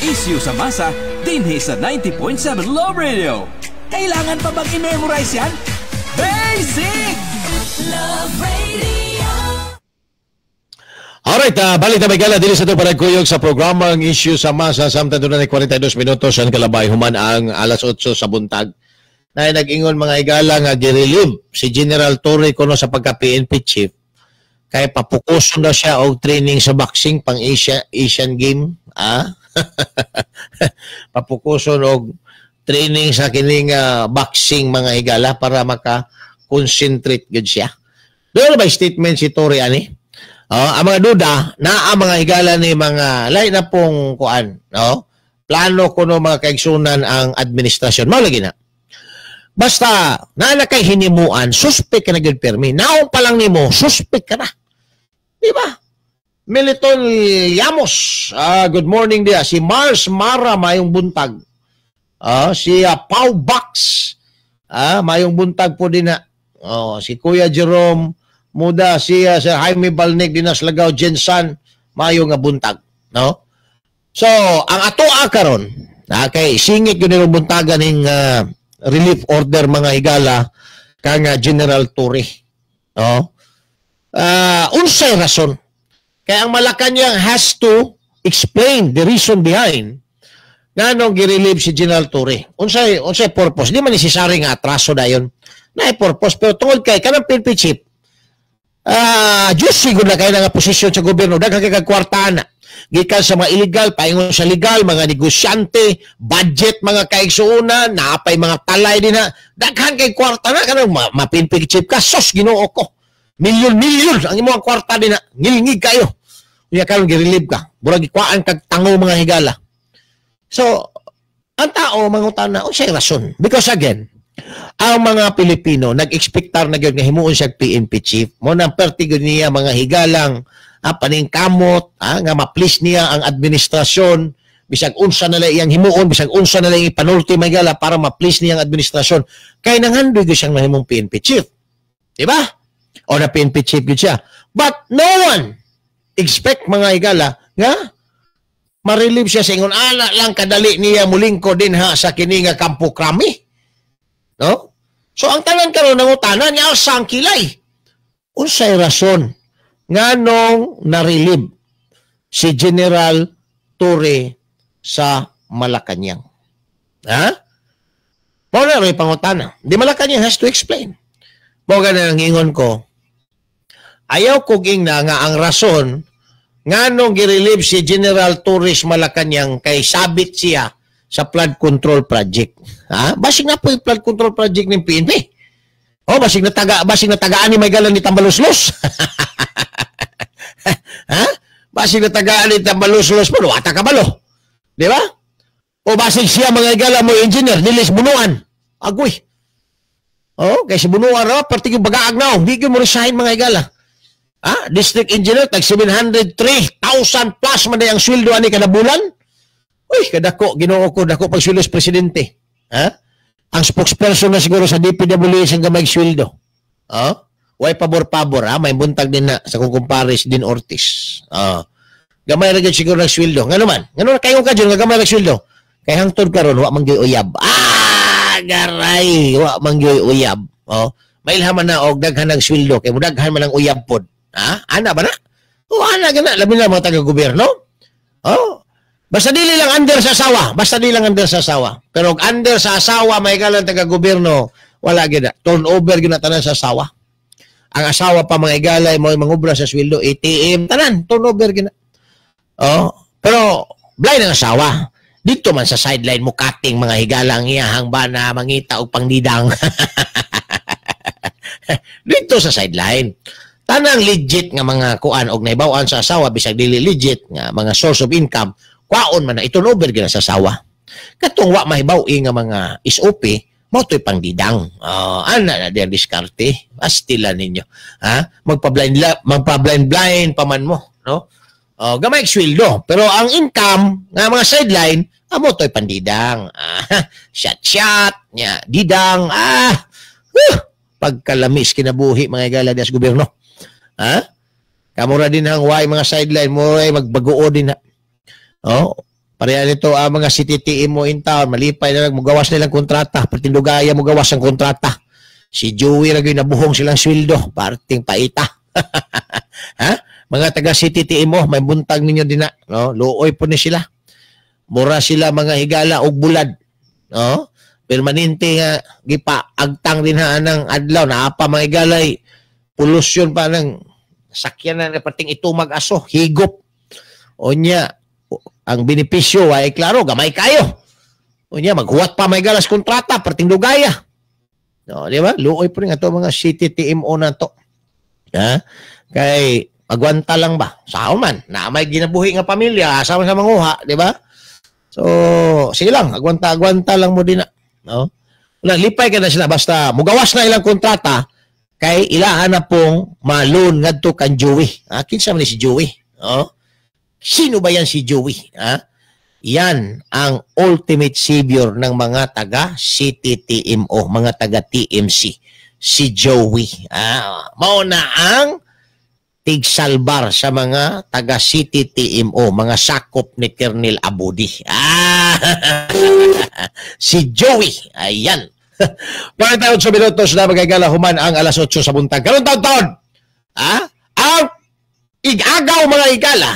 Isyu sa Masa, dinhi sa 90.7 Love Radio. Kailangan pa bang i-memorize yan? Basic! Love Radio. Alright, balik na may gala din sa ito panagkuyog sa programang Issue sa Masa. Samtang doon na 42 minutos ang kalabay human ang alas 8 sa buntag. Na nag-ingon mga igala nga girelieve si General Torre kuno sa pagka-PNP chief. Kaya papukuson na siya og training sa boxing pang Asian Game. Papukuson og training sa kining boxing mga igala para maka-concentrate gud siya. Doon ba statement si Torre ani? Ang mga duda na ang mga higala ni mga lain na pong kuan, no? Plano kuno mga kaigsunan ang administrasyon. Mao lagi na. Basta na kay hinimuan, suspect ka na gid permi. Naon pa lang nimo, suspect ka na. Di ba? Militon Yamos. Good morning dia. Si Mars Mara mayong buntag. Si Pau Box. Mayong buntag po din na. Si Kuya Jerome Muda, siya sa Jaime Balnig, Dinas Lagaw, Jensan, mayo nga buntag. No? So, ang atoa karon kay singit yun yung buntagan ng relief order mga higala kang General Torre. No? Unsay rason. Kaya ang Malacanang has to explain the reason behind nga nung gi-relieve si General Torre. Unsay purpose. Di man necessary nga atraso na yun. Na purpose. Pero tungod kay kanang PNP chief, Diyos siguro na kayo nga posisyon sa gobyerno, daghang kay kwarta na. Gikan sa mga illegal, paingon sa legal, mga negosyante, budget, mga kaigsuunan, naapay mga talay din na. Daghang kay kwarta na, kanang mapinpig chip ka, sos, ginoo ko. Milyon ang imong kwarta din na, ngilingig kayo. Kaya karon gi-relieve ka, burag ikwaan kag tango mga higala. So, ang tao, mangutan na, unsay rason? Because again, ang mga Pilipino nag-expectar na gyud nga himuon siya PNP chief mo nang pertigo niya mga higalang paningkamot nga ma-please niya ang administrasyon bisag unsa na lang iyang himuon bisag unsa na lang ipanulti magala para ma-please niya ang administrasyon kay nanghandoy gyud siyang mahimong PNP chief, di ba? O na PNP chief gyud siya, but no one expect mga higala nga ma-relieve siya sa ingon ana lang kadali niya mulingko din ha sa kini nga Kampo Krami. No? So ang tanan karon ng utanan niya sang kilay. Unsay rason nganong na-relieve si General Torre sa Malacanang? Mao na ray pangutana. Di Malacanang has to explain. Mao ganang ang ingon ko. Ayaw ko ging nga ang rason nganong gi-relieve si General Torre sa Malacanang kay sabit siya sa flood control project. Basig na po yung flood control project ng PNP. Basig na tagaan ni may galan ni Tambaluslos. Basig na tagaan ni Tambaluslos po, wata ka balo. Di ba? O basig siya mga galan mo engineer, nilis bunuan. Agoy. Kasi bunuan raw, parti yung bagaag na, hindi mo resign mga gala. District engineer, tag 703,000 plus man na yung sweldo ani kada bulan. Uy, kadako, ginoo ko, dako pag sweldo sa presidente. Ang spokesperson na siguro sa DPWH ang gamay sweldo. Way pabor-pabor, may buntag din na sa kong kumpare si Din Ortiz. Gamay rin siguro ng sweldo. Nga naman, kayo ka dyan, gamay ng sweldo. Kaya hangtod ka ron, wak mangyoy uyab. Garay, wak mangyoy uyab. May ilhaman na, daghan ng sweldo, kaya mo daghan man ng uyab pod. Ana ba na? Ana ka na, labi na mga taga-gobyerno. Basta dili lang under sa asawa. Pero under sa asawa, may kalang taga-gobyerno, wala gina. Turnover gina tanan sa asawa. Ang asawa pa mga igalay, mga mangubra sa sweldo, ATM, tanan, turnover gina. Pero, blind ang asawa. Dito man sa sideline mo cutting mga higalang iyahang ba na mangita o pangdidang. Dito sa sideline. Tanang legit nga mga kuan og naibawaan sa asawa, bisag dili legit nga mga source of income, kwaon man na iturnover gina sa asawa. Katong wa mahibaw nga mga SOP, mo to'y pangdidang. Ana na diyan diskarte. Astila ninyo. Magpa-blind paman mo. No? Gamay sweldo. Pero ang income, nga mga sideline, mo to'y pandidang. Shot, didang. Pagkalamis kinabuhi mga igala sa gobyerno. Kamura din ang mga sideline mo ay magbaguo din na. Pareha nito ang mga CTTM mo in town, malipay na lang, magawas nilang kontrata, patindugaya mo gawas ang kontrata. Si Joey na nabuhong silang sweldo, parting paita. Mga taga City TMO, may buntag ninyo din na, no? Luoy po ni sila. Mura sila mga higala og bulad, no? Permanente nga gipa agtang din ha ng adlaw na apa mga higalay polusyon pa ng sakyanan na pating itumag aso, higop. Onya, ang benepisyo ay klaro, gamay kayo. Onya, maghuwat pa may galas kontrata, pating dugaya. No, di ba? Luoy po rin ito mga City TMO na to. Ha? Kay, magwanta lang ba? Saan man? Na may ginabuhi nga pamilya, sama sa manguha, di ba? So, sige lang, agwanta lang mo din na. No? Wala, lipay ka na sila, basta mugawas na ilang kontrata, kay ilahan na pong malun ngadto kan Joey. Kinsa man ni si Joey? No? Sino ba yan si Joey? Yan ang ultimate savior ng mga taga City TMO, mga taga TMC. Si Joey. Mao na ang tigsalbar sa mga taga City TMO, mga sakop ni Colonel Abudi. Si Joey. Ayan. Pagkataon sa minutos na magagala human ang alas 8 sa buntag. Karong taon-taon, ang igagaw mga igala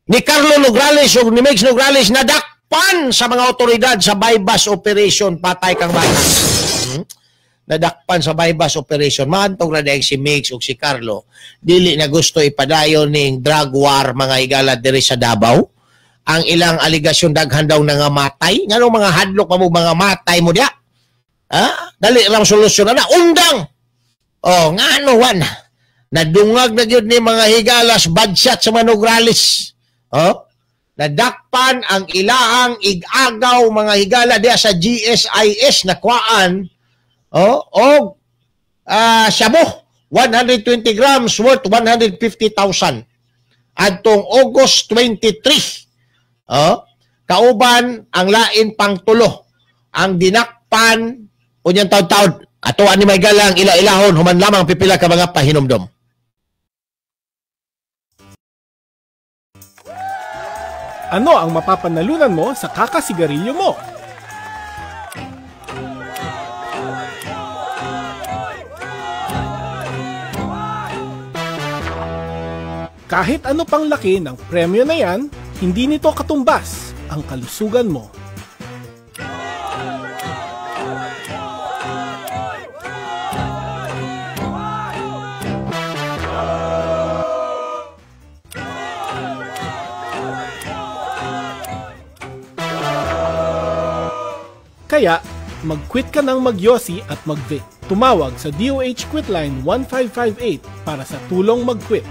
ni Carlo Nograles o ni Megs Nograles nadakpan sa mga otoridad sa bypass operation patay kang bata. Nadakpan sa bypass operation. Mahantog na dahil si Megs o si Carlo. Dili na gusto ipadayon ning drug war mga igala diri sa Davao. Ang ilang aligasyon daghan daw na nga matay. Nga mga hadlok pa mo mga matay mo diya. Dali lang solusyon na undang. Nga ano wan. Nadungag na yun ni mga higalas badshot sa mga Nograles. Nadakpan ang ilahang igagaw mga higala diya sa GSIS na kuaan. Shabu 120 grams worth 150,000 adtong August 23. Kauban ang lain pang tulo ang dinakpan unyang taon-taon ato ani may galang ila-ilahon human lamang pipila ka mga pahinomdom. Ano ang mapapanalunan mo sa kakasigarilyo mo? Kahit ano pang laki ng premyo na yan, hindi nito katumbas ang kalusugan mo. Kaya, mag-quit ka ng mag-yosi at mag-vape. Tumawag sa DOH Quitline 1558 para sa tulong mag-quit.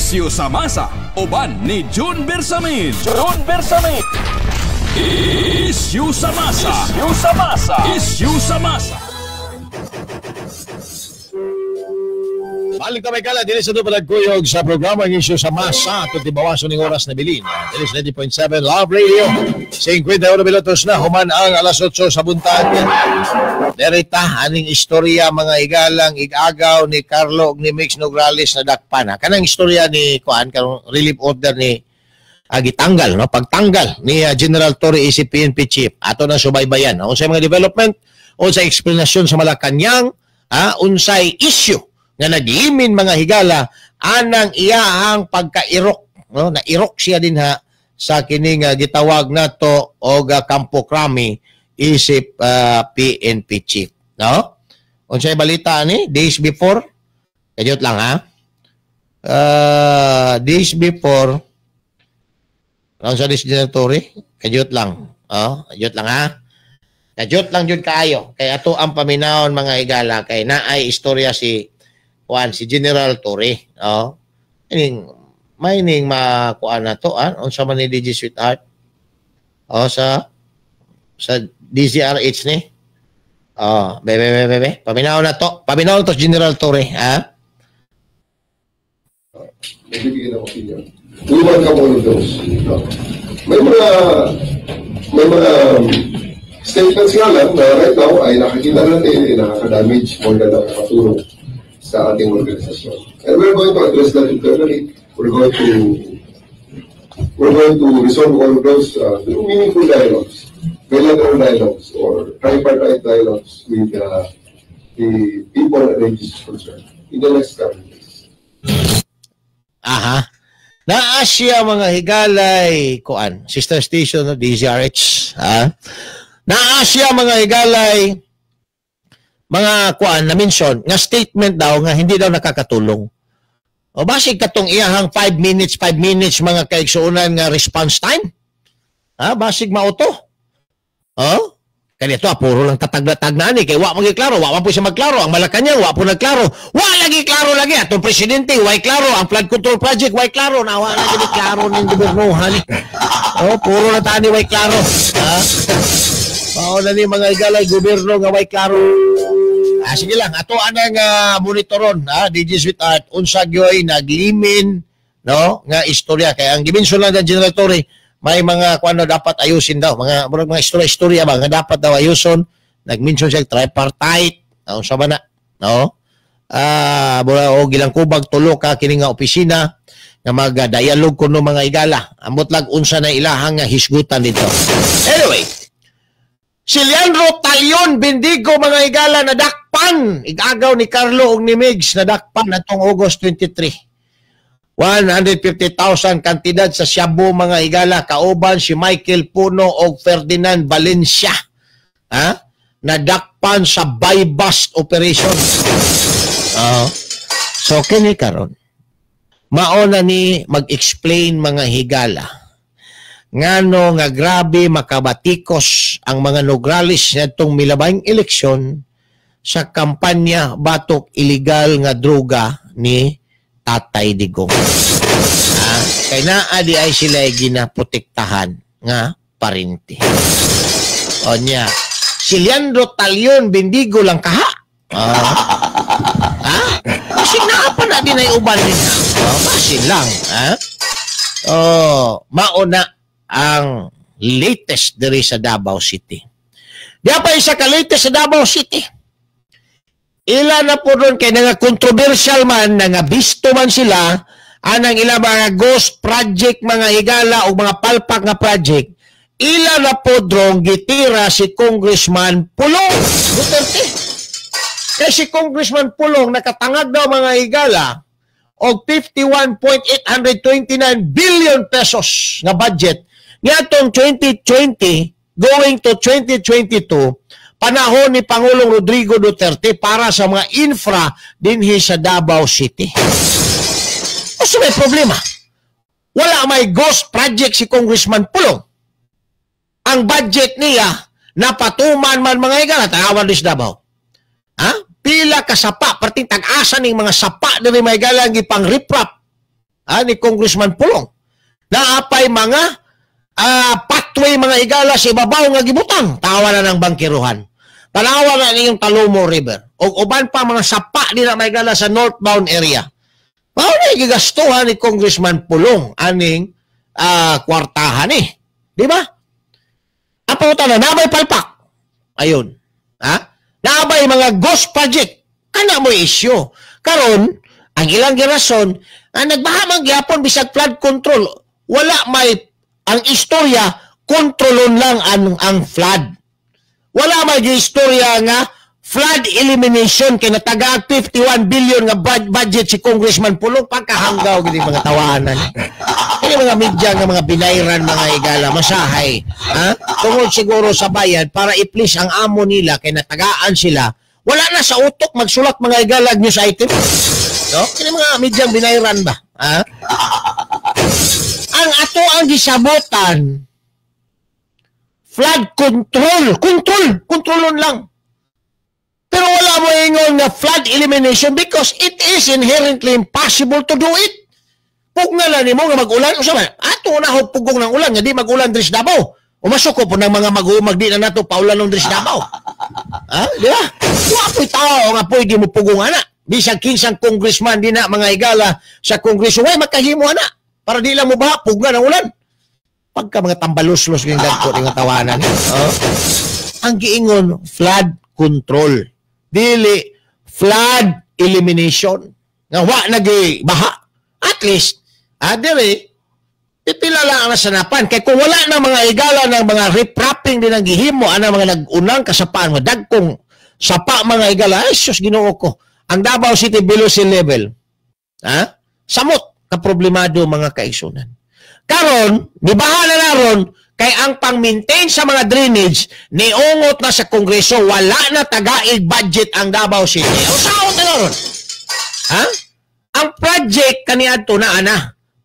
Isyu sa Masa, uban ni June Bersamin. June Bersamin. Isyu sa Masa. Isyu sa Masa. Isyu sa Masa. Balik kami kala, dili sa ito palagkuyog sa programa ng Isyu sa Masa at tibawaso ng oras na bilin. Dili sa 90.7 Love Radio. 51 minutos na human ang alas 8 sa buntag. Derita, aning istorya mga igalang igagaw ni Carlo ni Megs Nograles na dakpan. Kanang istorya ni Kuan, kanang relief order ni gitanggal, no? Pagtanggal ni General Torre PNP Chief. Ato na subaybayan. Unsay mga development, unsay explanation sa Malacañang, unsay issue nga nagiimin mga higala anang iyahang pagkairok, no? Nairok siya din sa kining gitawag nato og Campo Crame isip PNP Chief, no? Unsay balita ni days before, kayot lang days before sa discriminatory, kayot lang, kayot lang kayot lang jud kaayo kay ato ang paminawon mga higala kay naay istorya si General Torre, may ning makuan na to, unsa man ni DJ Sweetheart? sa DZRH ni. Bebe. Paminaw na to. Paminaw to General Torre, ha? Nagbibigyan ng opinion. We welcome all of those. May mga statements nga lang na right now ay nakikita natin na nakaka-damage more than nakakatulong sa ating organisasyon. And we're going to address that internally. We're going to resolve all of those through meaningful dialogues, bilateral dialogues, or tripartite dialogues with the people that are concerned in the next coming days. Aha. Naasya mga higalay, sister station ng DZRH, ha? Naasya mga higalay, mga na-mention, nga statement daw nga hindi daw nakakatulong. O basig katong iyahang 5 minutes mga kaigsuunan nga response time? Ha? Basig mauto. Kanito, puro lang tatag-natag na ni. Kaya wak magiklaro, wak po siya magklaro. Ang Malacanang, wak po nagklaro. Wak lagi klaro lagi. Atong presidente, wak klaro. Ang flood control project, wak klaro. Nawa lagi ni klaro ng gobernohan. Puro na tani, wak klaro. Na ni mga igalay, goberno nga wak klaro. Sige lang, ato anang monitoron, DJ Sweetheart, unsagyoy, naglimin, no? Nga istorya. Kaya ang gimension lang ng General Torre, may mga dapat ayusin daw, mga istorya ba nga dapat daw ayuson. Nag-mention siya tripartite, sa bana, no? O gilang kubag tulo ka kini nga opisina nga mag-dialogue kuno mga igala. Ambot lag unsa na ilahang nga hisgutan dito. Anyway, si Leandro Talion Bendigo mga igala nadakpan, igagaw ni Carlo ug ni Migs nadakpan atong August 23. 150,000 kantidad sa Shabu mga higala, kauban si Michael Puno o Ferdinand Valencia. Nadakpan sa buy-bust operation. So, kini karon mauna ni mag-explain mga higala ngano nga grabe makabatikos ang mga Nograles nitong milabayng eleksyon sa kampanya batok illegal nga droga ni Tatay Digong. Kaya naadi ay sila ginaprotektahan nga parinti. O niya, si Leandro Talion Bendigo lang kaha. Kasi naapa na din ay uban din. Basin lang. Mauna ang latest diri sa Davao City. Diya pa isa ka latest sa Davao City. Ila na po doon kay nga controversial man, nga bisto man sila, anang ilang mga ghost project, mga higala o mga palpak nga project, ila na po doon gitira si Congressman Pulong Duterte. Kaya si Congressman Pulong nakatangag daw mga higala og 51.829 billion pesos nga budget ngatong 2020 going to 2022 panahon ni Pangulong Rodrigo Duterte para sa mga infra dinhi sa Davao City. Kasi may problema. Wala may ghost project si Congressman Pulong. Ang budget niya napatuman man mga higala tanawan dis Davao. Pila ka sapa, parting tag-asa ning mga sapa diri may higala gipang riprap ni Congressman Pulong. Naapay mga pathway mga higala sa ibabaw nga gibutang tawa na ng bangkiruhan. Tanawa na niyong Talomo River. O uban pa mga sapa din na may gala sa northbound area. Paano na gigastuhan ni Congressman Pulong aning kwartahan Di ba? Apo na, nabay palpak. Ayun. Nabay mga ghost project. Kana mo issue. Karon, ang ilang girason, nagbahamang gyapon bisag flood control. Wala may, ang istorya, kontrolon lang ang flood. Wala may istorya nga flood elimination kay natagaag 51 billion nga budget si Congressman Pulong pagkahanggaw gini mga tawanan. Kini mga media nga mga binayran mga higala masahay, tungod siguro sa bayad para i-please ang amo nila kay natagaan sila. Wala na sa utok magsulak mga higala news item. No? Kini mga media binayran ba? Ang ato ang gisabotan flood control. Kontrolon lang. Pero wala mo ingon na flood elimination because it is inherently impossible to do it. Pug nga lang mo nga mag-ulan. O sama, ato na pugong ng ulan, nga di mag-ulan dris Davao. Umasok ko po ng mga mag-uumag di na nato paulan ng Dres Davao. Ha? Di ba? Wapoy tao nga pwede mo pugungan na. Bisag kinsang congressman di na mga igala sa kongreso. Way, makahimo na. Para di lang mo ba, puga ng ulan. Pagka mga tambalos-los ng dagko ng tawanan. Ang giingon, flood control. Dili, flood elimination. Nga wa nagi baha. At least, dire, pipila lang ang nasanapan. Kaya kung wala na mga igala ng mga riprapping din ang gihimo, ang mga nag-unang kasapaan, mga dagkong sapa mga igala, ay sus, ginoo ko. Ang Davao City below sea level. Ha? Samot ka problemado mga kaigsunan. Karon, nibaha na naron, kay ang pang-maintain sa mga drainage, niungot na sa Kongreso, wala na tagaig budget ang Davao City. Ang saot na naron. Ha? Ang project kaniadto na ana.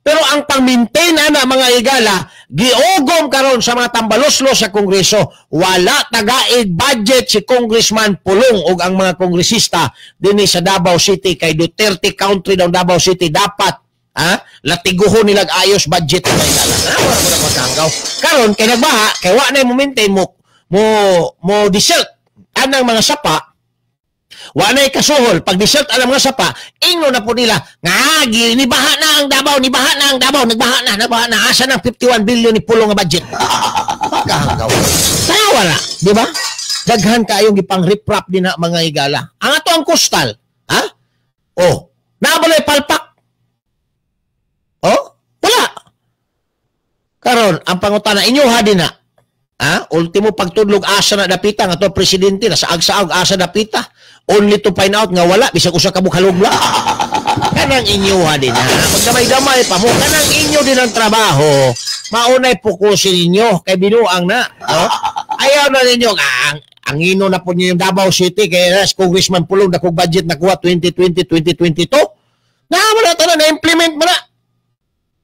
Pero ang pang-maintain na mga igala, giugom karon sa mga tambaloslo sa Kongreso, wala tagaig budget si Congressman Pulong ug ang mga kongresista dinhi sa Davao City kay Duterte country daw Davao City dapat latiguhon nilag ayos budget na igala. Wala mo na magkanggaw. Karon kay nagbaha, kay wa na mo maintain mo desert anang mga sapa. Wanay kasuhol, pag desert alam nga sapa, ingno na po nila, nga, nibaha na ang Davao, nagbaha na, asa ng 51 billion ni Pulong nga budget. Pagkahanggaw. Kaya wala, di ba? Daghan kayong ipang riprap din na mga igala. Ang ato ang coastal, ha? Nabalay palpak. Wala. Karon, ang pangutana, inyo ha din na. Ultimo pagtudlog asa na dapita nga to presidente na saag-saag asa dapita only to find out nga wala bisag usa ka bukhalugla kanang inyo ha din magdamay-damay pa mo kanang inyo din ang trabaho maunay fokusin ninyo kay binuang na ayaw na ninyo ang ino na po niyo yung Davao City kay Congressman Pulong dakog budget nakuha 2020-2022 na to na implement mo na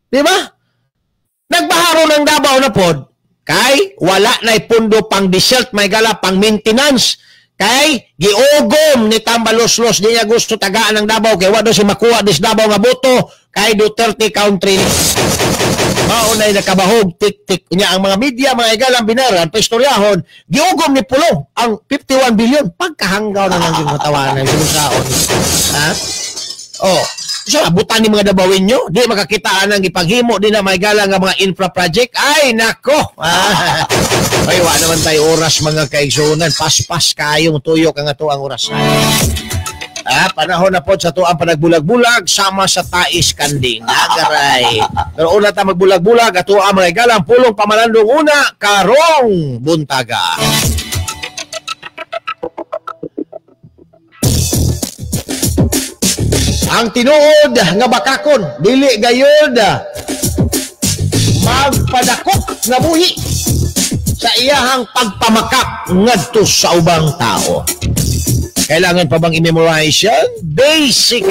di ba nagbaharo ng Davao na pod kay wala na ipundo pang desert may gala pang maintenance kay giugom ni tambaloslos di niya gusto tagaan ng Davao kay wala si makuha dis Davao nga boto kay Duterte country maunay nakabahog tik-tik niya ang mga media mga igalang binaran pastoryahon giugom ni Pulong ang 51 billion pagkahanggaw na lang yung matawanan yung saon so abutan ni mga Davawin nyo di makakitaan ang ipaghimo di na may gala nga mga infra project ay nako ay wala naman tayo oras mga kaigsunan paspas kayong tuyok ang ato ang oras panahon na po sa to ang panagbulag-bulag sama sa tais kanding nagaray pero una ta magbulag-bulag ato ang mga galang Pulong pamalandong una karong buntaga. Ang tinuod nga bakakon dili gayud magpadakop nga buhi sa iyahang pagpamakap ngadto sa ubang tao. Kailangan pa bang i-memorize yan? Basic.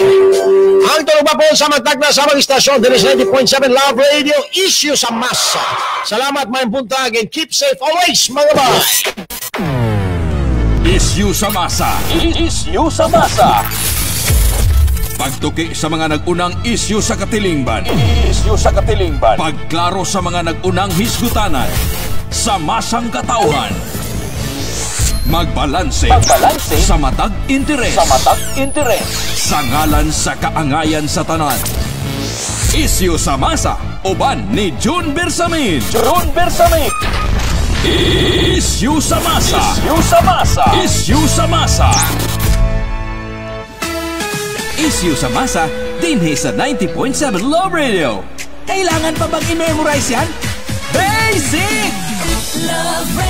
Ang tulog pa po sa matag na samang istasyon, there is 90.7 Love Radio, issue sa masa. Salamat mga buntag and keep safe always mga bay. Issue sa masa. Issue sa masa. Pagtuki sa mga nag-unang isyu sa katilingban. Isyu sa katilingban. Pagklaro sa mga nag-unang hisgutanan. Sa masang katauhan. Magbalanse. Sa matag interes. Sa ngalan sa kaangayan sa tanan. Isyu sa masa. Uban ni June Bersamin. Isyu sa masa. Isyu sa masa. Issue sa masa, dinhi sa 90.7 Love Radio. Kailangan pa bang i-memorize yan? Basic! Love Radio.